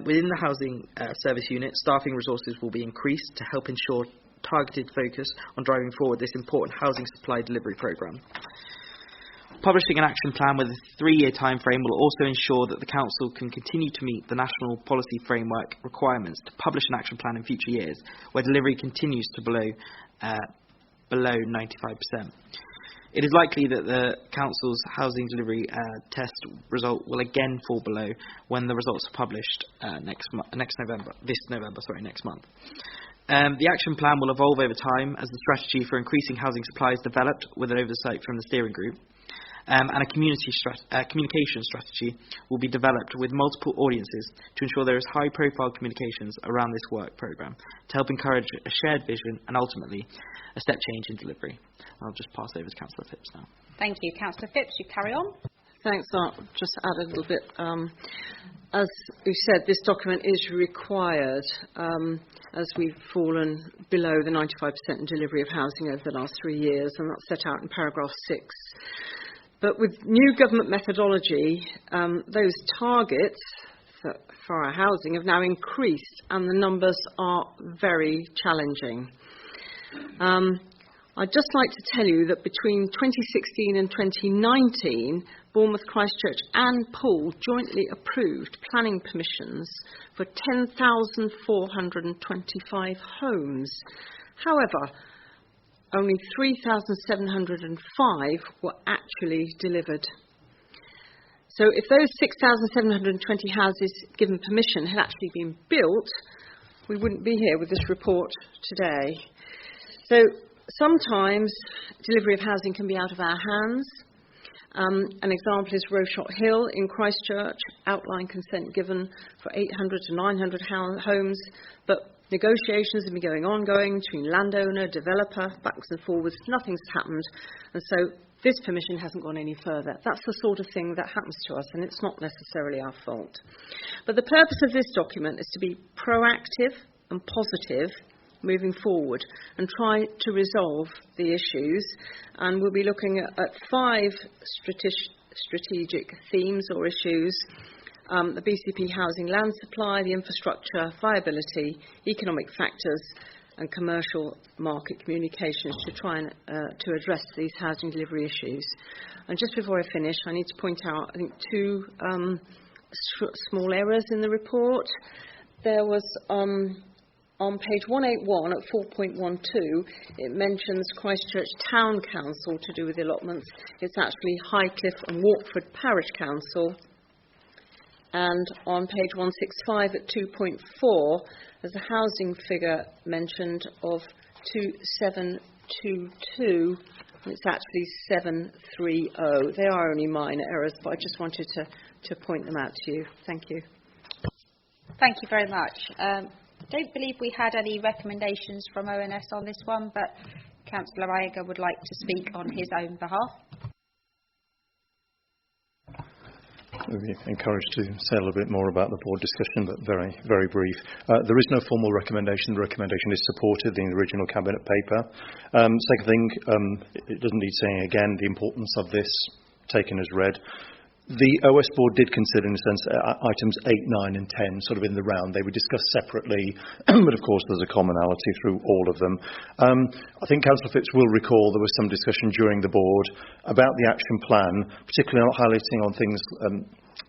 Within the housing service unit, staffing resources will be increased to help ensure targeted focus on driving forward this important housing supply delivery programme. Publishing an action plan with a 3-year time frame will also ensure that the Council can continue to meet the national policy framework requirements to publish an action plan in future years, where delivery continues to below 95%. It is likely that the Council's housing delivery test result will again fall below when the results are published next month. The action plan will evolve over time as the strategy for increasing housing supply is developed with an oversight from the steering group. And a communication strategy will be developed with multiple audiences to ensure there is high-profile communications around this work programme to help encourage a shared vision and ultimately a step change in delivery. I'll just pass over to Councillor Phipps now. Thank you. Councillor Phipps, you carry on. Thanks. I'll just add a little bit. As we said, this document is required as we've fallen below the 95% in delivery of housing over the last 3 years, and that's set out in paragraph 6. But with new government methodology, those targets for our housing have now increased, and the numbers are very challenging. I'd just like to tell you that between 2016 and 2019, Bournemouth, Christchurch and Poole jointly approved planning permissions for 10,425 homes. However, only 3,705 were actually delivered. So if those 6,720 houses given permission had actually been built, we wouldn't be here with this report today. So sometimes delivery of housing can be out of our hands. An example is Rowshot Hill in Christchurch, outline consent given for 800 to 900 homes, but negotiations have been ongoing between landowner, developer, backwards and forwards. Nothing's happened, and so this permission hasn't gone any further. That's the sort of thing that happens to us, and it's not necessarily our fault. But the purpose of this document is to be proactive and positive moving forward and try to resolve the issues. And we'll be looking at 5 strategic themes or issues. The BCP housing land supply, the infrastructure, viability, economic factors and commercial market communications to try and to address these housing delivery issues. And just before I finish, I need to point out, I think, 2 small errors in the report. There was on page 181 at 4.12, it mentions Christchurch Town Council to do with allotments. It's actually Highcliffe and Warkford Parish Council. And on page 165 at 2.4, there's a housing figure mentioned of 2722, and it's actually 730. They are only minor errors, but I just wanted to point them out to you. Thank you. Thank you very much. I don't believe we had any recommendations from ONS on this one, but Councillor Iyer would like to speak on his own behalf. We'll be encouraged to say a little bit more about the board discussion, but very, very brief. There is no formal recommendation. The recommendation is supported in the original cabinet paper. Second thing, it doesn't need saying again the importance of this taken as read. The OS board did consider, in a sense, items 8, 9 and 10 sort of in the round. They were discussed separately, but of course there's a commonality through all of them. I think Councillor Phipps will recall there was some discussion during the board about the action plan, particularly not highlighting on things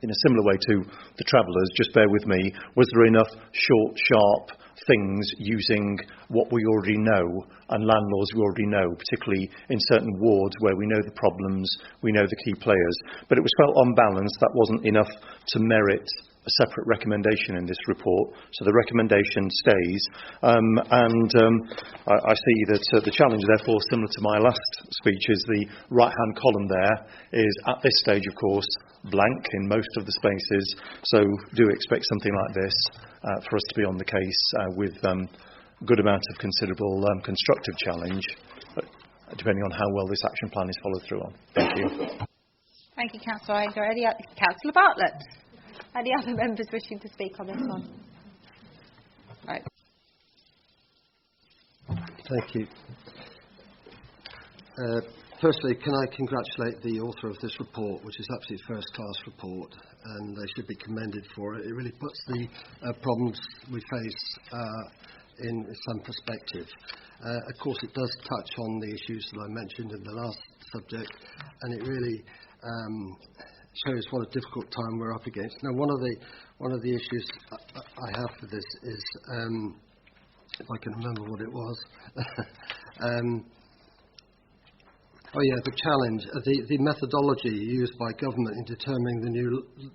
in a similar way to the travellers. Just bear with me. Was there enough short, sharp things using what we already know and landlords we already know, particularly in certain wards where we know the problems, we know the key players. But it was felt on balance that wasn't enough to merit a separate recommendation in this report, so the recommendation stays. I see that the challenge, therefore, similar to my last speech, is the right-hand column there is, at this stage, of course, blank in most of the spaces, so do expect something like this for us to be on the case with a good amount of considerable constructive challenge, depending on how well this action plan is followed through on. Thank you. Thank you, Councillor Iyer. Councillor Bartlett. Any other members wishing to speak on this one? Right. Thank you. Firstly, can I congratulate the author of this report, which is absolutely first-class report, and they should be commended for it. It really puts the problems we face in some perspective. Of course, it does touch on the issues that I mentioned in the last subject, and it really shows what a difficult time we're up against. Now, one of the issues I have for this is, if I can remember what it was. The challenge, the methodology used by government in determining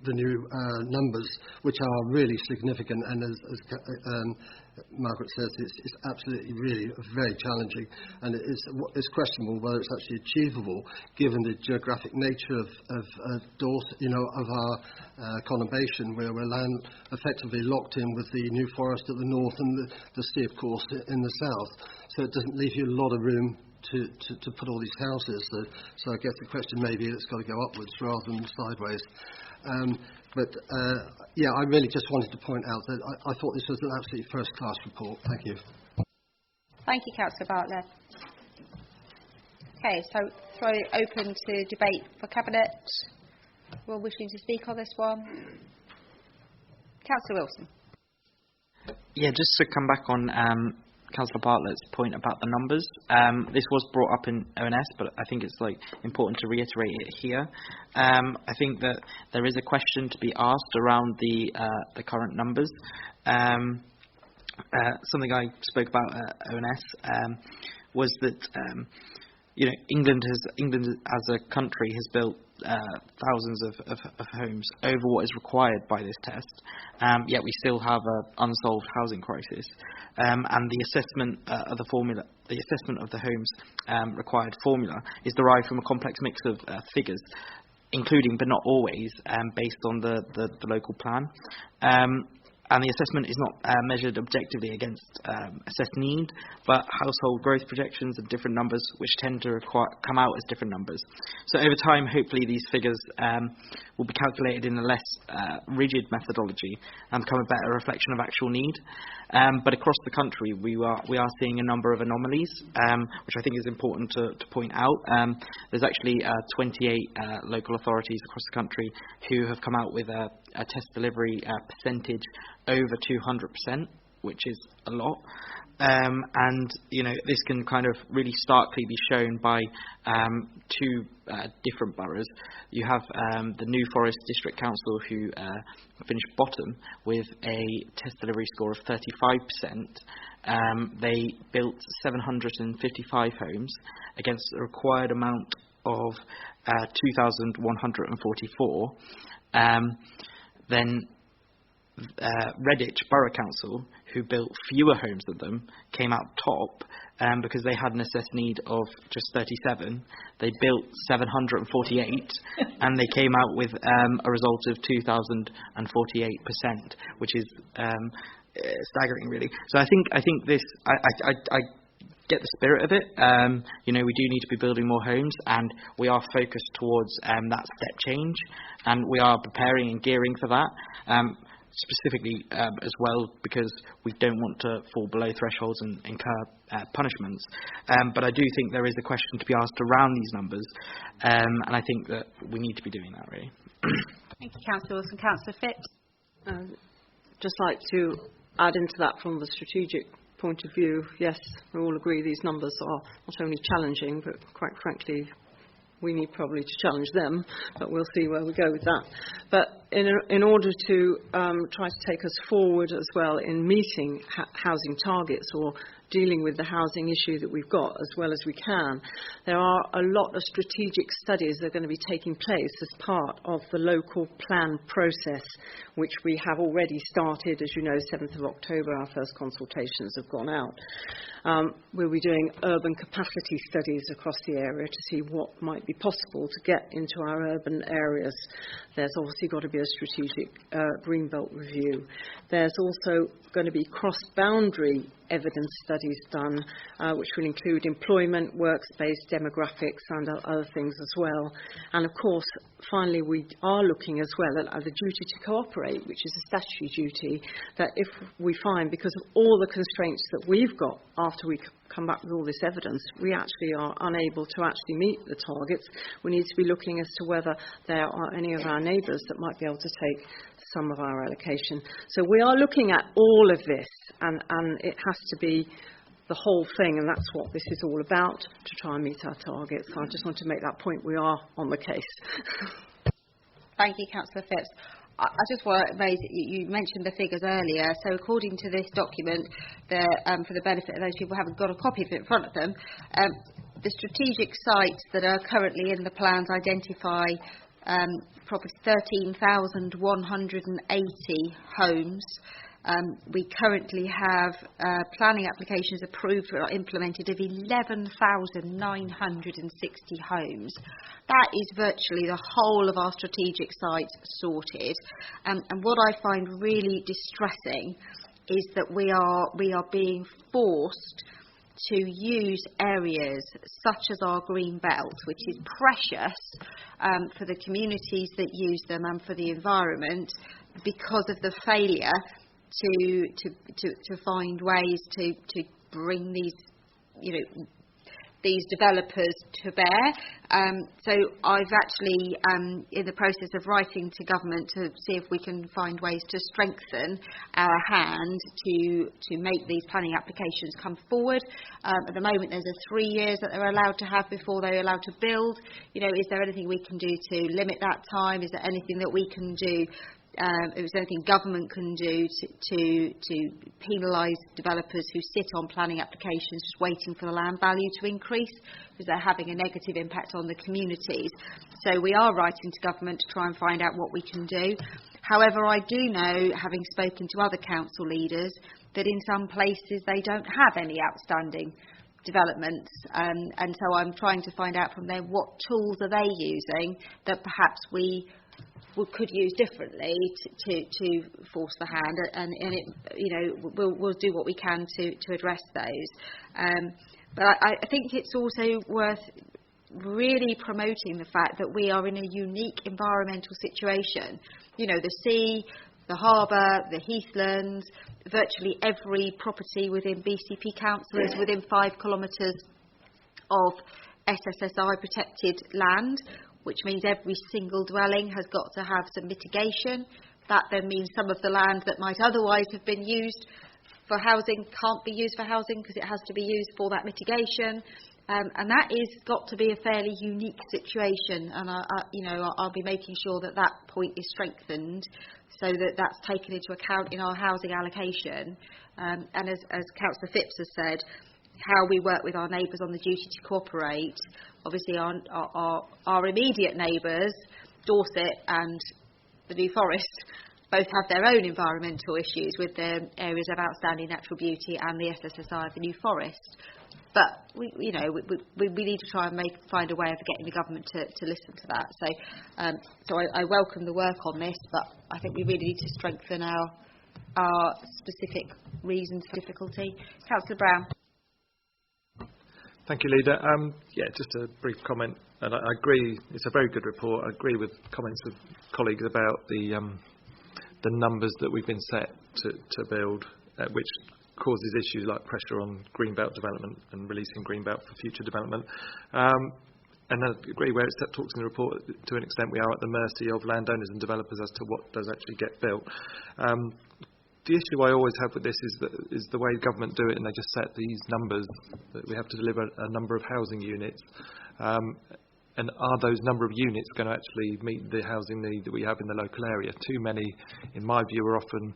the new numbers, which are really significant, and as Margaret says, it's absolutely really very challenging, and it's questionable whether it's actually achievable given the geographic nature of Dorset, of our conurbation, where we're effectively locked in with the New Forest at the north and the sea, of course, in the south. So it doesn't leave you a lot of room to put all these houses. So I guess the question maybe it's got to go upwards rather than sideways. I really just wanted to point out that I thought this was an absolutely first-class report. Thank you. Thank you, Councillor Bartlett. Okay, so throw it open to debate for Cabinet. We're wishing to speak on this one. Councillor Wilson. Yeah, just to come back on Councillor Bartlett's point about the numbers. This was brought up in ONS, but I think it's important to reiterate it here. I think that there is a question to be asked around the current numbers. Something I spoke about at ONS was that England as a country has built thousands of homes over what is required by this test, yet we still have an unsolved housing crisis, and the assessment of the assessment of the homes required formula is derived from a complex mix of figures, including but not always based on the local plan. And the assessment is not measured objectively against assessed need, but household growth projections and different numbers, which tend to come out as different numbers. So over time, hopefully, these figures will be calculated in a less rigid methodology and become a better reflection of actual need. But across the country, we are seeing a number of anomalies, which I think is important to point out. There's actually 28 local authorities across the country who have come out with a test delivery percentage over 200%, which is a lot. And this can kind of really starkly be shown by two different boroughs. You have the New Forest District Council, who finished bottom with a test delivery score of 35%. They built 755 homes against a required amount of 2,144. Then Redditch Borough Council, who built fewer homes than them, came out top because they had an assessed need of just 37. They built 748 and they came out with a result of 2,048%, which is staggering, really. So I think this, I get the spirit of it. We do need to be building more homes, and we are focused towards that step change, and we are preparing and gearing for that. Specifically as well, because we don't want to fall below thresholds and incur punishments. But I do think there is a question to be asked around these numbers, and I think that we need to be doing that, really. Thank you, Councillor Wilson. Councillor Fitt. Just like to add into that from the strategic point of view. Yes, we all agree these numbers are not only challenging, but quite frankly, we need probably to challenge them, but we'll see where we go with that. But in order to try to take us forward as well in meeting housing targets or dealing with the housing issue that we've got as well as we can, there are a lot of strategic studies that are going to be taking place as part of the local plan process, which we have already started. As you know, 7th of October, our first consultations have gone out. We'll be doing urban capacity studies across the area to see what might be possible to get into our urban areas. There's obviously got to be a strategic Greenbelt review. There's also going to be cross-boundary evidence studies done, which will include employment, workspace, demographics and other things as well. And of course, finally, we are looking as well at the duty to cooperate, which is a statutory duty, that if we find, because of all the constraints that we've got after we come back with all this evidence, we actually are unable to actually meet the targets. We need to be looking as to whether there are any of our neighbours that might be able to take some of our allocation. So we are looking at all of this, and it has to be the whole thing, and that's what this is all about, to try and meet our targets. So I just want to make that point. We are on the case. Thank you, Councillor Phipps. I just want to raise, you mentioned the figures earlier. So according to this document, for the benefit of those people who haven't got a copy of it in front of them, the strategic sites that are currently in the plans identify probably 13,180 homes. We currently have planning applications approved or implemented of 11,960 homes. That is virtually the whole of our strategic sites sorted. And what I find really distressing is that we are being forced to use areas such as our green belt, which is precious for the communities that use them and for the environment, because of the failure to find ways to bring these, these developers to bear. So I've actually in the process of writing to government to see if we can find ways to strengthen our hand to make these planning applications come forward. At the moment there's a 3 years that they're allowed to have before they're allowed to build. Is there anything we can do to limit that time? Is there anything that we can do? Is there anything government can do to penalise developers who sit on planning applications just waiting for the land value to increase, because they're having a negative impact on the communities? So we are writing to government to try and find out what we can do. However, I do know, having spoken to other council leaders, that in some places they don't have any outstanding developments, and so I'm trying to find out from them what tools are they using that perhaps we could use differently to force the hand, and we'll do what we can to address those. But I think it's also worth really promoting the fact that we are in a unique environmental situation. The sea, the harbour, the heathlands, virtually every property within BCP Council is within 5 kilometres of SSSI protected land, which means every single dwelling has got to have some mitigation. That then means some of the land that might otherwise have been used for housing can't be used for housing because it has to be used for that mitigation. And that is got to be a fairly unique situation, and I'll be making sure that that point is strengthened so that that's taken into account in our housing allocation. And as Councillor Phipps has said, how we work with our neighbours on the duty to cooperate. Obviously our immediate neighbours, Dorset and the New Forest, both have their own environmental issues with their areas of outstanding natural beauty and the SSSI of the New Forest. But we need to try and find a way of getting the government to listen to that. So I welcome the work on this, but I think we really need to strengthen our specific reasons for difficulty. Councillor Brown. Thank you, Leader. Just a brief comment, and I agree. It's a very good report. I agree with comments of colleagues about the numbers that we've been set to build, which causes issues like pressure on greenbelt development and releasing greenbelt for future development. And I agree where it talks in the report, to an extent we are at the mercy of landowners and developers as to what does actually get built. The issue I always have with this is the way government do it, and they just set these numbers that we have to deliver a number of housing units. And are those number of units going to actually meet the housing need that we have in the local area? Too many, in my view, are often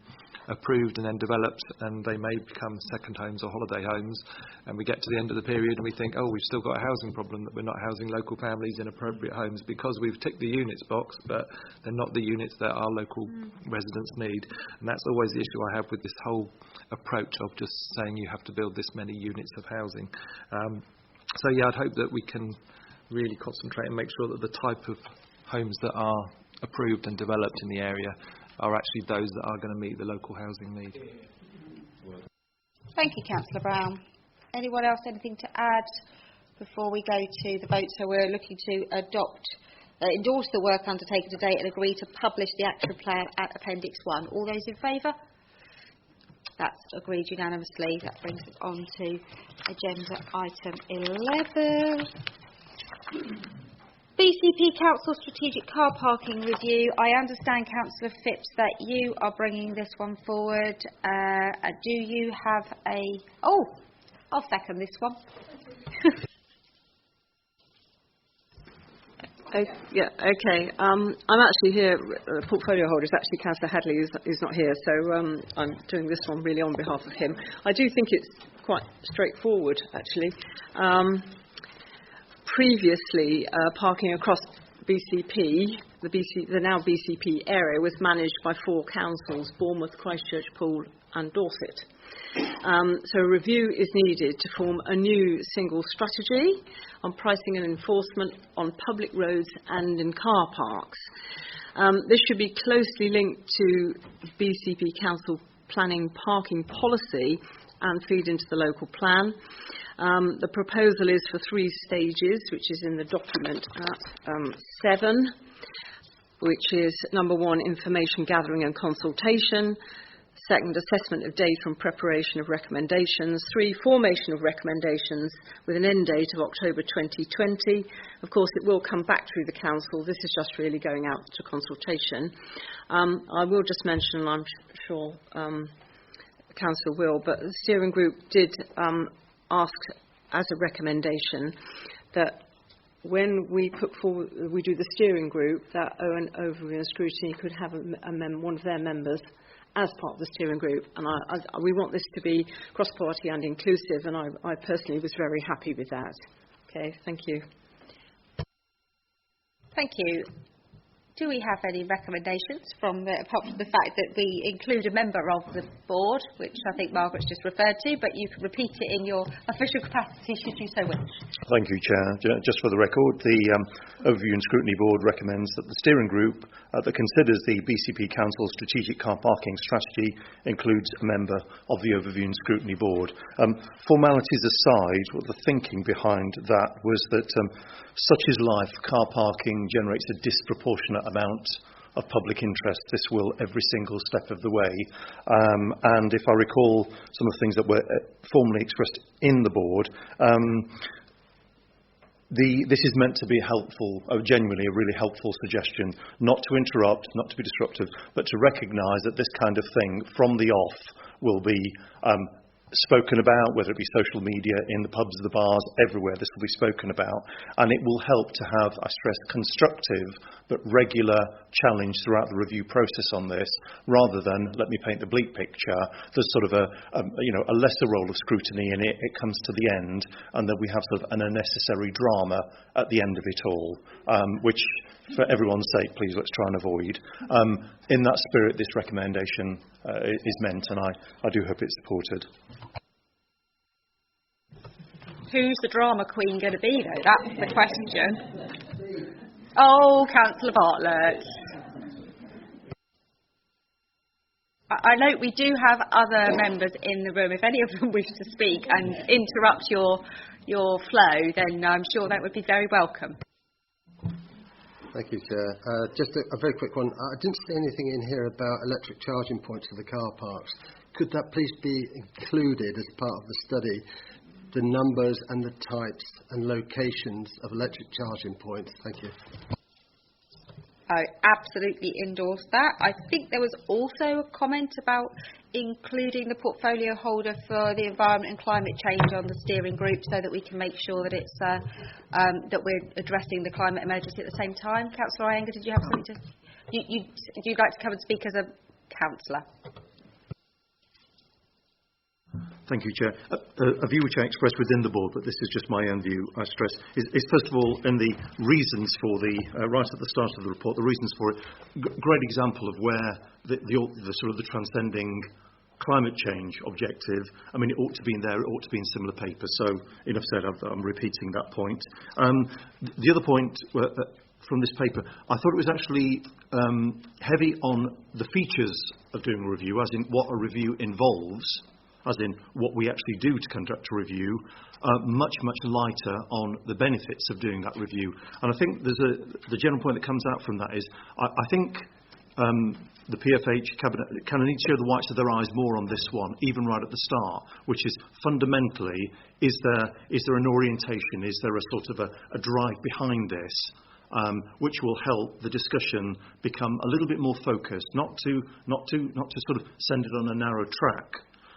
approved and then developed, and they may become second homes or holiday homes. And we get to the end of the period and we think, oh, we've still got a housing problem, that we're not housing local families in appropriate homes because we've ticked the units box, but they're not the units that our local residents need. And that's always the issue I have with this whole approach of just saying you have to build this many units of housing. I'd hope that we can really concentrate and make sure that the type of homes that are approved and developed in the area are actually those that are going to meet the local housing need. Thank you, Councillor Brown. Anyone else anything to add before we go to the vote? So we're looking to endorse the work undertaken today and agree to publish the action plan at Appendix 1. All those in favour? That's agreed unanimously. That brings us on to agenda item 11. BCP Council Strategic Car Parking Review. I understand, Councillor Phipps, that you are bringing this one forward. Do you have a... Oh, I'll second this one. Yeah, okay. I'm actually here. The portfolio holder is actually Councillor Hadley, who's not here, so I'm doing this one really on behalf of him. I do think it's quite straightforward, actually. Previously, parking across BCP, the now BCP area, was managed by 4 councils: Bournemouth, Christchurch, Poole and Dorset. So a review is needed to form a new single strategy on pricing and enforcement on public roads and in car parks. This should be closely linked to BCP Council planning parking policy and feed into the local plan. The proposal is for 3 stages, which is in the document at 7, which is number 1, information gathering and consultation. 2nd, assessment of data and preparation of recommendations. 3, formation of recommendations with an end date of October 2020. Of course, it will come back through the council. This is just really going out to consultation. I will just mention, and I'm sure the council will, but the steering group did ask as a recommendation that when we put forward, we do the steering group, that Owen Overview and Scrutiny could have one of their members as part of the steering group, and we want this to be cross-party and inclusive, and I personally was very happy with that. Okay, thank you. Thank you. Do we have any recommendations apart from the fact that we include a member of the board, which I think Margaret's just referred to, but you can repeat it in your official capacity should you so wish? Thank you, Chair. Just for the record, the Overview and Scrutiny Board recommends that the steering group that considers the BCP Council Strategic Car Parking Strategy includes a member of the Overview and Scrutiny Board. Formalities aside, well, the thinking behind that was that such is life, car parking generates a disproportionate amount of public interest. This will every single step of the way. And if I recall some of the things that were formally expressed in the board, this is meant to be helpful, genuinely a really helpful suggestion, not to interrupt, not to be disruptive, but to recognise that this kind of thing from the off will be spoken about, whether it be social media, in the pubs, the bars, everywhere this will be spoken about, and it will help to have, I stress, constructive but regular challenge throughout the review process on this, rather than, let me paint the bleak picture, there's sort of a lesser role of scrutiny in it, it comes to the end, and that we have sort of an unnecessary drama at the end of it all, which, for everyone's sake, please let's try and avoid. In that spirit, this recommendation is meant, and I do hope it's supported. Who's the drama queen going to be, though? That's the question. Oh, Councillor Bartlett. I note we do have other members in the room. If any of them wish to speak and interrupt your flow, then I'm sure that would be very welcome. Thank you, Chair. Just a very quick one. I didn't see anything in here about electric charging points for the car parks. Could that please be included as part of the study, the numbers and the types and locations of electric charging points? Thank you. I absolutely endorse that. I think there was also a comment about including the portfolio holder for the environment and climate change on the steering group, so that we can make sure that it's that we're addressing the climate emergency at the same time. Councillor Iyengar, did you have something to? You'd like to come and speak as a councillor? Thank you, Chair. A view which I expressed within the board, but this is just my own view, I stress, is first of all, in the reasons for right at the start of the report, the reasons for it, great example of where the sort of the transcending climate change objective, I mean, it ought to be in there, it ought to be in similar papers. So, enough said, I'm repeating that point. The other point from this paper, I thought it was actually heavy on the features of doing a review, as in what a review involves, as in what we actually do to conduct a review, much, much lighter on the benefits of doing that review. And I think the general point that comes out from that is, I think the PFH Cabinet kind of need to show the whites of their eyes more on this one, even right at the start, which is fundamentally, is there an orientation? Is there a sort of a drive behind this, which will help the discussion become a little bit more focused, not to sort of send it on a narrow track,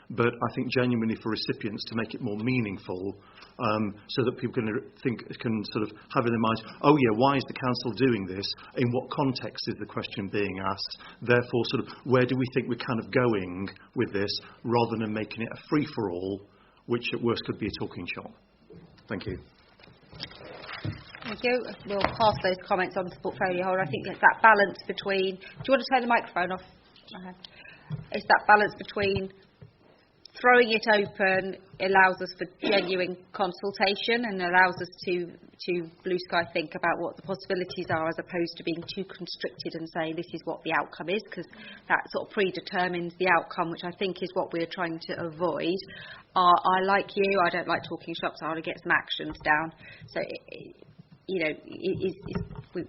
but I think genuinely for recipients to make it more meaningful, so that people can sort of have in their minds, oh yeah, why is the council doing this? In what context is the question being asked? Therefore, sort of where do we think we're kind of going with this, rather than making it a free-for-all, which at worst could be a talking shop. Thank you. Thank you. We'll pass those comments on to the portfolio holder. I think it's that balance between... Do you want to turn the microphone off? It's that balance between throwing it open allows us for genuine consultation and allows us to blue sky think about what the possibilities are, as opposed to being too constricted and saying this is what the outcome is, because that sort of predetermines the outcome, which I think is what we're trying to avoid. I, like you, I don't like talking shops. I want to get some actions down. So, we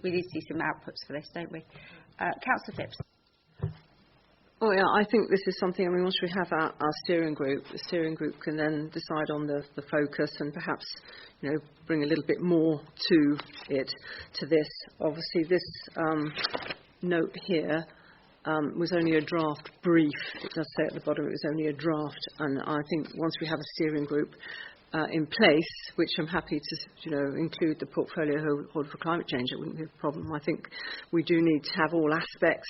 need to see some outputs for this, don't we? Councillor Phipps. Oh yeah, I think this is something, I mean, once we have our steering group, the steering group can then decide on the focus and perhaps, bring a little bit more to this. Obviously, this note here was only a draft brief. It does say at the bottom it was only a draft, and I think once we have a steering group in place, which I'm happy to, include the portfolio holder for climate change, it wouldn't be a problem. I think we do need to have all aspects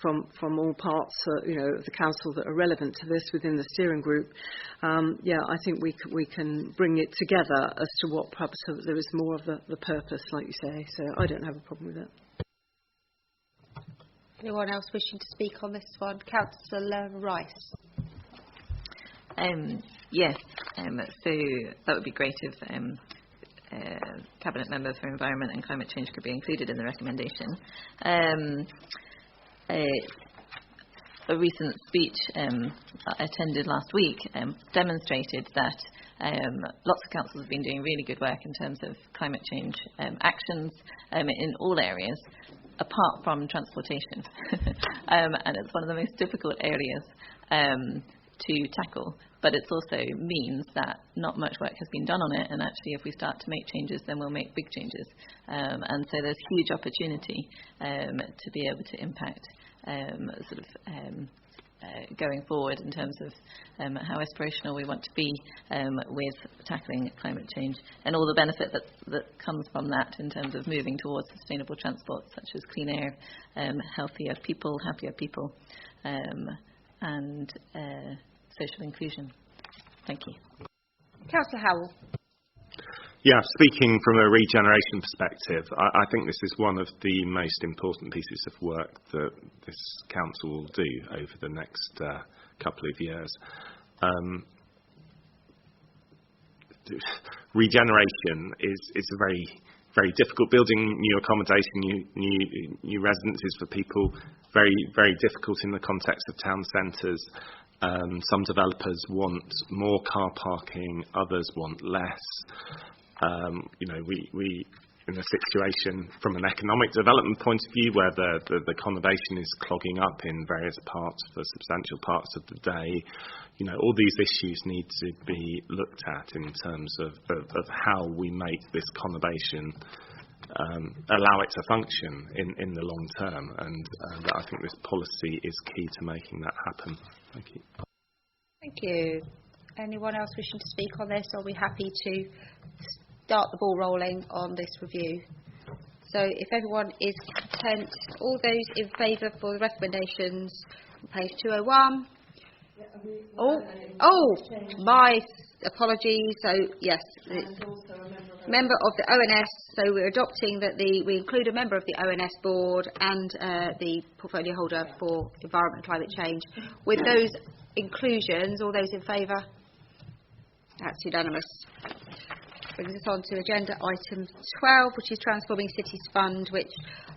from all parts, of the council that are relevant to this within the steering group. I think we can bring it together as to what perhaps there is more of the purpose, like you say. So I don't have a problem with it. Anyone else wishing to speak on this one? Councillor Rice. Yes, so that would be great if Cabinet Member for Environment and Climate Change could be included in the recommendation. A recent speech I attended last week demonstrated that lots of councils have been doing really good work in terms of climate change actions in all areas, apart from transportation. And it's one of the most difficult areas to tackle, but it also means that not much work has been done on it, and actually if we start to make changes, then we'll make big changes. And so there's huge opportunity to be able to impact going forward in terms of how aspirational we want to be with tackling climate change and all the benefit that comes from that in terms of moving towards sustainable transport, such as clean air, healthier people, happier people, and social inclusion. Thank you. Councillor Howell. Yeah, speaking from a regeneration perspective, I think this is one of the most important pieces of work that this council will do over the next couple of years. Regeneration is a very difficult. Building new accommodation, new residences for people, very, very difficult in the context of town centres. Some developers want more car parking, others want less. We in a situation from an economic development point of view where the conurbation is clogging up in various parts for substantial parts of the day. All these issues need to be looked at in terms of how we make this conurbation allow it to function in the long term, and I think this policy is key to making that happen. Thank you. Thank you. Anyone else wishing to speak on this, or are we happy to start the ball rolling on this review? So if everyone is content, all those in favour for the recommendations on page 201. My apologies. So yes, member of the ONS. So we're adopting that we include a member of the ONS board and the portfolio holder for environment and climate change. With those inclusions, all those in favour? That's unanimous. Brings us on to agenda item 12, which is Transforming Cities Fund, which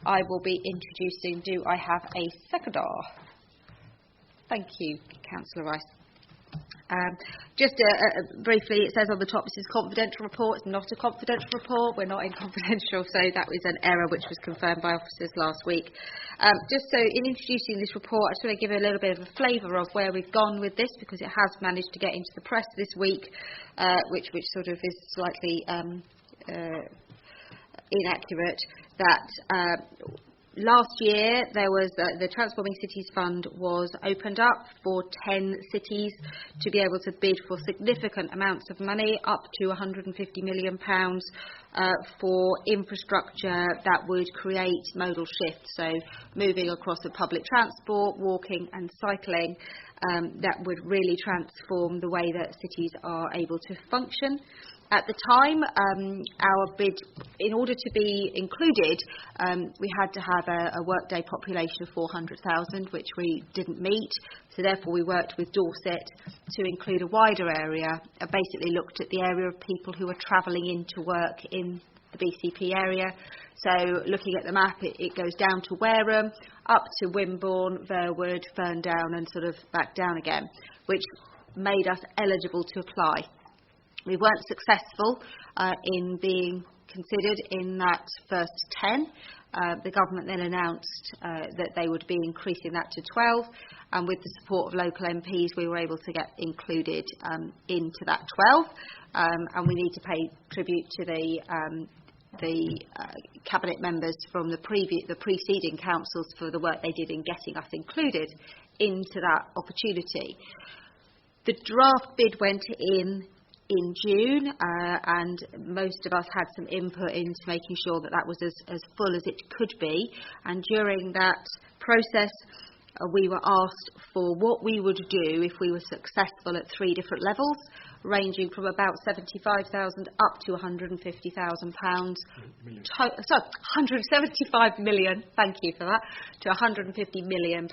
I will be introducing. Do I have a seconder? Thank you, Councillor Rice. Just briefly, it says on the top, this is a confidential report. It's not a confidential report. We're not in confidential, so that was an error which was confirmed by officers last week. Just so, in introducing this report, I just want to give a little bit of a flavour of where we've gone with this, because it has managed to get into the press this week, which sort of is slightly inaccurate. That last year, there was the Transforming Cities Fund was opened up for 10 cities to be able to bid for significant amounts of money, up to £150 million, for infrastructure that would create modal shifts, so moving across the public transport, walking and cycling, that would really transform the way that cities are able to function. At the time, our bid, in order to be included, we had to have a workday population of 400,000, which we didn't meet. So therefore, we worked with Dorset to include a wider area. Basically looked at the area of people who are travelling into work in the BCP area. So looking at the map, it goes down to Wareham, up to Wimborne, Verwood, Ferndown, and sort of back down again, which made us eligible to apply. We weren't successful in being considered in that first 10. The government then announced that they would be increasing that to 12, and with the support of local MPs, we were able to get included into that 12. And we need to pay tribute to the cabinet members from the preceding councils for the work they did in getting us included into that opportunity. The draft bid went in June, and most of us had some input into making sure that was as full as it could be. And during that process, we were asked for what we would do if we were successful at 3 different levels, ranging from about 75,000 up to £150,000. Sorry, 175 million. Thank you for that. To £150 million,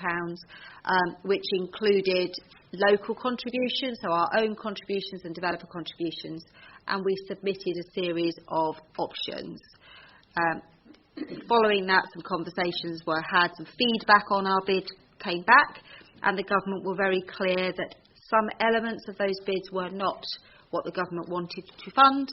which included local contributions, so our own contributions and developer contributions, and we submitted a series of options. Following that, some conversations were had, some feedback on our bid came back, and the government were very clear that some elements of those bids were not what the government wanted to fund,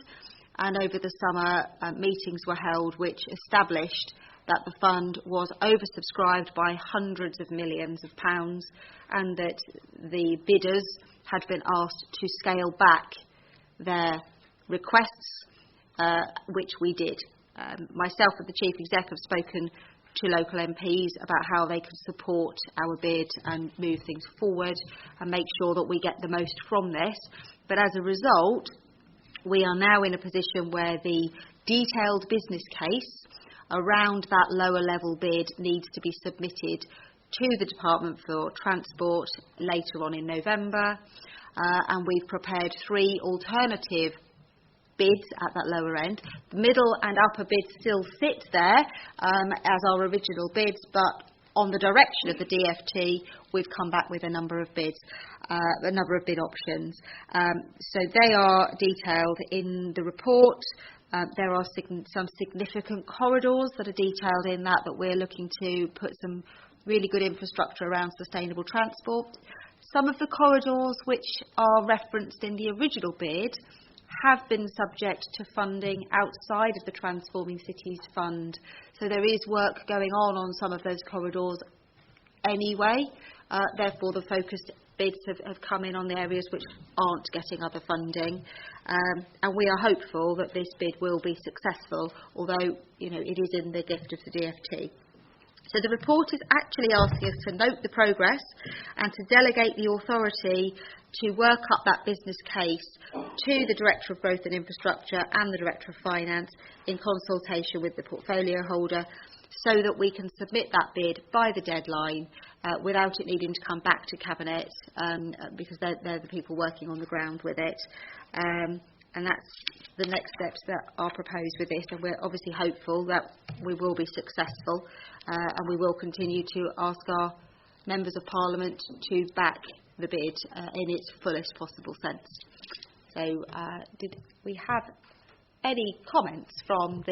and over the summer meetings were held which established that the fund was oversubscribed by hundreds of millions of pounds, and that the bidders had been asked to scale back their requests, which we did. Myself and the Chief Exec have spoken to local MPs about how they can support our bid and move things forward and make sure that we get the most from this. But as a result, we are now in a position where the detailed business case around that lower level bid needs to be submitted to the Department for Transport later on in November, and we've prepared 3 alternative bids at that lower end. The middle and upper bids still sit there as our original bids, but on the direction of the DFT, we've come back with a number of bids, a number of bid options. So they are detailed in the report. There are some significant corridors that are detailed in that we're looking to put some really good infrastructure around sustainable transport. Some of the corridors which are referenced in the original bid have been subject to funding outside of the Transforming Cities Fund. So there is work going on some of those corridors anyway. Therefore, the focused bids have come in on the areas which aren't getting other funding. And we are hopeful that this bid will be successful, although it is in the gift of the DFT. So the report is actually asking us to note the progress and to delegate the authority to work up that business case to the Director of Growth and Infrastructure and the Director of Finance in consultation with the portfolio holder, so that we can submit that bid by the deadline without it needing to come back to Cabinet, because they're the people working on the ground with it. And that's the next steps that are proposed with this, and we're obviously hopeful that we will be successful, and we will continue to ask our Members of Parliament to back the bid in its fullest possible sense. So did we have any comments from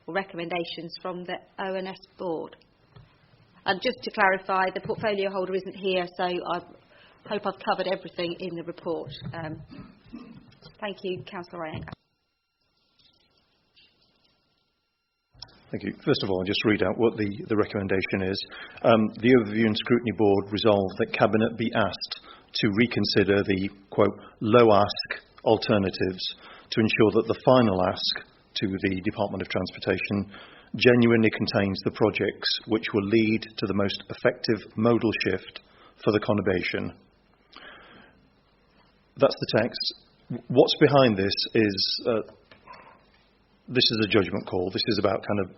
or recommendations from the ONS board? And just to clarify, the portfolio holder isn't here, so hope I've covered everything in the report. Thank you, Councillor Ryan. Thank you. First of all, I'll just read out what the recommendation is. The Overview and Scrutiny Board resolve that Cabinet be asked to reconsider the, quote, low ask alternatives to ensure that the final ask to the Department of Transportation genuinely contains the projects which will lead to the most effective modal shift for the conurbation. That's the text. What's behind this is a judgment call. This is about kind of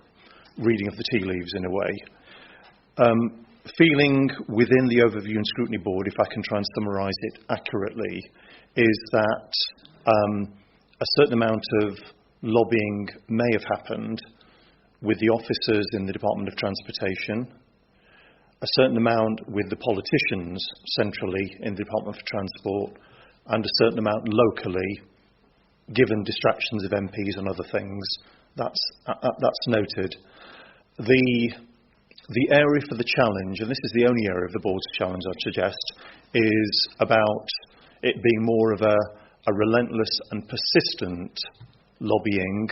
reading of the tea leaves in a way. Feeling within the Overview and Scrutiny Board, if I can try and summarise it accurately, is that a certain amount of lobbying may have happened with the officers in the Department of Transportation, a certain amount with the politicians centrally in the Department of Transport, and a certain amount locally, given distractions of MPs and other things. That's noted. The area for the challenge, and this is the only area of the board's challenge I'd suggest, is about it being more of a relentless and persistent lobbying,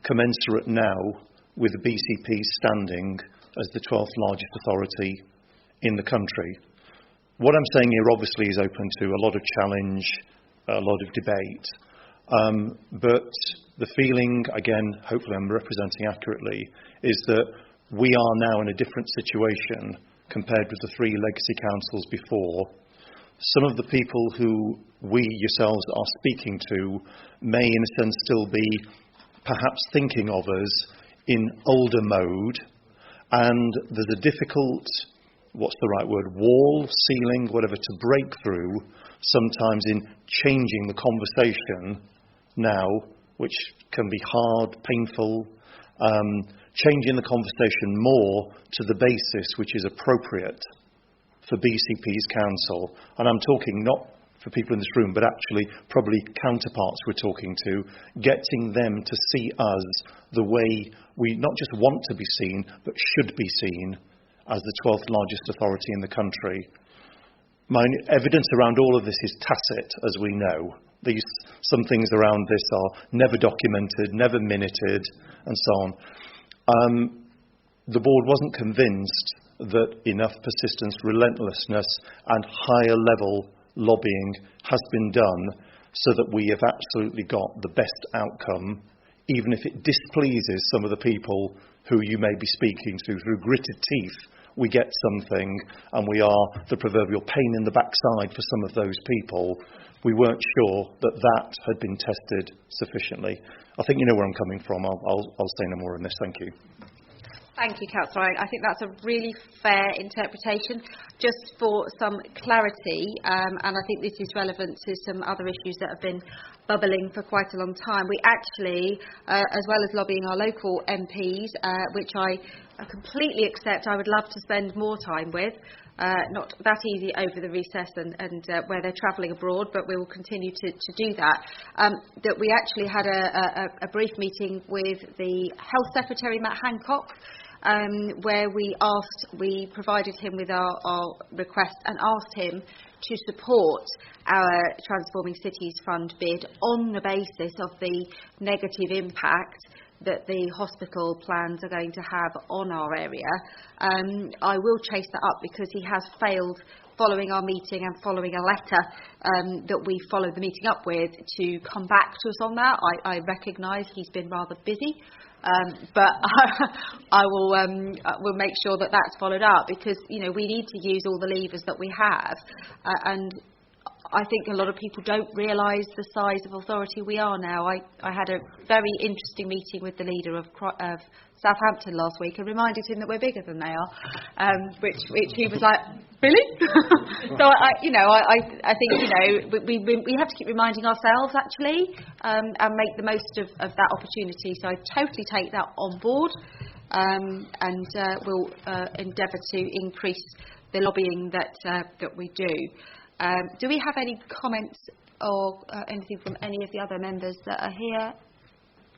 commensurate now with the BCP's standing as the 12th largest authority in the country. What I'm saying here obviously is open to a lot of challenge, a lot of debate, but the feeling, again, hopefully I'm representing accurately, is that we are now in a different situation compared with the three legacy councils before. Some of the people who we yourselves are speaking to may in a sense still be perhaps thinking of us in older mode, and there's a difficult, what's the right word, wall, ceiling, whatever, to break through sometimes in changing the conversation now, which can be hard, painful, changing the conversation more to the basis which is appropriate for BCP's council. And I'm talking not for people in this room, but actually probably counterparts we're talking to, getting them to see us the way we not just want to be seen, but should be seen as the 12th largest authority in the country. My evidence around all of this is tacit, as we know. Some things around this are never documented, never minuted, and so on. The board wasn't convinced that enough persistence, relentlessness, and higher level lobbying has been done so that we have absolutely got the best outcome, even if it displeases some of the people who you may be speaking to. Through gritted teeth, we get something, and we are the proverbial pain in the backside for some of those people. We weren't sure that that had been tested sufficiently. I think you know where I'm coming from. I'll say no more on this. Thank you. Thank you, Councillor Ryan. I think that's a really fair interpretation. Just for some clarity, and I think this is relevant to some other issues that have been bubbling for quite a long time, we actually, as well as lobbying our local MPs, which I completely accept, I would love to spend more time with, not that easy over the recess and where they're travelling abroad, but we will continue to do that. That we actually had a brief meeting with the Health Secretary, Matt Hancock, where we provided him with our request and asked him to support our Transforming Cities Fund bid on the basis of the negative impact that the hospital plans are going to have on our area. I will chase that up because he has failed, following our meeting and following a letter that we followed the meeting up with, to come back to us on that. I recognise he's been rather busy, but I will make sure that that's followed up, because we need to use all the levers that we have, and I think a lot of people don't realise the size of authority we are now. I had a very interesting meeting with the leader of Southampton last week and reminded him that we're bigger than they are, which he was like, really? So I think we have to keep reminding ourselves actually, and make the most of that opportunity. So I totally take that on board, and we'll endeavour to increase the lobbying that we do. Do we have any comments or anything from any of the other members that are here?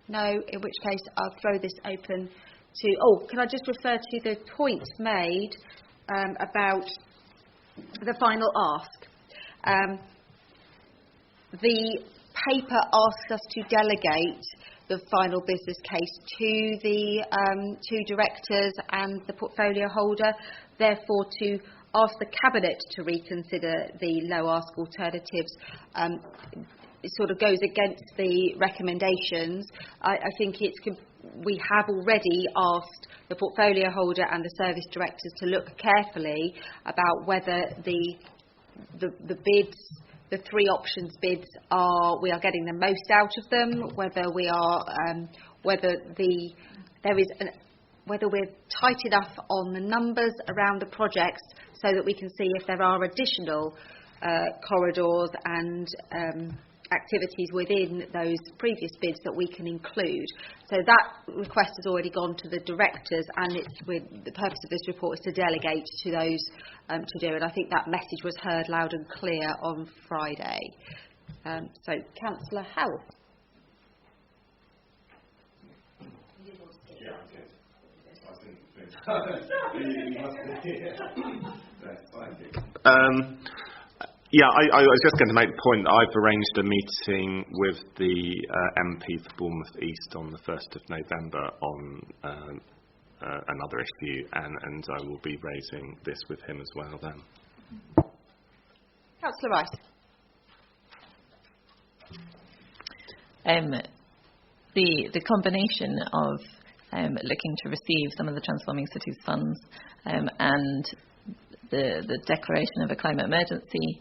No, in which case I'll throw this open to... Oh, can I just refer to the point made about the final ask? The paper asks us to delegate the final business case to the two directors and the portfolio holder, therefore to ask the Cabinet to reconsider the low ask alternatives. It sort of goes against the recommendations. I think we have already asked the portfolio holder and the service directors to look carefully about whether the bids, the three options bids, we are getting the most out of them, whether we're tight enough on the numbers around the projects so that we can see if there are additional corridors and activities within those previous bids that we can include. So that request has already gone to the directors, and the purpose of this report is to delegate to those to do it. I think that message was heard loud and clear on Friday. So, Councillor Howell. I was just going to make the point that I've arranged a meeting with the MP for Bournemouth East on the 1st of November on another issue, and I will be raising this with him as well then. Councillor Rice. The combination of looking to receive some of the Transforming Cities funds and the declaration of a climate emergency,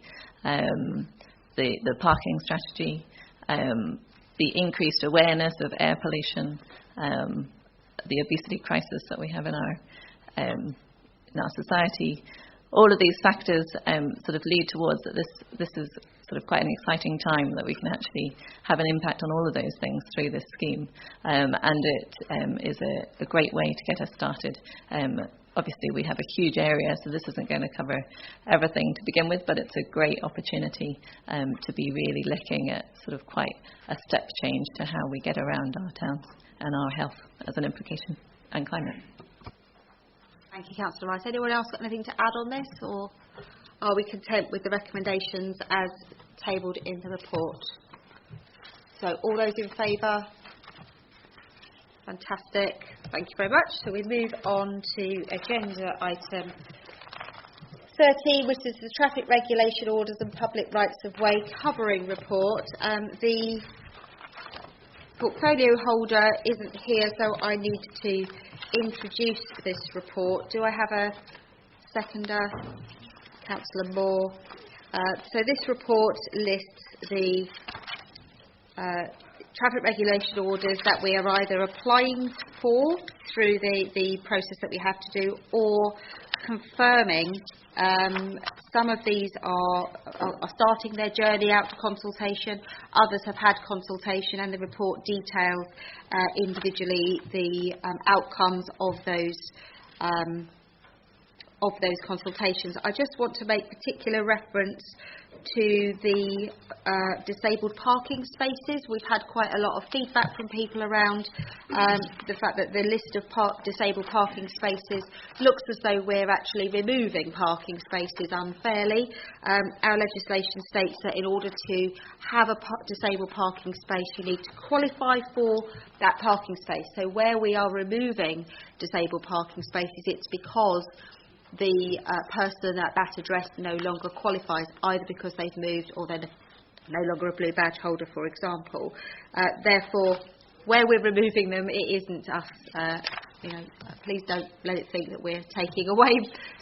the parking strategy, the increased awareness of air pollution, the obesity crisis that we have in our society. All of these factors sort of lead towards that this is sort of quite an exciting time that we can actually have an impact on all of those things through this scheme, and it is a great way to get us started. Obviously, we have a huge area, so this isn't going to cover everything to begin with, but it's a great opportunity to be really looking at sort of quite a step change to how we get around our towns and our health as an implication, and climate. Thank you, Councillor Rice. Anyone else got anything to add on this, or are we content with the recommendations as tabled in the report? So, all those in favour? Fantastic. Thank you very much. So we move on to agenda item 13, which is the Traffic Regulation Orders and Public Rights of Way Covering Report. The portfolio holder isn't here, so I need to introduce this report. Do I have a seconder? Councillor Moore. So this report lists the traffic regulation orders that we are either applying for through the process that we have to do, or confirming some of these are starting their journey out to consultation. Others have had consultation, and the report details individually the outcomes of those consultations. I just want to make particular reference to the disabled parking spaces. We've had quite a lot of feedback from people around the fact that the list of disabled parking spaces looks as though we're actually removing parking spaces unfairly. Our legislation states that in order to have a disabled parking space, you need to qualify for that parking space. So where we are removing disabled parking spaces, it's because the person at that address no longer qualifies, either because they've moved or they're no longer a blue badge holder, for example. Therefore, where we're removing them, it isn't us. Please don't let it think that we're taking away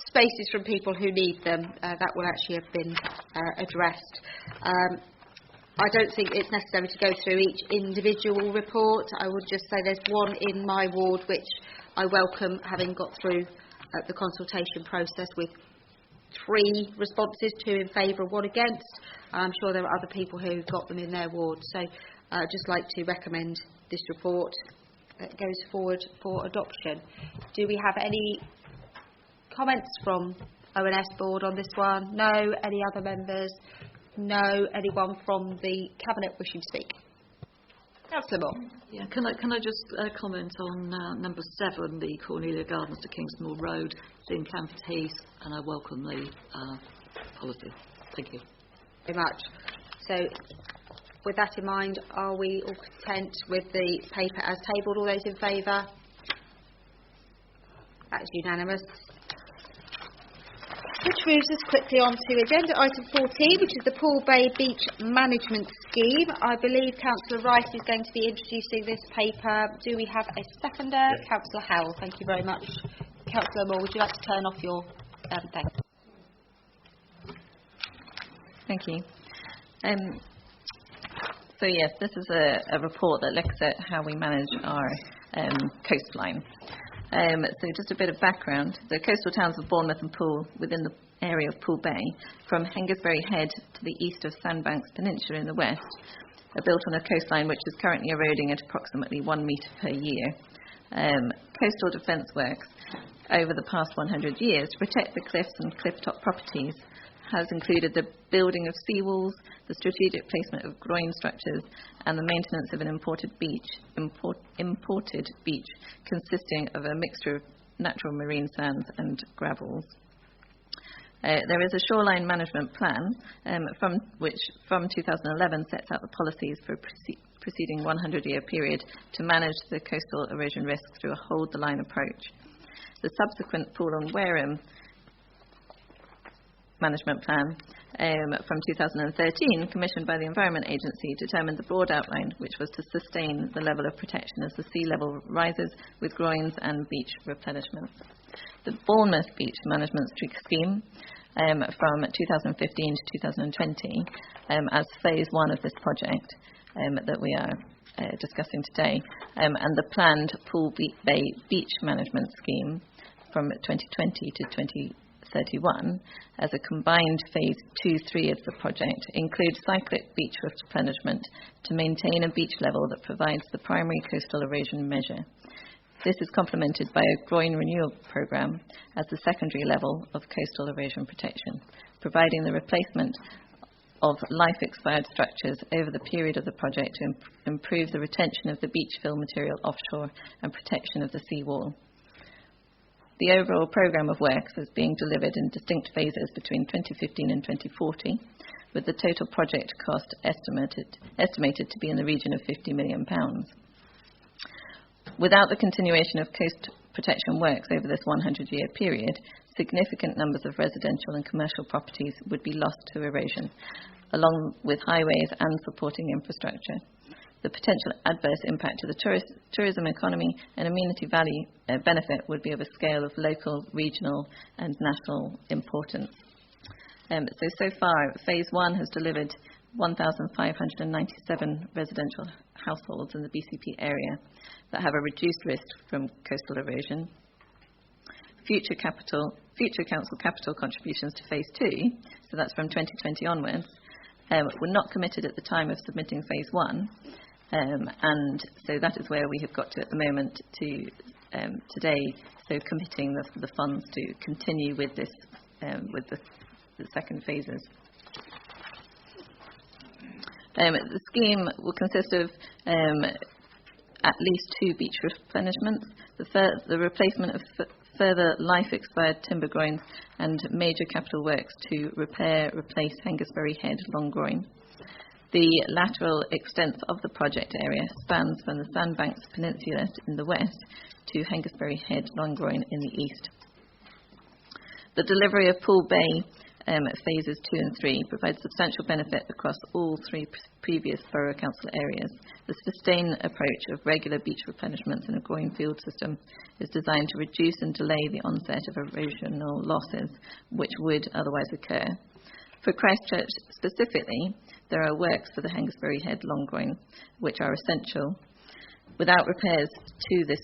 spaces from people who need them. That will actually have been addressed. I don't think it's necessary to go through each individual report. I would just say there's one in my ward which I welcome, having got through the consultation process with 3 responses, 2 in favour and 1 against. I'm sure there are other people who got them in their ward. So I'd just like to recommend this report that goes forward for adoption. Do we have any comments from ONS board on this one? No. Any other members? No. Anyone from the Cabinet wishing to speak? Councillor Moore. Yeah, can I just comment on number 7, the Cornelia Gardens to Kingsmore Road. It's in Camford Heath, and I welcome the policy. Thank you. Very much. So, with that in mind, are we all content with the paper as tabled? All those in favour? That's unanimous. Which moves us quickly on to agenda item 14, which is the Poole Bay Beach Management Scheme. I believe Councillor Rice is going to be introducing this paper. Do we have a seconder? Yes. Councillor Howell, thank you very much. Councillor Moore, would you like to turn off your thing? Thank you. So yes, this is a report that looks at how we manage our coastline. So just a bit of background. The coastal towns of Bournemouth and Poole, within the area of Poole Bay, from Hengistbury Head to the east of Sandbanks Peninsula in the west, are built on a coastline which is currently eroding at approximately 1 metre per year. Coastal defence works over the past 100 years to protect the cliffs and cliff-top properties has included the building of seawalls, the strategic placement of groin structures, and the maintenance of an imported beach consisting of a mixture of natural marine sands and gravels. There is a shoreline management plan from 2011 sets out the policies for preceding 100-year period to manage the coastal erosion risk through a hold-the-line approach. The subsequent Poole and Wareham management plan from 2013, commissioned by the Environment Agency, determined the broad outline, which was to sustain the level of protection as the sea level rises with groins and beach replenishment. The Bournemouth Beach Management Scheme from 2015 to 2020 as phase one of this project that we are discussing today, and the planned Poole Bay Beach Management Scheme from 2020 to 2031 as a combined phase 2-3 of the project includes cyclic beach replenishment to maintain a beach level that provides the primary coastal erosion measure. This is complemented by a groin renewal programme as the secondary level of coastal erosion protection, providing the replacement of life-expired structures over the period of the project to improve the retention of the beach fill material offshore and protection of the seawall. The overall programme of works is being delivered in distinct phases between 2015 and 2040, with the total project cost estimated to be in the region of £50 million. Without the continuation of coast protection works over this 100-year period, significant numbers of residential and commercial properties would be lost to erosion, along with highways and supporting infrastructure. The potential adverse impact to the tourism economy and amenity value benefit would be of a scale of local, regional and national importance. So far, phase one has delivered 1,597 residential households in the BCP area that have a reduced risk from coastal erosion. Future council capital contributions to phase two, so that's from 2020 onwards, were not committed at the time of submitting phase one. And so that is where we have got to at the moment to today, so committing the funds to continue with this, with the second phases. The scheme will consist of at least 2 beach replenishments, the replacement of further life-expired timber groins and major capital works to replace Hengistbury Head long groin. The lateral extent of the project area spans from the Sandbanks Peninsula in the west to Hengistbury Head long groin in the east. The delivery of Poole Bay phases 2 and 3 provides substantial benefit across all 3 previous borough council areas. The sustained approach of regular beach replenishments in a groin field system is designed to reduce and delay the onset of erosional losses which would otherwise occur. For Christchurch specifically, there are works for the Hengistbury Head long groin which are essential. Without repairs to this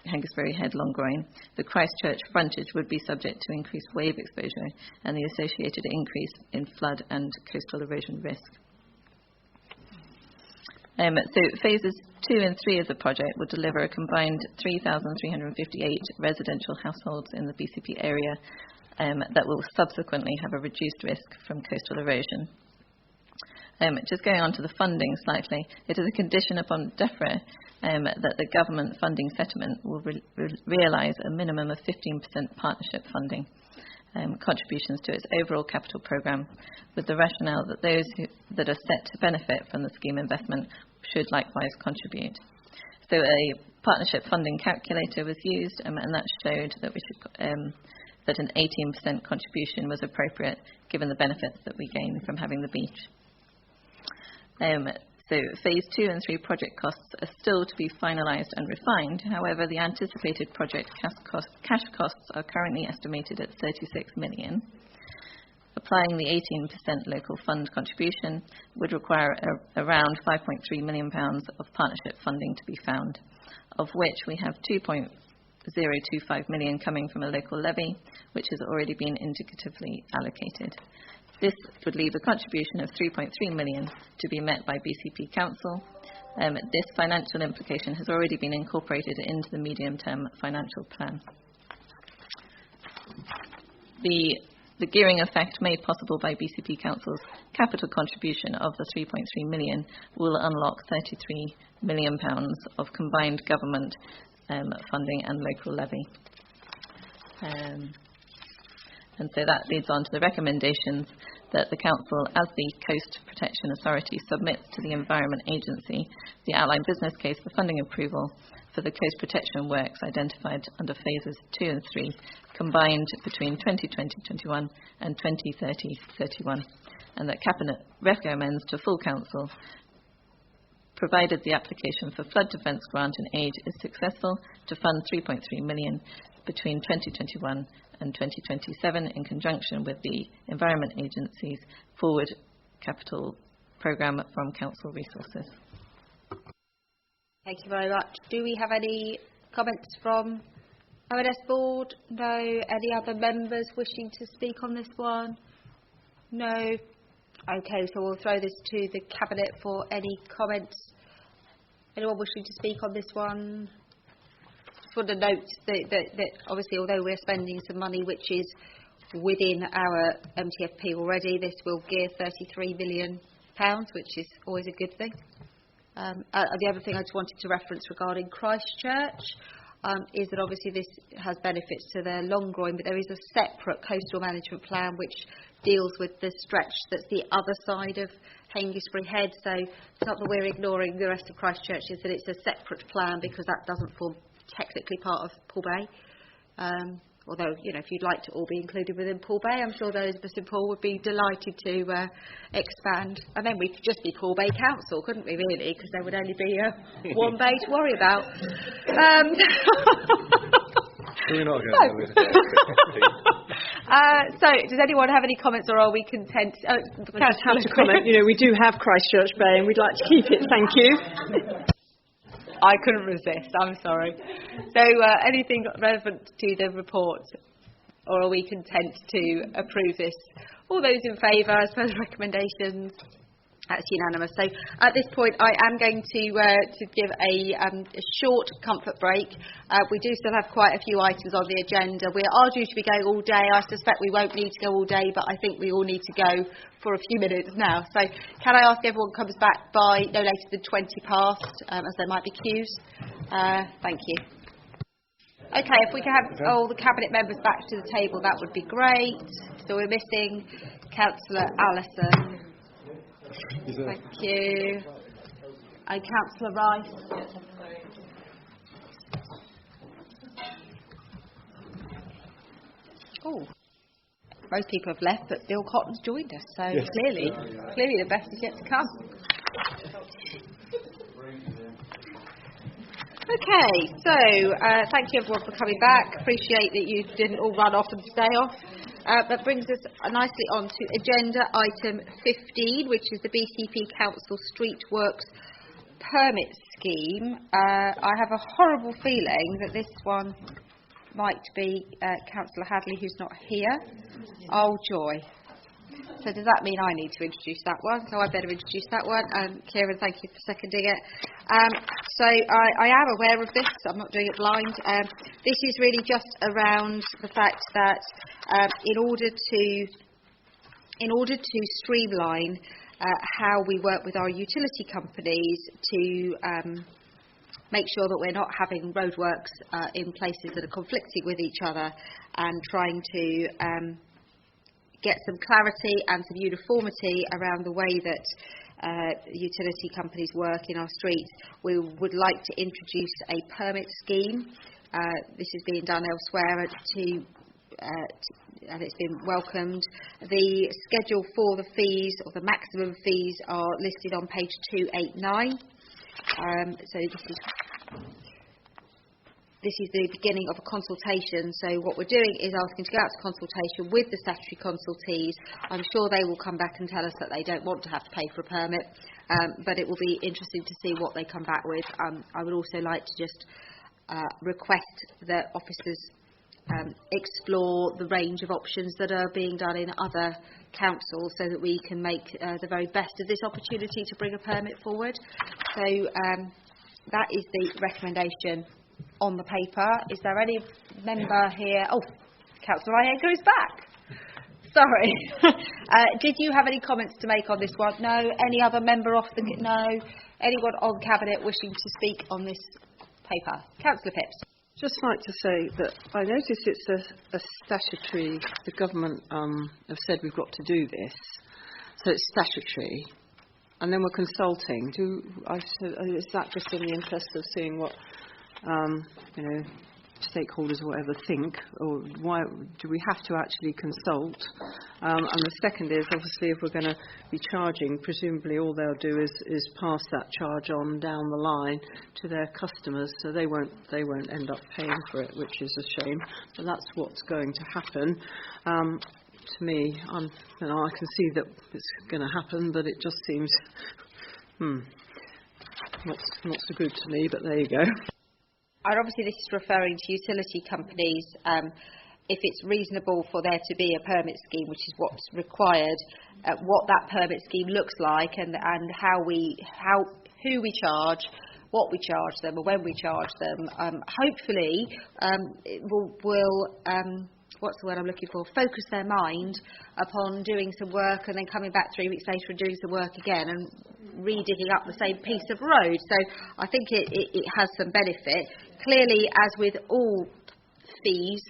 Hengistbury Head long groin, the Christchurch frontage would be subject to increased wave exposure and the associated increase in flood and coastal erosion risk. So phases 2 and 3 of the project will deliver a combined 3,358 residential households in the BCP area that will subsequently have a reduced risk from coastal erosion. Just going on to the funding slightly, it is a condition upon DEFRA that the government funding settlement will realise a minimum of 15% partnership funding. contributions to its overall capital programme, with the rationale that those that are set to benefit from the scheme investment should likewise contribute. So a partnership funding calculator was used, and that showed that that an 18% contribution was appropriate given the benefits that we gain from having the beach. So phase 2 and 3 project costs are still to be finalised and refined. However, the anticipated project cash costs are currently estimated at 36 million. Applying the 18% local fund contribution would require around £5.3 million of partnership funding to be found, of which we have 2.025 million coming from a local levy, which has already been indicatively allocated. This would leave a contribution of 3.3 million to be met by BCP Council. This financial implication has already been incorporated into the medium-term financial plan. The gearing effect made possible by BCP Council's capital contribution of the 3.3 million will unlock £33 million of combined government funding and local levy. And so that leads on to the recommendations that the Council, as the Coast Protection Authority, submits to the Environment Agency the outlined business case for funding approval for the coast protection works identified under phases 2 and 3, combined between 2020-21 and 2030-31, and that Cabinet recommends to full Council, provided the application for flood defence grant and aid is successful, to fund 3.3 million between 2021 and 2027 in conjunction with the Environment Agency's forward capital programme from Council resources. Thank you very much. Do we have any comments from ONS Board? No. Any other members wishing to speak on this one? No. Okay, so we'll throw this to the Cabinet for any comments. Anyone wishing to speak on this one? Just want to note that obviously, although we're spending some money which is within our MTFP already, this will gear £33 million, which is always a good thing. The other thing I just wanted to reference regarding Christchurch is that obviously this has benefits to the Longroin, but there is a separate coastal management plan which deals with the stretch that's the other side of Hengistbury Head. So it's not that we're ignoring the rest of Christchurch, it's that it's a separate plan because that doesn't form technically part of Poole Bay. Although, you know, if you'd like to all be included within Poole Bay, I'm sure those of us in Poole would be delighted to expand. And then we could just be Poole Bay Council, couldn't we, really? Because there would only be one bay to worry about. We're not going so, does anyone have any comments, or are we content? I just have to comment. You know, we do have Christchurch Bay, and we'd like to keep it. Thank you. I couldn't resist, I'm sorry. So anything relevant to the report, or are we content to approve this? All those in favour, as per the recommendations? That's unanimous. So at this point, I am going to give a short comfort break. We do still have quite a few items on the agenda. We are due to be going all day. I suspect we won't need to go all day, but I think we all need to go for a few minutes now. So can I ask everyone comes back by no later than 20 past, as there might be queues? Thank you. Okay, if we can have all the Cabinet members back to the table, that would be great. So we're missing Councillor Allison. Thank you. And Councillor Rice. Oh, most people have left, but Bill Cotton's joined us, so yes. clearly the best is yet to come. Okay, so thank you everyone for coming back. Appreciate that you didn't all run off and stay off. That brings us nicely on to agenda item 15, which is the BCP Council Street Works Permit Scheme. I have a horrible feeling that this one might be Councillor Hadley, who's not here. Oh, joy. So does that mean I need to introduce that one? So I better introduce that one. Kieran, thank you for seconding it. So I am aware of this. I'm not doing it blind. This is really just around the fact that in order to streamline how we work with our utility companies to make sure that we're not having roadworks in places that are conflicting with each other and trying to get some clarity and some uniformity around the way that utility companies work in our streets, we would like to introduce a permit scheme. This is being done elsewhere and it's been welcomed. The schedule for the fees, or the maximum fees, are listed on page 289. So this is the beginning of a consultation. So what we're doing is asking to go out to consultation with the statutory consultees. I'm sure they will come back and tell us that they don't want to have to pay for a permit, but it will be interesting to see what they come back with. I would also like to just request that officers explore the range of options that are being done in other councils, so that we can make the very best of this opportunity to bring a permit forward. So that is the recommendation on the paper. Is there any member here? Oh, Councillor Iyengar is back. Sorry. Did you have any comments to make on this one? No. Any other member off the... No. Anyone on Cabinet wishing to speak on this paper? Councillor Phipps. Just like to say that I notice it's a statutory. The government have said we've got to do this, so it's statutory, and then we're consulting. Is that just in the interest of seeing what stakeholders or whatever think, or why do we have to actually consult? And the second is, obviously, if we're going to be charging, presumably all they'll do is pass that charge on down the line to their customers, so they won't end up paying for it, which is a shame. But that's what's going to happen. To me, I can see that it's going to happen, but it just seems not so good to me. But there you go. And obviously this is referring to utility companies. If it's reasonable for there to be a permit scheme, which is what's required, what that permit scheme looks like, and who we charge, what we charge them, or when we charge them. Hopefully, it will what's the word I'm looking for? Focus their mind upon doing some work and then coming back 3 weeks later and doing some work again and redigging up the same piece of road. So I think it has some benefit. Clearly, as with all fees,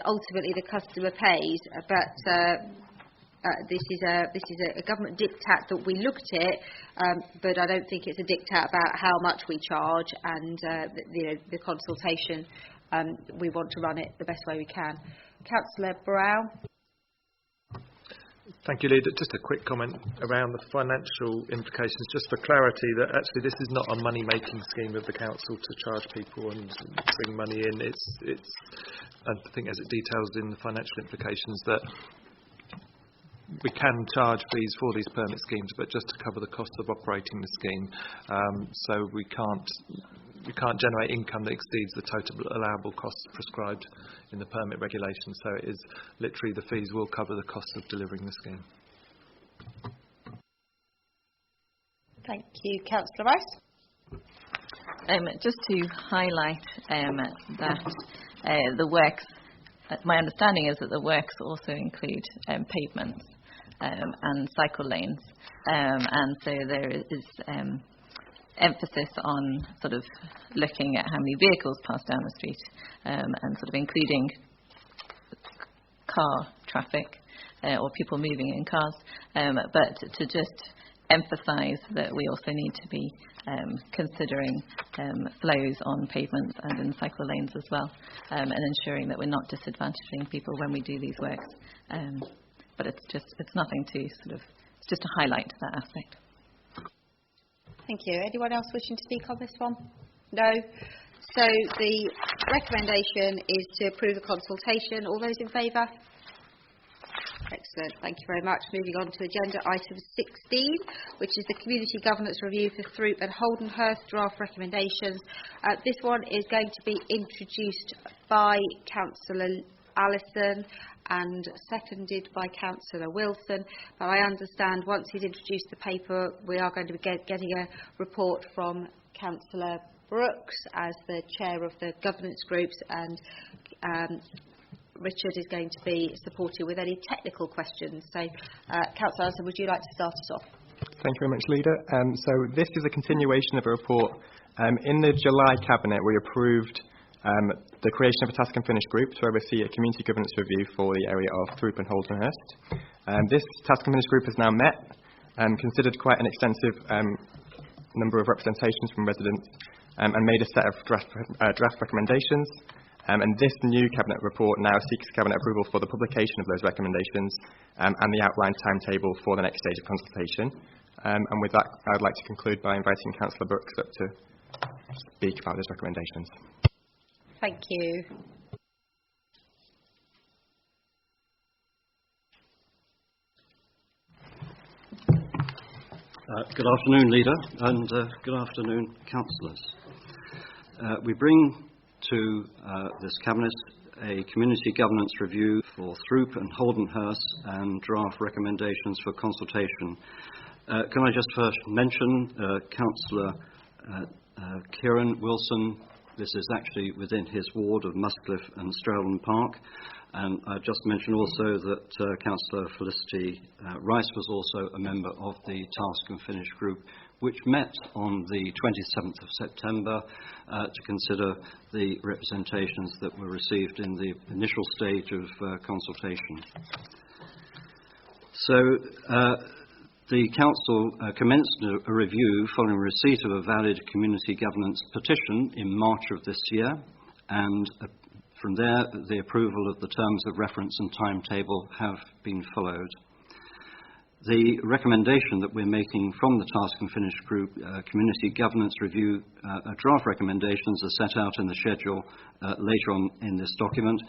ultimately the customer pays. But this is a government diktat that we looked at, but I don't think it's a diktat about how much we charge, and the consultation. We want to run it the best way we can. Councillor Brown. Thank you, Leader. Just a quick comment around the financial implications, just for clarity, that actually this is not a money-making scheme of the council to charge people and bring money in. I think, as it details in the financial implications, that we can charge fees for these permit schemes, but just to cover the cost of operating the scheme. So we can't generate income that exceeds the total allowable costs prescribed in the permit regulation. So it is literally the fees will cover the cost of delivering the scheme. Thank you. Councillor Rice. Just to highlight that the works, my understanding is that the works also include pavements and cycle lanes, and so there is emphasis on sort of looking at how many vehicles pass down the street, and sort of including car traffic or people moving in cars, but to just emphasise that we also need to be considering flows on pavements and in cycle lanes as well, and ensuring that we're not disadvantaging people when we do these works. But it's nothing to it's just to highlight that aspect. Thank you. Anyone else wishing to speak on this one? No. So the recommendation is to approve the consultation. All those in favour? Excellent. Thank you very much. Moving on to agenda item 16, which is the Community Governance Review for Throop and Holdenhurst draft recommendations. This one is going to be introduced by Councillor Allison and seconded by Councillor Wilson. But I understand once he's introduced the paper, we are going to be getting a report from Councillor Brooks as the chair of the governance groups, and Richard is going to be supported with any technical questions. So, Councillor Allison, would you like to start us off? Thank you very much, Leader. So this is a continuation of a report. In the July Cabinet, we approved the creation of a task and finish group to oversee a community governance review for the area of Throop and Holdenhurst. This task and finish group has now met and considered quite an extensive number of representations from residents and made a set of draft recommendations. And this new Cabinet report now seeks Cabinet approval for the publication of those recommendations and the outlined timetable for the next stage of consultation. And with that, I would like to conclude by inviting Councillor Brooks up to speak about those recommendations. Thank you. Good afternoon, Leader, and good afternoon, Councillors. We bring to this Cabinet a community governance review for Throop and Holdenhurst and draft recommendations for consultation. Can I just first mention Councillor Kieran Wilson? This is actually within his ward of Muscliffe and Strowland Park. And I just mentioned also that Councillor Felicity Rice was also a member of the Task and Finish group, which met on the 27th of September to consider the representations that were received in the initial stage of consultation. So the Council commenced a review following receipt of a valid community governance petition in March of this year, and from there the approval of the terms of reference and timetable have been followed. The recommendation that we're making from the Task and Finish Group Community Governance Review, draft recommendations are set out in the schedule later on in this document.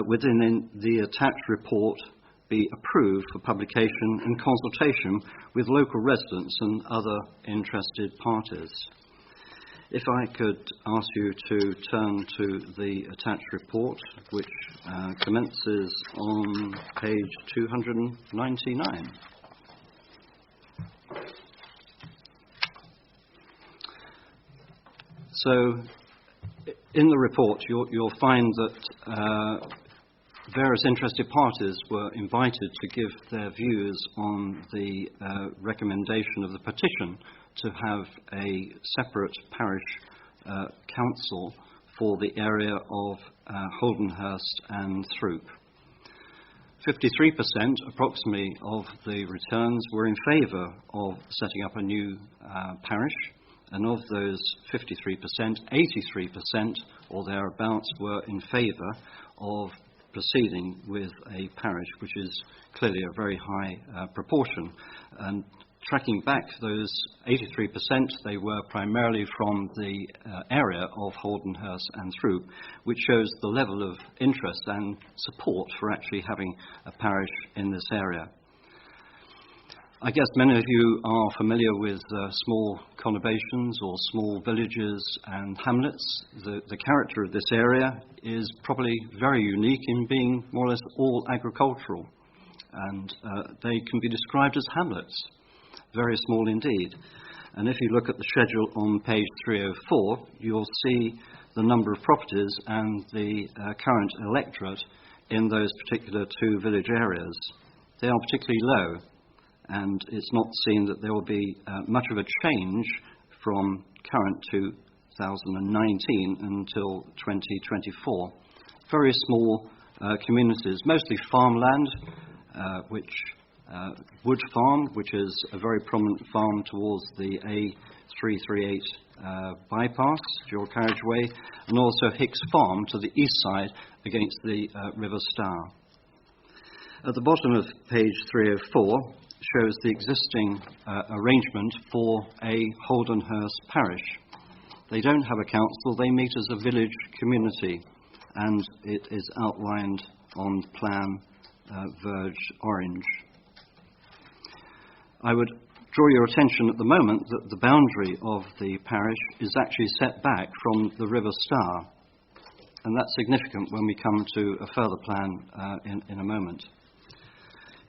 Within the attached report be approved for publication in consultation with local residents and other interested parties. If I could ask you to turn to the attached report, which commences on page 299. So, in the report, you'll find that various interested parties were invited to give their views on the recommendation of the petition to have a separate parish council for the area of Holdenhurst and Throop. 53% approximately of the returns were in favour of setting up a new parish, and of those 53%, 83% or thereabouts were in favour of proceeding with a parish, which is clearly a very high proportion. And tracking back those 83%, they were primarily from the area of Holdenhurst and Throop, which shows the level of interest and support for actually having a parish in this area. I guess many of you are familiar with small conurbations or small villages and hamlets. The character of this area is probably very unique in being more or less all agricultural, and they can be described as hamlets, very small indeed. And if you look at the schedule on page 304, you'll see the number of properties and the current electorate in those particular two village areas. They are particularly low, and it's not seen that there will be much of a change from current 2019 until 2024. Very small communities, mostly farmland, which Wood Farm, which is a very prominent farm towards the A338 bypass, dual carriageway, and also Hicks Farm to the east side against the River Stour. At the bottom of page 304 shows the existing arrangement for a Holdenhurst parish. They don't have a council, they meet as a village community, and it is outlined on plan verge orange. I would draw your attention at the moment that the boundary of the parish is actually set back from the River Stour, and that's significant when we come to a further plan in a moment.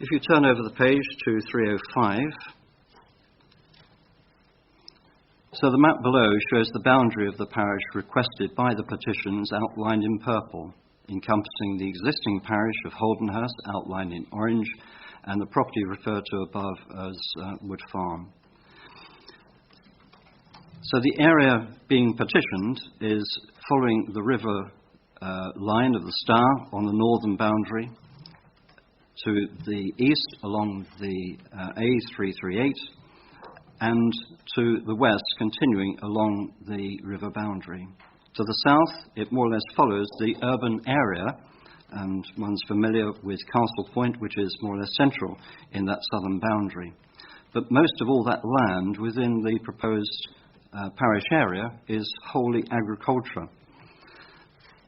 If you turn over the page to 305, so the map below shows the boundary of the parish requested by the petitions outlined in purple, encompassing the existing parish of Holdenhurst outlined in orange, and the property referred to above as Wood Farm. So the area being petitioned is following the river line of the Stour on the northern boundary, to the east along the A338, and to the west continuing along the river boundary. To the south, it more or less follows the urban area, and one's familiar with Castle Point, which is more or less central in that southern boundary. But most of all that land within the proposed parish area is wholly agriculture.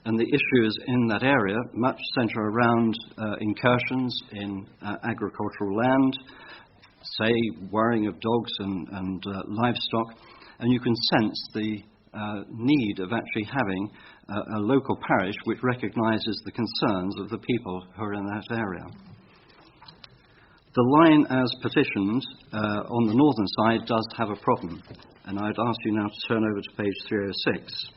And the issues in that area much centre around incursions in agricultural land, say worrying of dogs and livestock, and you can sense the need of actually having a local parish which recognises the concerns of the people who are in that area. The line as petitioned on the northern side does have a problem, and I'd ask you now to turn over to page 306.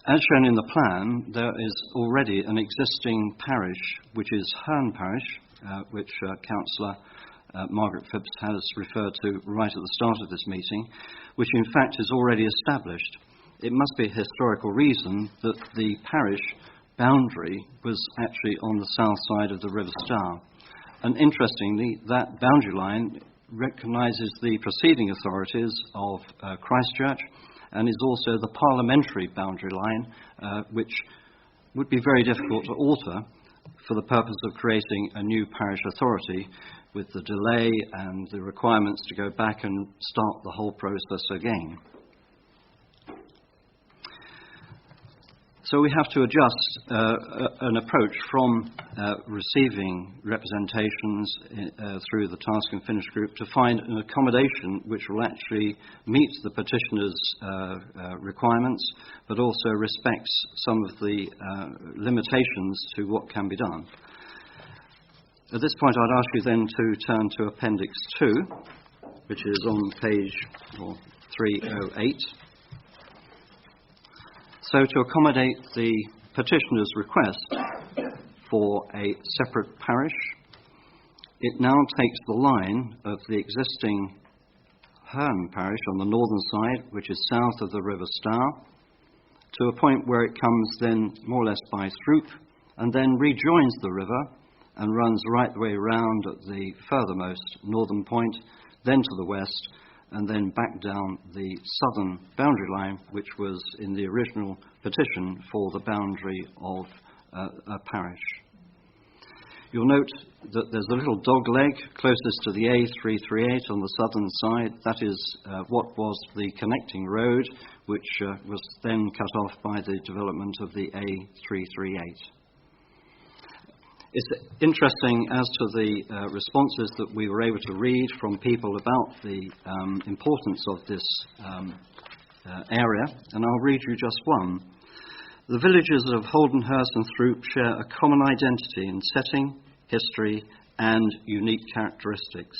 As shown in the plan, there is already an existing parish, which is Herne Parish, which Councillor Margaret Phipps has referred to right at the start of this meeting, which in fact is already established. It must be a historical reason that the parish boundary was actually on the south side of the River Stour. And interestingly, that boundary line recognises the preceding authorities of Christchurch, and is also the parliamentary boundary line, which would be very difficult to alter for the purpose of creating a new parish authority, with the delay and the requirements to go back and start the whole process again. So we have to adjust an approach from receiving representations through the Task and Finish group to find an accommodation which will actually meet the petitioner's requirements, but also respects some of the limitations to what can be done. At this point, I'd ask you then to turn to Appendix 2, which is on page 308. So to accommodate the petitioner's request for a separate parish, it now takes the line of the existing Herne Parish on the northern side, which is south of the River Stour, to a point where it comes then more or less by Throop, and then rejoins the river and runs right the way round at the furthermost northern point, then to the west, and then back down the southern boundary line, which was in the original petition for the boundary of a parish. You'll note that there's a little dog leg closest to the A338 on the southern side. That is what was the connecting road, which was then cut off by the development of the A338. It's interesting as to the responses that we were able to read from people about the importance of this area, and I'll read you just one. The villages of Holdenhurst and Throop share a common identity in setting, history, and unique characteristics,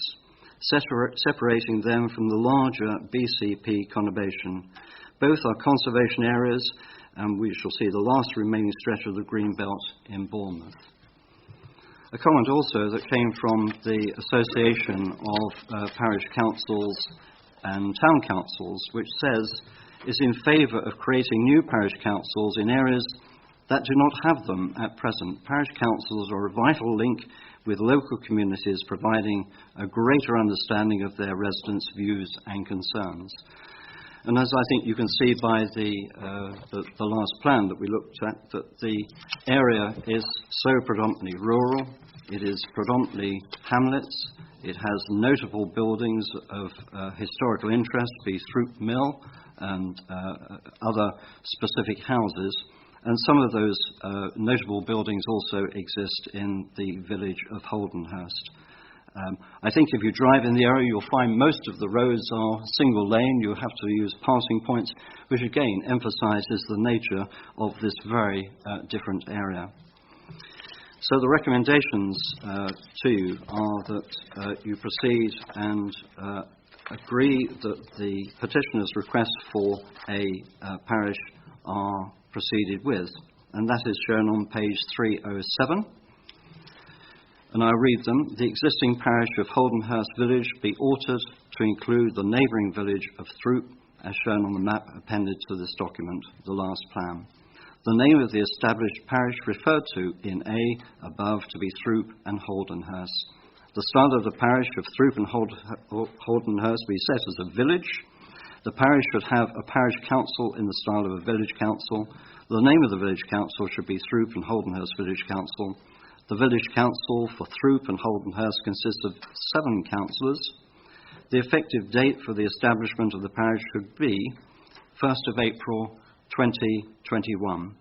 separating them from the larger BCP conurbation. Both are conservation areas, and we shall see the last remaining stretch of the green belt in Bournemouth. A comment also that came from the Association of Parish Councils and Town Councils, which says is in favour of creating new parish councils in areas that do not have them at present. Parish councils are a vital link with local communities, providing a greater understanding of their residents' views and concerns. And as I think you can see by the last plan that we looked at, that the area is so predominantly rural, it is predominantly hamlets, it has notable buildings of historical interest, be Throop Mill and other specific houses, and some of those notable buildings also exist in the village of Holdenhurst. I think if you drive in the area, you'll find most of the roads are single lane. You have to use passing points, which again emphasises the nature of this very different area. So the recommendations to you are that you proceed and agree that the petitioner's request for a parish are proceeded with, and that is shown on page 307. and I'll read them. The existing parish of Holdenhurst Village be altered to include the neighbouring village of Throop, as shown on the map appended to this document, the last plan. The name of the established parish referred to in A above to be Throop and Holdenhurst. The style of the parish of Throop and Holdenhurst be set as a village. The parish should have a parish council in the style of a village council. The name of the village council should be Throop and Holdenhurst Village Council. The village council for Throop and Holdenhurst consists of 7 councillors. The effective date for the establishment of the parish should be 1st of April 2021.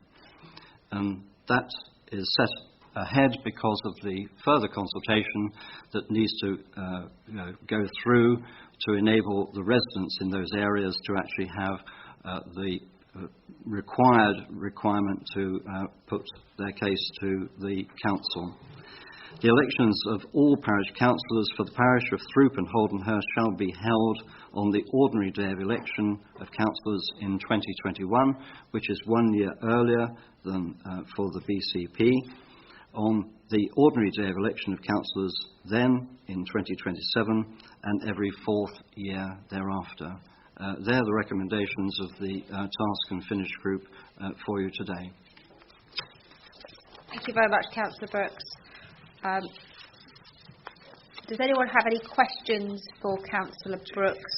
And that is set ahead because of the further consultation that needs to go through to enable the residents in those areas to actually have the requirement to put their case to the council. The elections of all parish councillors for the parish of Throop and Holdenhurst shall be held on the ordinary day of election of councillors in 2021, which is 1 year earlier than for the BCP. On the ordinary day of election of councillors then in 2027 and every 4th year thereafter. They're the recommendations of the Task and Finish group for you today. Thank you very much, Councillor Brooks. Does anyone have any questions for Councillor Brooks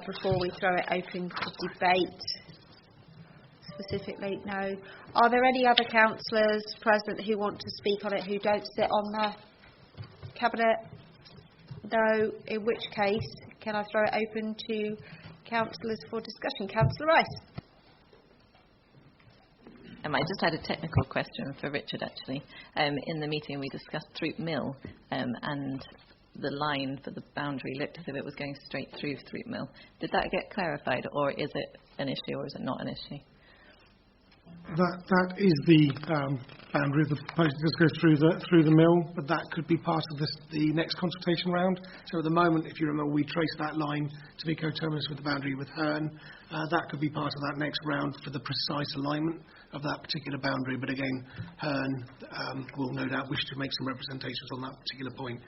before we throw it open to debate? Specifically, no. Are there any other councillors present who want to speak on it who don't sit on the Cabinet? No. In which case, can I throw it open to councillors for discussion? Councillor Rice. I just had a technical question for Richard, actually. In the meeting we discussed Throop Mill and the line for the boundary looked as if it was going straight through Throop Mill. Did that get clarified, or is it an issue, or is it not an issue? That is the boundary of the proposal that goes through the mill, but that could be part of the next consultation round. So at the moment, if you remember, we traced that line to be coterminous with the boundary with Herne. That could be part of that next round for the precise alignment of that particular boundary. But again, Herne will no doubt wish to make some representations on that particular point.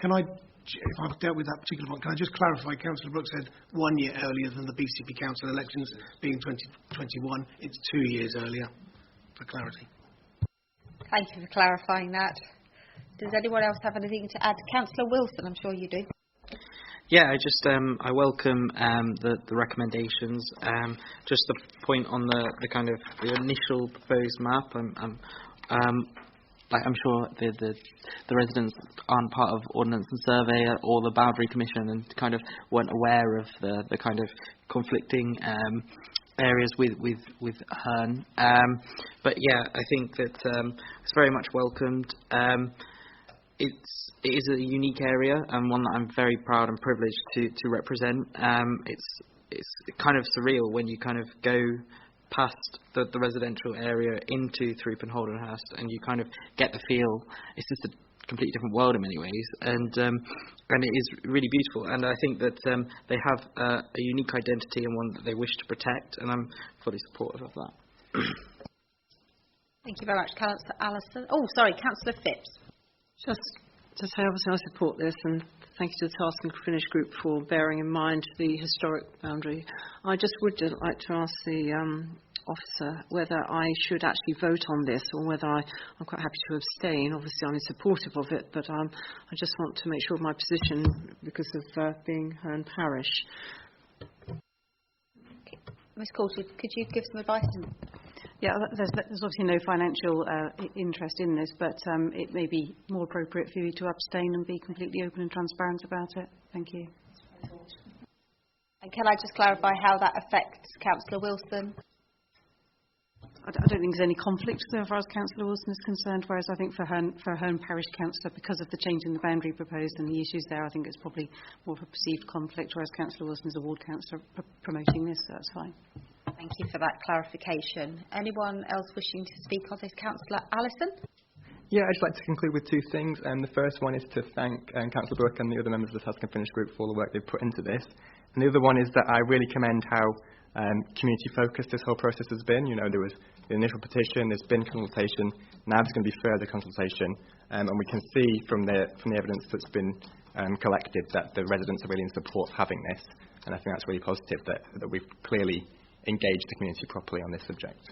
Can I, if I've dealt with that particular point, can I just clarify? Councillor Brooks said 1 year earlier than the BCP Council elections being 2021. It's 2 years earlier, for clarity. Thank you for clarifying that. Does anyone else have anything to add? Councillor Wilson, I'm sure you do. Yeah, I welcome the recommendations. Just the point on the kind of the initial proposed map. I'm sure the residents aren't part of Ordnance and Survey or the Boundary Commission and kind of weren't aware of the kind of conflicting areas with Herne. But yeah, I think that it's very much welcomed. It is a unique area and one that I'm very proud and privileged to represent. It's kind of surreal when you kind of go past the residential area into Throop and Holdenhurst, and you kind of get the feel. It's just a completely different world in many ways, and it is really beautiful. And I think that they have a unique identity and one that they wish to protect, and I'm fully supportive of that. Thank you very much, Councillor Allison. Oh, sorry, Councillor Phipps. Just to say, obviously, I support this, and thank you to the Task and Finish group for bearing in mind the historic boundary. I just would like to ask the officer whether I should actually vote on this or whether I'm quite happy to abstain. Obviously, I'm supportive of it, but I just want to make sure of my position because of being Herne Parish. Okay. Ms. Coulter, could you give some advice? Yeah, there's obviously no financial interest in this, but it may be more appropriate for you to abstain and be completely open and transparent about it. Thank you. And can I just clarify how that affects Councillor Wilson? I don't think there's any conflict as far as Councillor Wilson is concerned, whereas I think for Herne Parish Councillor, because of the change in the boundary proposed and the issues there, I think it's probably more of a perceived conflict, whereas Councillor Wilson is a ward councillor promoting this, so that's fine. Thank you for that clarification. Anyone else wishing to speak on this? Councillor Allison? Yeah, I'd like to conclude with two things. The first one is to thank Councillor Brooke and the other members of the Task and Finish group for all the work they've put into this. And the other one is that I really commend how community-focused this whole process has been. You know, there was the initial petition, there's been consultation, now there's going to be further consultation, and we can see from the evidence that's been collected that the residents are really in support of having this, and I think that's really positive that we've clearly engaged the community properly on this subject.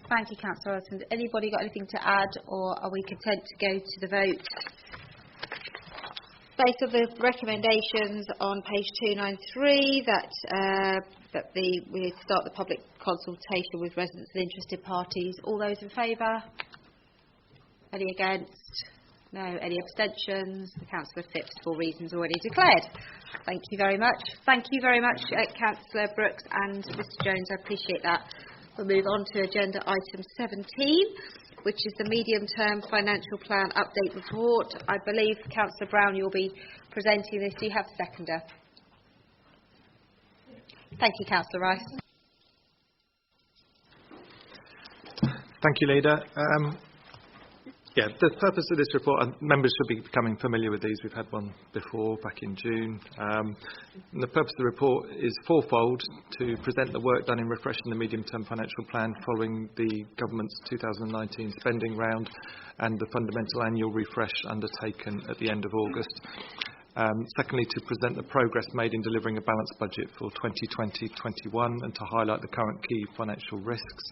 Thank you, Councillor Alison. Anybody got anything to add, or are we content to go to the vote? Based on the recommendations on page 293 that we start the public consultation with residents and interested parties. All those in favour? Any against? No. Any abstentions? The Councillor Phipps, for reasons already declared. Thank you very much. Thank you very much, Councillor Brooks and Mr Jones. I appreciate that. We'll move on to agenda item 17, which is the medium-term financial plan update report. I believe, Councillor Brown, you'll be presenting this. Do you have a seconder? Thank you, Councillor Rice. Thank you, Leader. The purpose of this report, and members should be becoming familiar with these. We've had one before, back in June. The purpose of the report is fourfold: to present the work done in refreshing the medium-term financial plan following the government's 2019 spending round and the fundamental annual refresh undertaken at the end of August. Secondly, to present the progress made in delivering a balanced budget for 2020-21 and to highlight the current key financial risks.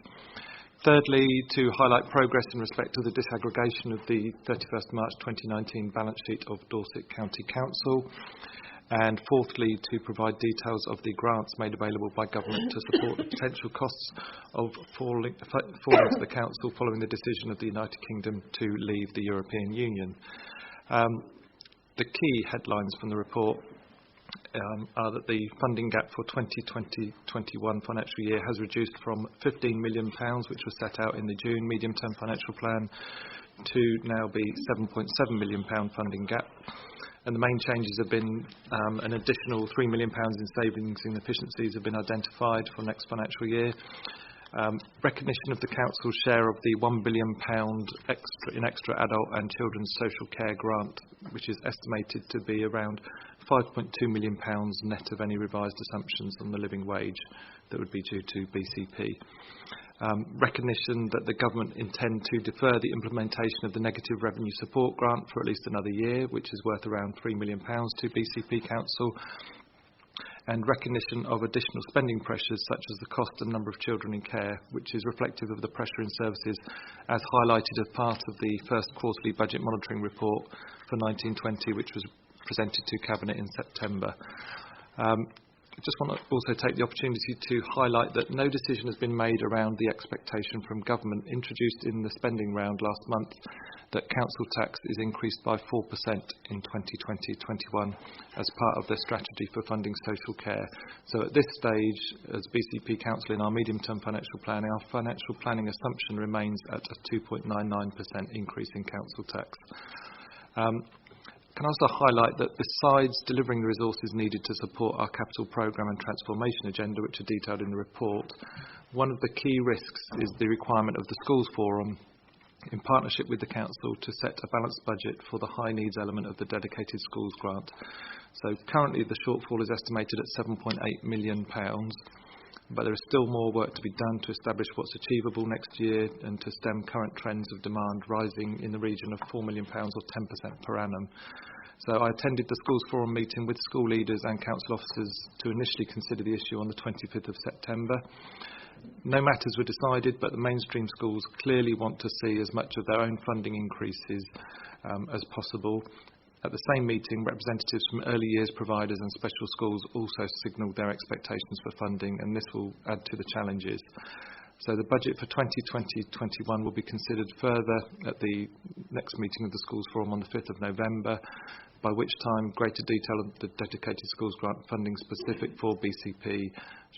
Thirdly, to highlight progress in respect to the disaggregation of the 31st March 2019 balance sheet of Dorset County Council. And fourthly, to provide details of the grants made available by government to support the potential costs of falling to the council following the decision of the United Kingdom to leave the European Union. The key headlines from the report are that the funding gap for 2020-21 financial year has reduced from £15 million, which was set out in the June medium-term financial plan, to now be £7.7 million funding gap. And the main changes have been an additional £3 million in savings and efficiencies have been identified for next financial year. Recognition of the council's share of the £1 billion extra adult and children's social care grant, which is estimated to be around £5.2 million net of any revised assumptions on the living wage that would be due to BCP. Recognition that the government intend to defer the implementation of the negative revenue support grant for at least another year, which is worth around £3 million to BCP Council. And recognition of additional spending pressures such as the cost and number of children in care, which is reflective of the pressure in services as highlighted as part of the first quarterly budget monitoring report for 1920, which was presented to Cabinet in September. I just want to also take the opportunity to highlight that no decision has been made around the expectation from government introduced in the spending round last month that council tax is increased by 4% in 2020-21 as part of their strategy for funding social care. So at this stage, as BCP Council in our medium-term financial planning, our financial planning assumption remains at a 2.99% increase in council tax. Can also highlight that besides delivering the resources needed to support our capital programme and transformation agenda, which are detailed in the report, one of the key risks is the requirement of the Schools Forum, in partnership with the Council, to set a balanced budget for the high needs element of the dedicated schools grant. So currently the shortfall is estimated at £7.8 million, but there is still more work to be done to establish what's achievable next year and to stem current trends of demand rising in the region of £4 million or 10% per annum. So I attended the Schools Forum meeting with school leaders and council officers to initially consider the issue on the 25th of September. No matters were decided, but the mainstream schools clearly want to see as much of their own funding increases as possible. At the same meeting, representatives from early years providers and special schools also signalled their expectations for funding, and this will add to the challenges. So the budget for 2020-21 will be considered further at the next meeting of the Schools Forum on the 5th of November, by which time greater detail of the dedicated schools grant funding specific for BCP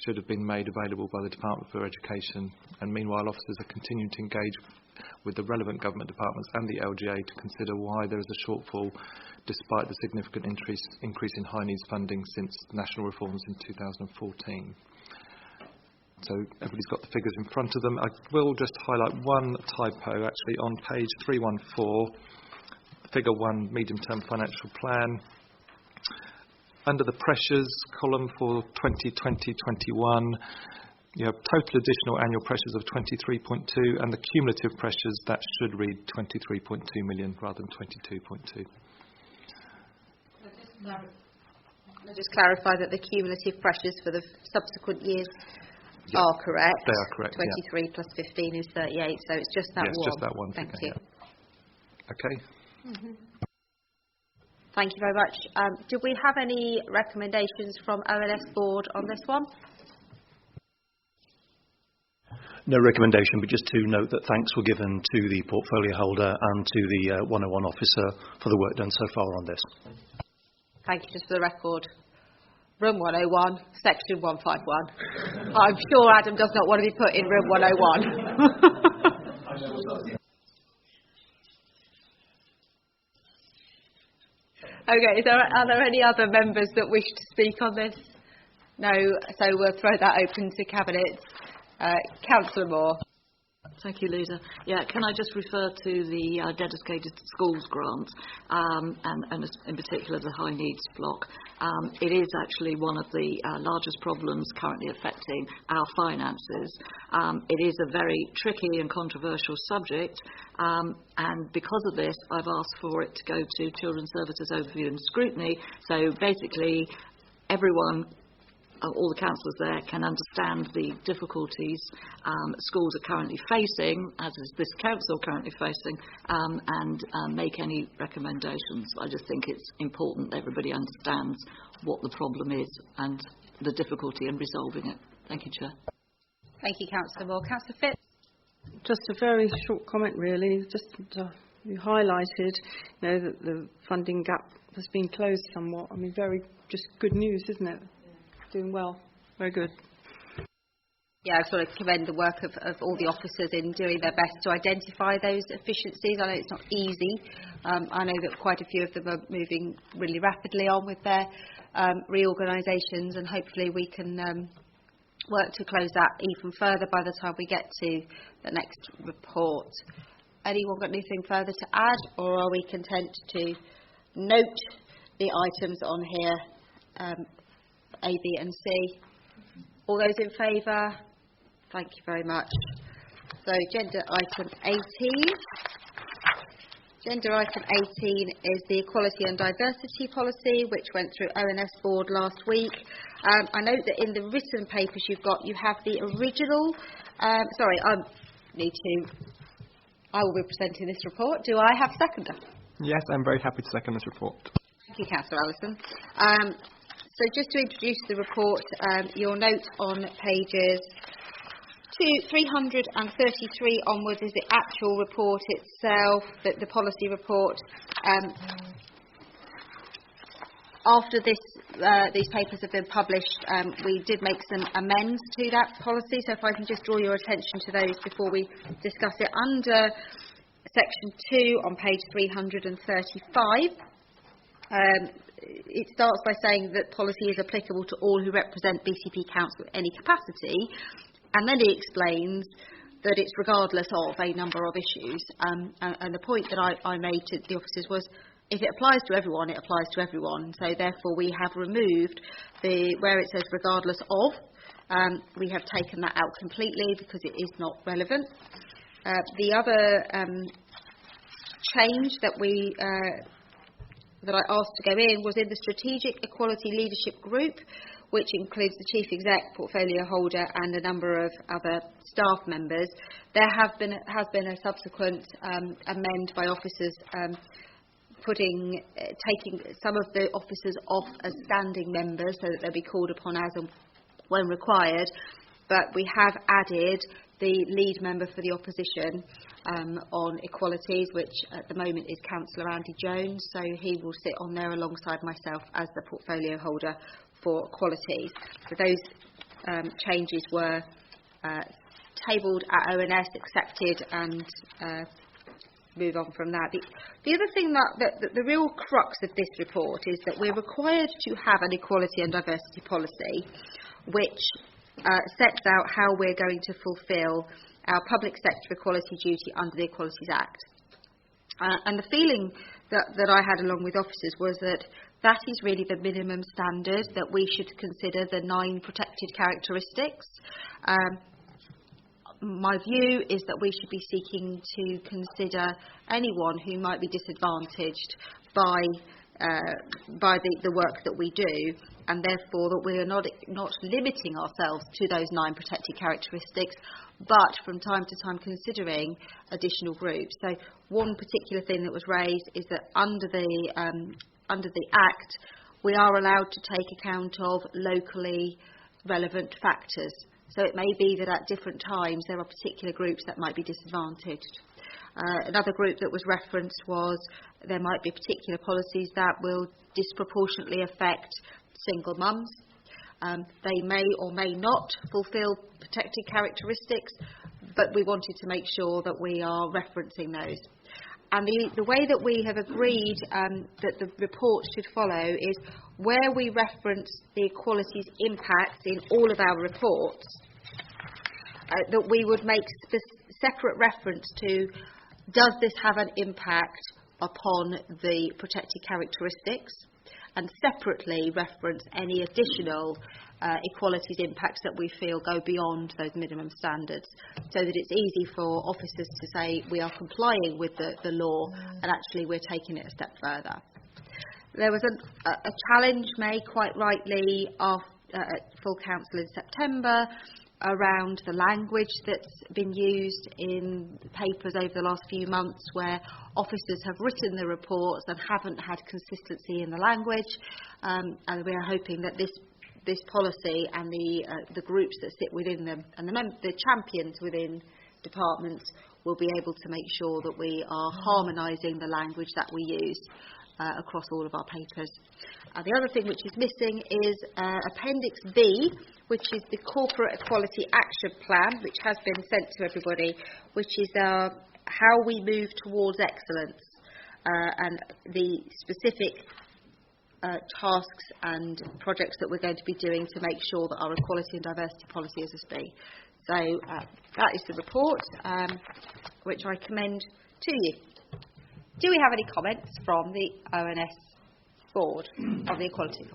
should have been made available by the Department for Education. And meanwhile, officers are continuing to engage with the relevant government departments and the LGA to consider why there is a shortfall despite the significant increase in high needs funding since national reforms in 2014. So everybody's got the figures in front of them. I will just highlight one typo actually on page 314, figure 1, medium-term financial plan. under the pressures column for 2020-21, you have total additional annual pressures of 23.2, and the cumulative pressures, that should read 23.2 million rather than 22.2. I'll just clarify that the cumulative pressures for the subsequent years are correct. They are correct. 23 plus 15 is 38, so it's just that one. Yes, just that one. Thank you. Okay. Thank you very much. Do we have any recommendations from ONS board on this one? No recommendation, but just to note that thanks were given to the portfolio holder and to the 101 officer for the work done so far on this. Thank you. Just for the record, room 101, section 151. I'm sure Adam does not want to be put in room 101. Okay, are there any other members that wish to speak on this? No, so we'll throw that open to Cabinet. Councillor Moore. Thank you, Leader. Yeah, can I just refer to the dedicated schools grant, and in particular the high needs block. It is actually one of the largest problems currently affecting our finances. It is a very tricky and controversial subject, and because of this, I've asked for it to go to Children's Services Overview and Scrutiny. So basically, everyone, all the councillors there, can understand the difficulties schools are currently facing, as is this council currently facing, and make any recommendations. I just think it's important that everybody understands what the problem is and the difficulty in resolving it. Thank you, Chair. Thank you, Councillor Moore. Councillor Phipps. Just a very short comment, really. Just you highlighted, that the funding gap has been closed somewhat. I mean, very just good news, isn't it? Doing well. Very good. Yeah, I sort of commend the work of all the officers in doing their best to identify those efficiencies. I know it's not easy. I know that quite a few of them are moving really rapidly on with their reorganisations, and hopefully we can work to close that even further by the time we get to the next report. Anyone got anything further to add, or are we content to note the items on here? A, B and C. All those in favour? Thank you very much. So agenda item 18. Agenda item 18 is the Equality and Diversity Policy, which went through ONS board last week. I note that in the written papers you have the original. I will be presenting this report. Do I have a seconder? Yes, I'm very happy to second this report. Thank you, Councillor Allison. So just to introduce the report, you'll note on pages 333 onwards is the actual report itself, the policy report. After these papers have been published, we did make some amends to that policy, so if I can just draw your attention to those before we discuss it. Under section 2 on page 335, it starts by saying that policy is applicable to all who represent BCP Council in any capacity, and then it explains that it's regardless of a number of issues. And the point that I made to the officers was, if it applies to everyone, it applies to everyone. So therefore we have removed where it says regardless of, we have taken that out completely because it is not relevant. The other change that I asked to go in was in the Strategic Equality Leadership Group, which includes the Chief Exec, Portfolio Holder and a number of other staff members. There has been a subsequent amend by officers taking some of the officers off as standing members so that they'll be called upon as and when required, but we have added the lead member for the opposition on equalities, which at the moment is Councillor Andy Jones, so he will sit on there alongside myself as the portfolio holder for equalities. So those changes were tabled at ONS, accepted, and move on from that. The other thing that the real crux of this report is that we're required to have an equality and diversity policy which sets out how we're going to fulfil our public sector equality duty under the Equalities Act. And the feeling that I had along with officers was that That is really the minimum standard that we should consider the 9 protected characteristics. My view is that we should be seeking to consider anyone who might be disadvantaged by the work that we do, and therefore that we are not limiting ourselves to those 9 protected characteristics, but from time to time considering additional groups. So one particular thing that was raised is that under the Act, we are allowed to take account of locally relevant factors. So it may be that at different times there are particular groups that might be disadvantaged. Another group that was referenced was there might be particular policies that will disproportionately affect single mums. They may or may not fulfil protected characteristics, but we wanted to make sure that we are referencing those. And the way that we have agreed that the report should follow is where we reference the equalities impacts in all of our reports, that we would make separate reference to, does this have an impact upon the protected characteristics, and separately reference any additional equalities impacts that we feel go beyond those minimum standards, so that it's easy for officers to say we are complying with the law and actually we're taking it a step further. There was a challenge made quite rightly at full council in September around the language that's been used in papers over the last few months, where officers have written the reports and haven't had consistency in the language, and we are hoping that this policy and the groups that sit within them and the champions within departments will be able to make sure that we are harmonising the language that we use across all of our papers. The other thing which is missing is Appendix B, which is the Corporate Equality Action Plan, which has been sent to everybody, which is how we move towards excellence and the specific tasks and projects that we're going to be doing to make sure that our equality and diversity policy is a be. So that is the report, which I commend to you. Do we have any comments from the ONS board of the Equality?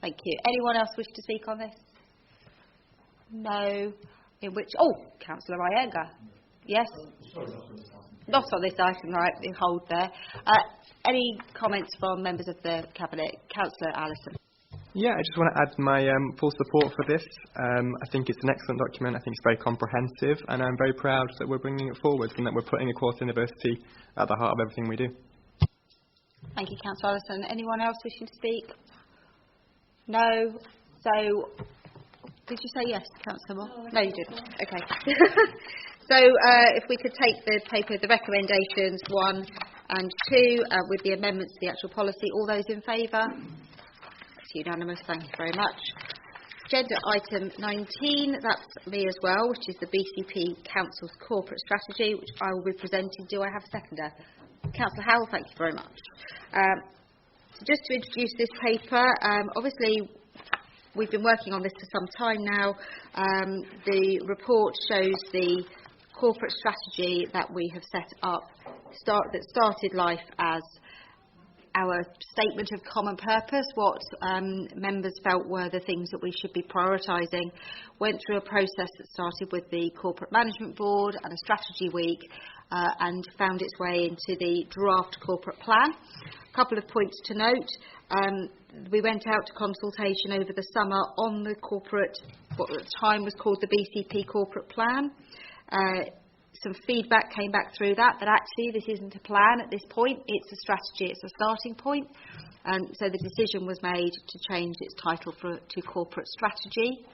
Thank you. Anyone else wish to speak on this? No. In which? Oh, Councillor Iyengar. Yes. Not on this item, right? You hold there. Any comments from members of the Cabinet? Councillor Allison. Yeah, I just want to add my full support for this. I think it's an excellent document. I think it's very comprehensive, and I'm very proud that we're bringing it forward and that we're putting equality and diversity at the heart of everything we do. Thank you, Councillor Allison. Anyone else wishing to speak? No. So, did you say yes, Councillor Moore? No, you didn't. Okay. So, if we could take the paper, the recommendations 1 and 2, with the amendments to the actual policy. All those in favour? That's unanimous. Thank you very much. Agenda item 19, that's me as well, which is the BCP Council's corporate strategy, which I will be presenting. Do I have a seconder? Councillor Howell, thank you very much. So just to introduce this paper, obviously we've been working on this for some time now. The report shows the corporate strategy that we have set up, that started life as our statement of common purpose, what members felt were the things that we should be prioritising, went through a process that started with the Corporate Management Board and a strategy week, and found its way into the draft corporate plan. A couple of points to note. We went out to consultation over the summer on the corporate, what at the time was called the BCP corporate plan. Some feedback came back through that actually this isn't a plan at this point, it's a strategy, it's a starting point. And so the decision was made to change its title to corporate strategy,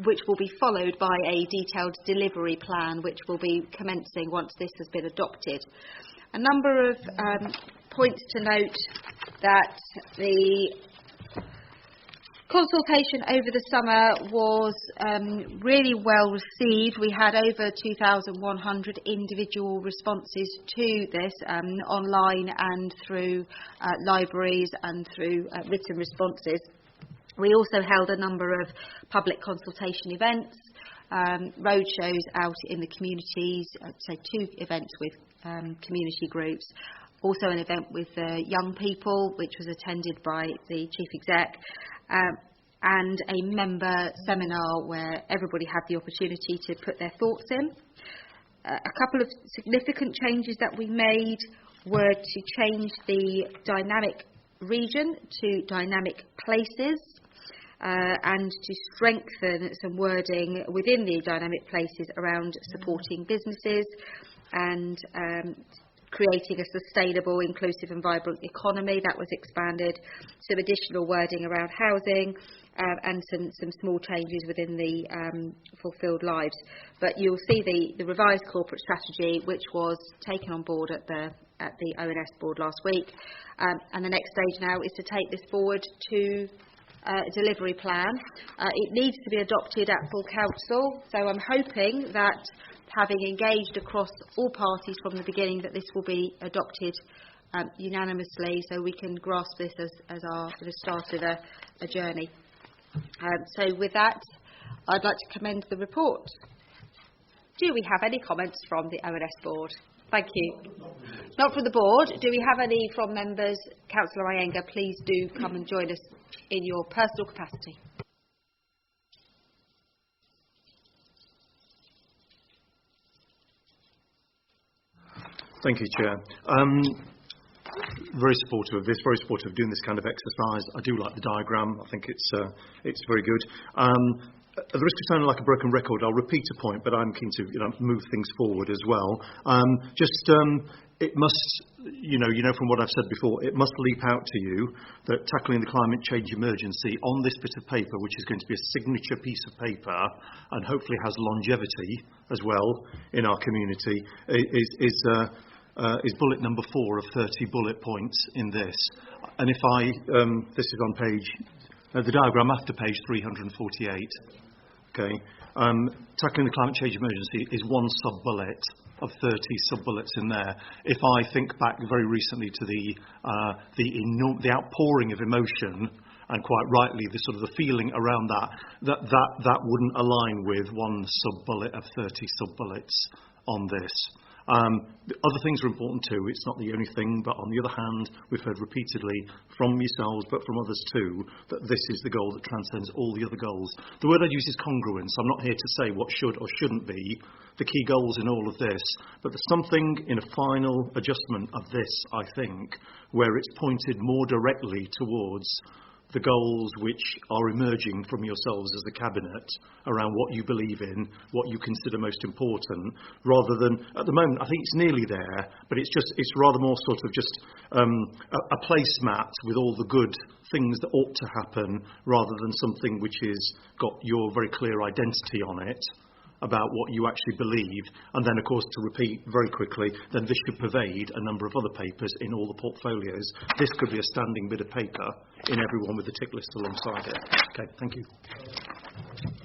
which will be followed by a detailed delivery plan, which will be commencing once this has been adopted. A number of points to note: that the consultation over the summer was really well received. We had over 2,100 individual responses to this, online and through libraries and through written responses. We also held a number of public consultation events, roadshows out in the communities, so 2 events with community groups. also an event with young people, which was attended by the Chief Exec, and a member seminar where everybody had the opportunity to put their thoughts in. A couple of significant changes that we made were to change the dynamic region to dynamic places, and to strengthen some wording within the dynamic places around supporting businesses and creating a sustainable, inclusive and vibrant economy. That was expanded. Some additional wording around housing, and some small changes within the fulfilled lives. But you'll see the revised corporate strategy, which was taken on board at the ONS board last week. And the next stage now is to take this forward to a delivery plan. It needs to be adopted at full council, so I'm hoping that, having engaged across all parties from the beginning, that this will be adopted unanimously, so we can grasp this as the start of a journey. So with that, I'd like to commend the report. Do we have any comments from the ONS board? Thank you. Not from the board. Do we have any from members? Councillor Iyengar, please do come and join us in your personal capacity. Thank you, Chair. Very supportive of this, very supportive of doing this kind of exercise. I do like the diagram. I think it's very good. At the risk of sounding like a broken record, I'll repeat a point, but I'm keen to move things forward as well. It must, from what I've said before, it must leap out to you that tackling the climate change emergency on this bit of paper, which is going to be a signature piece of paper and hopefully has longevity as well in our community, is bullet number 4 of 30 bullet points in this. And if this is on page, the diagram after page 348. Okay, tackling the climate change emergency is one sub-bullet of 30 sub-bullets in there. If I think back very recently to the outpouring of emotion, and quite rightly the sort of the feeling around that wouldn't align with one sub-bullet of 30 sub-bullets on this. Other things are important too. It's not the only thing, but on the other hand, we've heard repeatedly from yourselves, but from others too, that this is the goal that transcends all the other goals. The word I'd use is congruence. I'm not here to say what should or shouldn't be the key goals in all of this, but there's something in a final adjustment of this, I think, where it's pointed more directly towards the goals which are emerging from yourselves as a cabinet around what you believe in, what you consider most important, rather than, at the moment, I think it's nearly there, but it's rather more sort of just a placemat with all the good things that ought to happen, rather than something which has got your very clear identity on it about what you actually believe. And then, of course, to repeat very quickly, then this should pervade a number of other papers in all the portfolios. This could be a standing bit of paper in everyone with the tick list alongside it. Okay, thank you.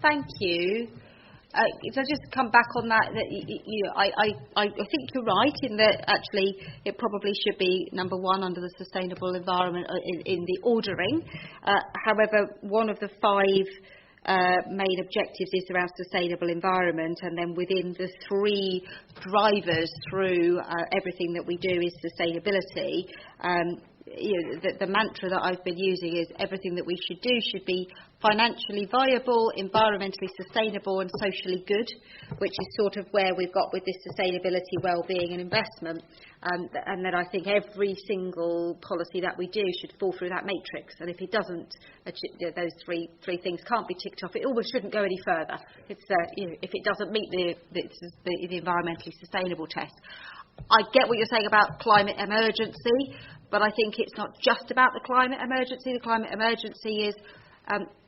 Thank you. If I just come back on that, I think you're right in that actually it probably should be number 1 under the sustainable environment in the ordering. However, one of the 5 main objectives is around sustainable environment, and then within the 3 drivers through everything that we do is sustainability. The mantra that I've been using is everything that we should do should be financially viable, environmentally sustainable and socially good, which is sort of where we've got with this sustainability, well-being and investment. And then I think every single policy that we do should fall through that matrix. And if it doesn't, those three things can't be ticked off. It almost shouldn't go any further. It's if it doesn't meet the environmentally sustainable test. I get what you're saying about climate emergency, but I think it's not just about the climate emergency. The climate emergency is,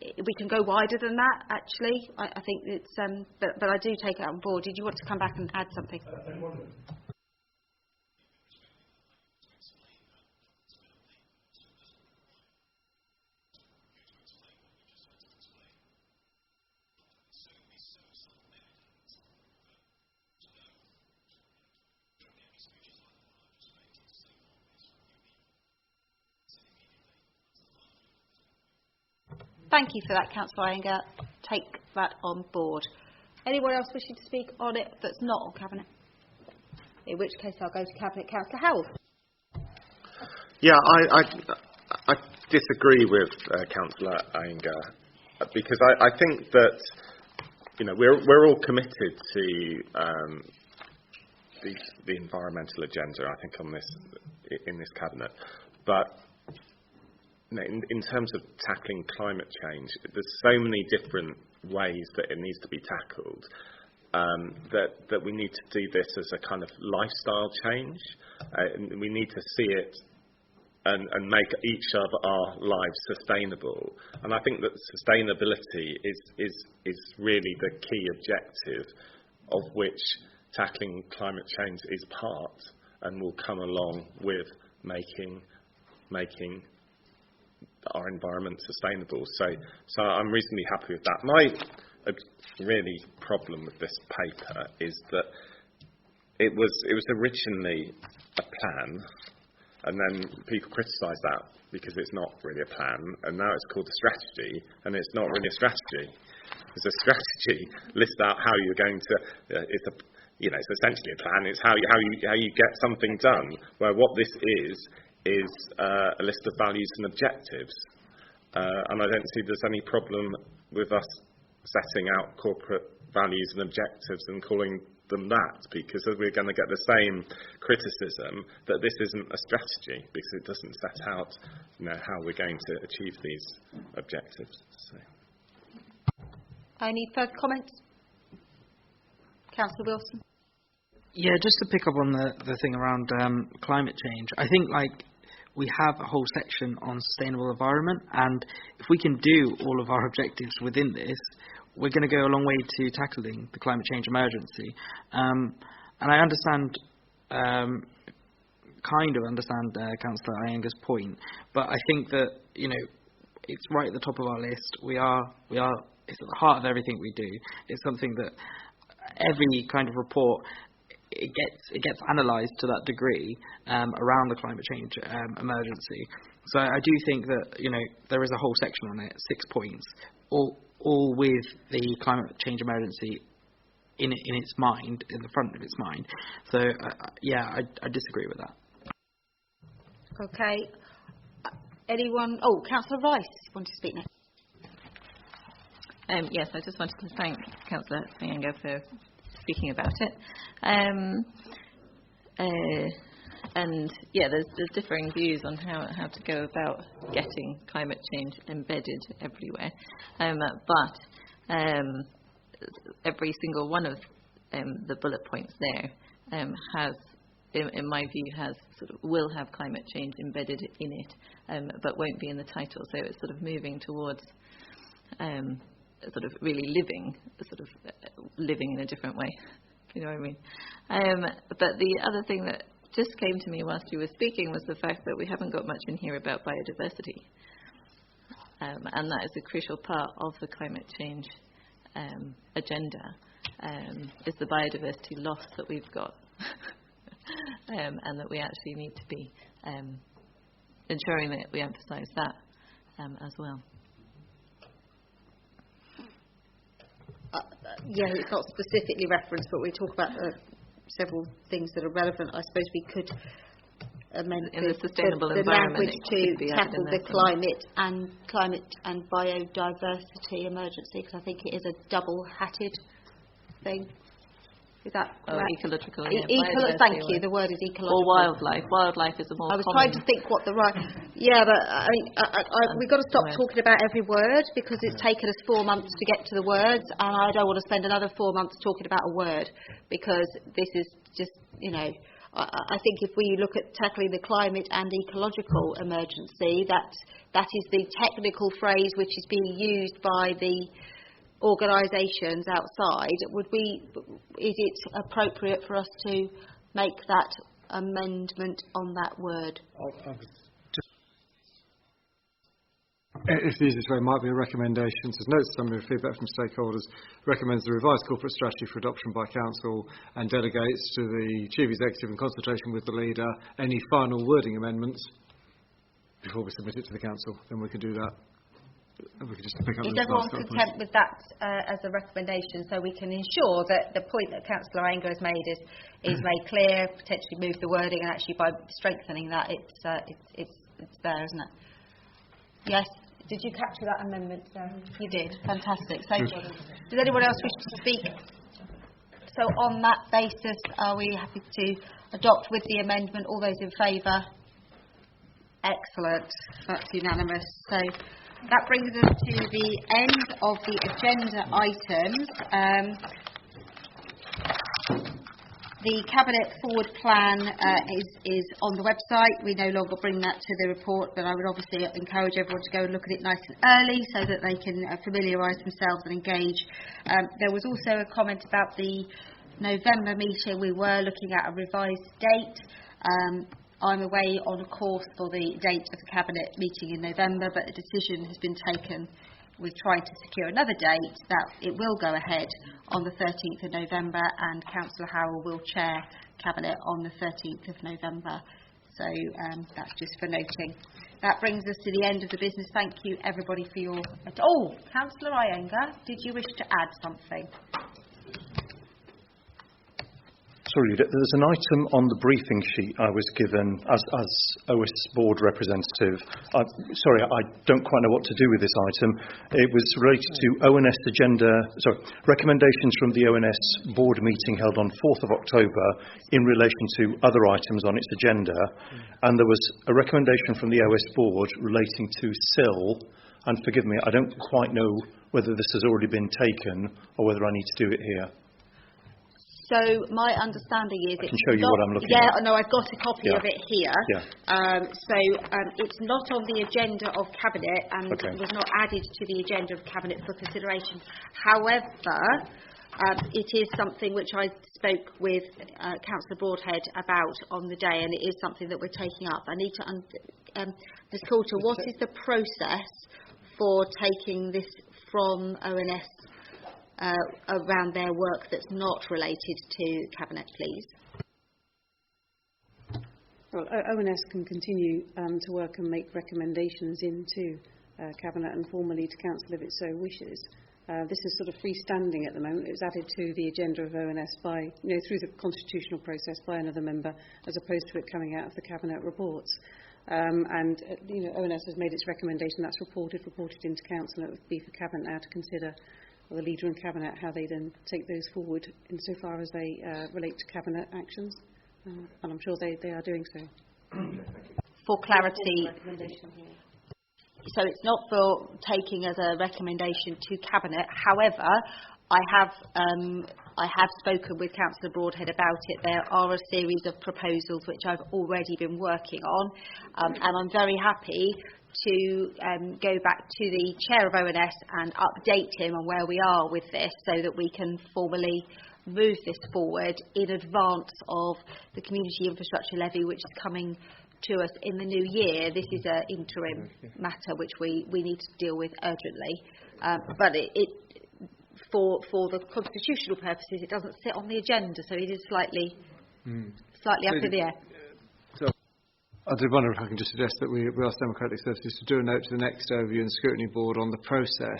we can go wider than that, actually. I think it's, but I do take it on board. Did you want to come back and add something? Thank you for that, Councillor Iyengar. Take that on board. Anyone else wishing to speak on it that's not on Cabinet? In which case I'll go to Cabinet. Councillor Howell. Yeah, I disagree with Councillor Iyengar because I think that we're all committed to the environmental agenda. I think in this cabinet, but in terms of tackling climate change, there's so many different ways that it needs to be tackled. That we need to do this as a kind of lifestyle change. We need to see it and make each of our lives sustainable. And I think that sustainability is really the key objective of which tackling climate change is part, and will come along with making our environment sustainable. So I'm reasonably happy with that. My really problem with this paper is that it was originally a plan, and then people criticised that because it's not really a plan, and now it's called a strategy, and it's not really a strategy. It's a strategy. List out how you're going to. It's essentially a plan. It's how you get something done. Where what this is a list of values and objectives, and I don't see there's any problem with us setting out corporate values and objectives and calling them that, because we're going to get the same criticism that this isn't a strategy because it doesn't set out how we're going to achieve these objectives. So. Any further comments? Councillor Wilson? Yeah, just to pick up on the thing around climate change, I think we have a whole section on sustainable environment, and if we can do all of our objectives within this, we're going to go a long way to tackling the climate change emergency. And I understand, Councillor Iyengar's point, but I think that it's right at the top of our list. It's at the heart of everything we do. It's something that every kind of report it gets analysed to that degree around the climate change emergency. So I do think that there is a whole section on it, 6 points, all with the climate change emergency in its mind, in the front of its mind. So I disagree with that. Okay. Anyone? Oh, Councillor Rice, you want to speak now? Yes, I just wanted to thank Councillor Iyengar for speaking about it. There's differing views on how to go about getting climate change embedded everywhere. But every single one of the bullet points there has, in my view, will have climate change embedded in it, but won't be in the title. So it's sort of moving towards really living in a different way, if you know what I mean. But the other thing that just came to me whilst you were speaking was the fact that we haven't got much in here about biodiversity, and that is a crucial part of the climate change agenda, is the biodiversity loss that we've got, and that we actually need to be ensuring that we emphasise that as well. It's not specifically referenced, but we talk about several things that are relevant. I suppose we could amend the sustainable the environment language to tackle the climate and biodiversity emergency, because I think it is a double-hatted thing. Is that correct? Ecological. Thank you. The word is ecological. Or wildlife. Wildlife is a more. I was trying to think what the right. Yeah, but we've got to stop talking about every word, because it's taken us 4 months to get to the words, and I don't want to spend another 4 months talking about a word, because this is just I think if we look at tackling the climate and ecological emergency, that is the technical phrase which is being used by the organisations outside. Is it appropriate for us to make that amendment on that word? If the easiest way might be a recommendation, says notes summary of feedback from stakeholders, recommends the revised corporate strategy for adoption by council, and delegates to the chief executive in consultation with the leader any final wording amendments before we submit it to the council. Then we can do that. we could just pick up Is those everyone last couple of content points. with that as a recommendation, so we can ensure that the point that Councillor Anger has made is made clear, potentially move the wording, and actually by strengthening that, it's there, isn't it? Yes. Did you capture that amendment? You did. Fantastic. So, does anyone else wish to speak? So, on that basis, are we happy to adopt with the amendment? All those in favour? Excellent. That's unanimous. So, that brings us to the end of the agenda items. The Cabinet Forward Plan is on the website. We no longer bring that to the report, but I would obviously encourage everyone to go and look at it nice and early so that they can familiarise themselves and engage. There was also a comment about the November meeting. We were looking at a revised date. I'm away on a course for the date of the Cabinet meeting in November, but a decision has been taken with trying to secure another date that it will go ahead on the 13th of November, and Councillor Howell will chair Cabinet on the 13th of November. So that's just for noting. That brings us to the end of the business. Thank you everybody for your... Oh, Councillor Iyengar, did you wish to add something? Sorry, there's an item on the briefing sheet I was given as OS board representative. Sorry, I don't quite know what to do with this item. It was related to ONS recommendations from the ONS board meeting held on 4th of October in relation to other items on its agenda. And there was a recommendation from the OS board relating to SIL. And forgive me, I don't quite know whether this has already been taken or whether I need to do it here. So my understanding is I can show you what I'm looking at. Yeah, no, I've got a copy of it here. Yeah. It's not on the agenda of Cabinet and was not added to the agenda of Cabinet for consideration. However, it is something which I spoke with Councillor Broadhead about on the day, and it is something that we're taking up. I need to, Ms Coulter, what is the process for taking this from ONS around their work that's not related to Cabinet, please? Well, ONS can continue to work and make recommendations into Cabinet and formally to Council if it so wishes. This is sort of freestanding at the moment. It was added to the agenda of ONS by, through the constitutional process by another member, as opposed to it coming out of the Cabinet reports. ONS has made its recommendation. That's reported into Council, and it would be for Cabinet now to consider, or the Leader in Cabinet, how they then take those forward insofar as they relate to Cabinet actions. And I'm sure they are doing so. For clarity, so it's not for taking as a recommendation to Cabinet. However, I have spoken with Councillor Broadhead about it. There are a series of proposals which I've already been working on, and I'm very happy to go back to the Chair of ONS and update him on where we are with this, so that we can formally move this forward in advance of the Community Infrastructure Levy, which is coming to us in the new year. This is an interim matter which we need to deal with urgently, but for the constitutional purposes it doesn't sit on the agenda, so it is slightly up in the air. I did wonder if I can just suggest that we ask Democratic Services to do a note to the next Overview and Scrutiny Board on the process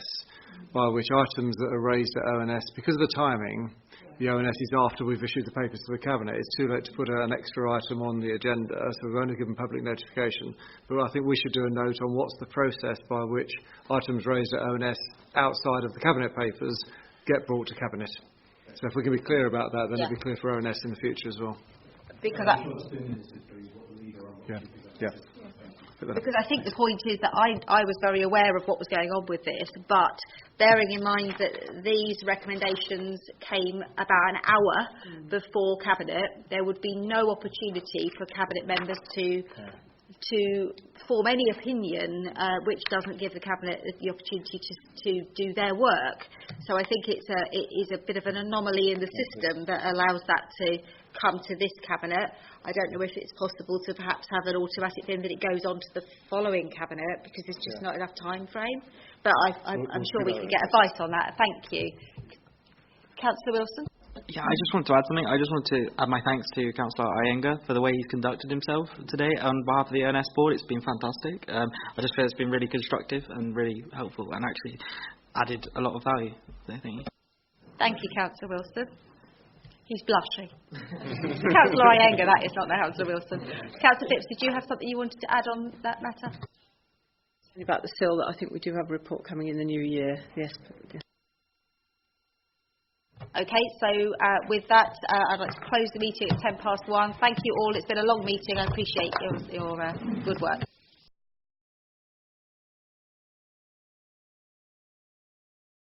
by which items that are raised at ONS, because of the timing, the ONS is after we've issued the papers to the Cabinet. It's too late to put an extra item on the agenda, so we've only given public notification. But I think we should do a note on what's the process by which items raised at ONS outside of the Cabinet papers get brought to Cabinet. So if we can be clear about that, then it'll be clear for ONS in the future as well. Because Because I think the point is that I was very aware of what was going on with this, but bearing in mind that these recommendations came about an hour before Cabinet, there would be no opportunity for Cabinet members to form any opinion which doesn't give the Cabinet the opportunity to do their work. So I think it is a bit of an anomaly in the system that allows that to come to this Cabinet. I don't know if it's possible to perhaps have an automatic thing that it goes on to the following Cabinet, because there's just not enough time frame. But I'm sure we can get advice on that. Thank you. Councillor Wilson? Yeah, I just wanted to add something. I just want to add my thanks to Councillor Iyengar for the way he's conducted himself today on behalf of the ONS board. It's been fantastic. I just feel it's been really constructive and really helpful and actually added a lot of value. So thank you. Thank you, Councillor Wilson. He's blushing. Councillor Iyengar, that is, not the Councillor Wilson. Councillor Phipps, did you have something you wanted to add on that matter? About the SIL, that I think we do have a report coming in the new year. Yes. Okay, so with that, I'd like to close the meeting at 1:10. Thank you all. It's been a long meeting. I appreciate your good work.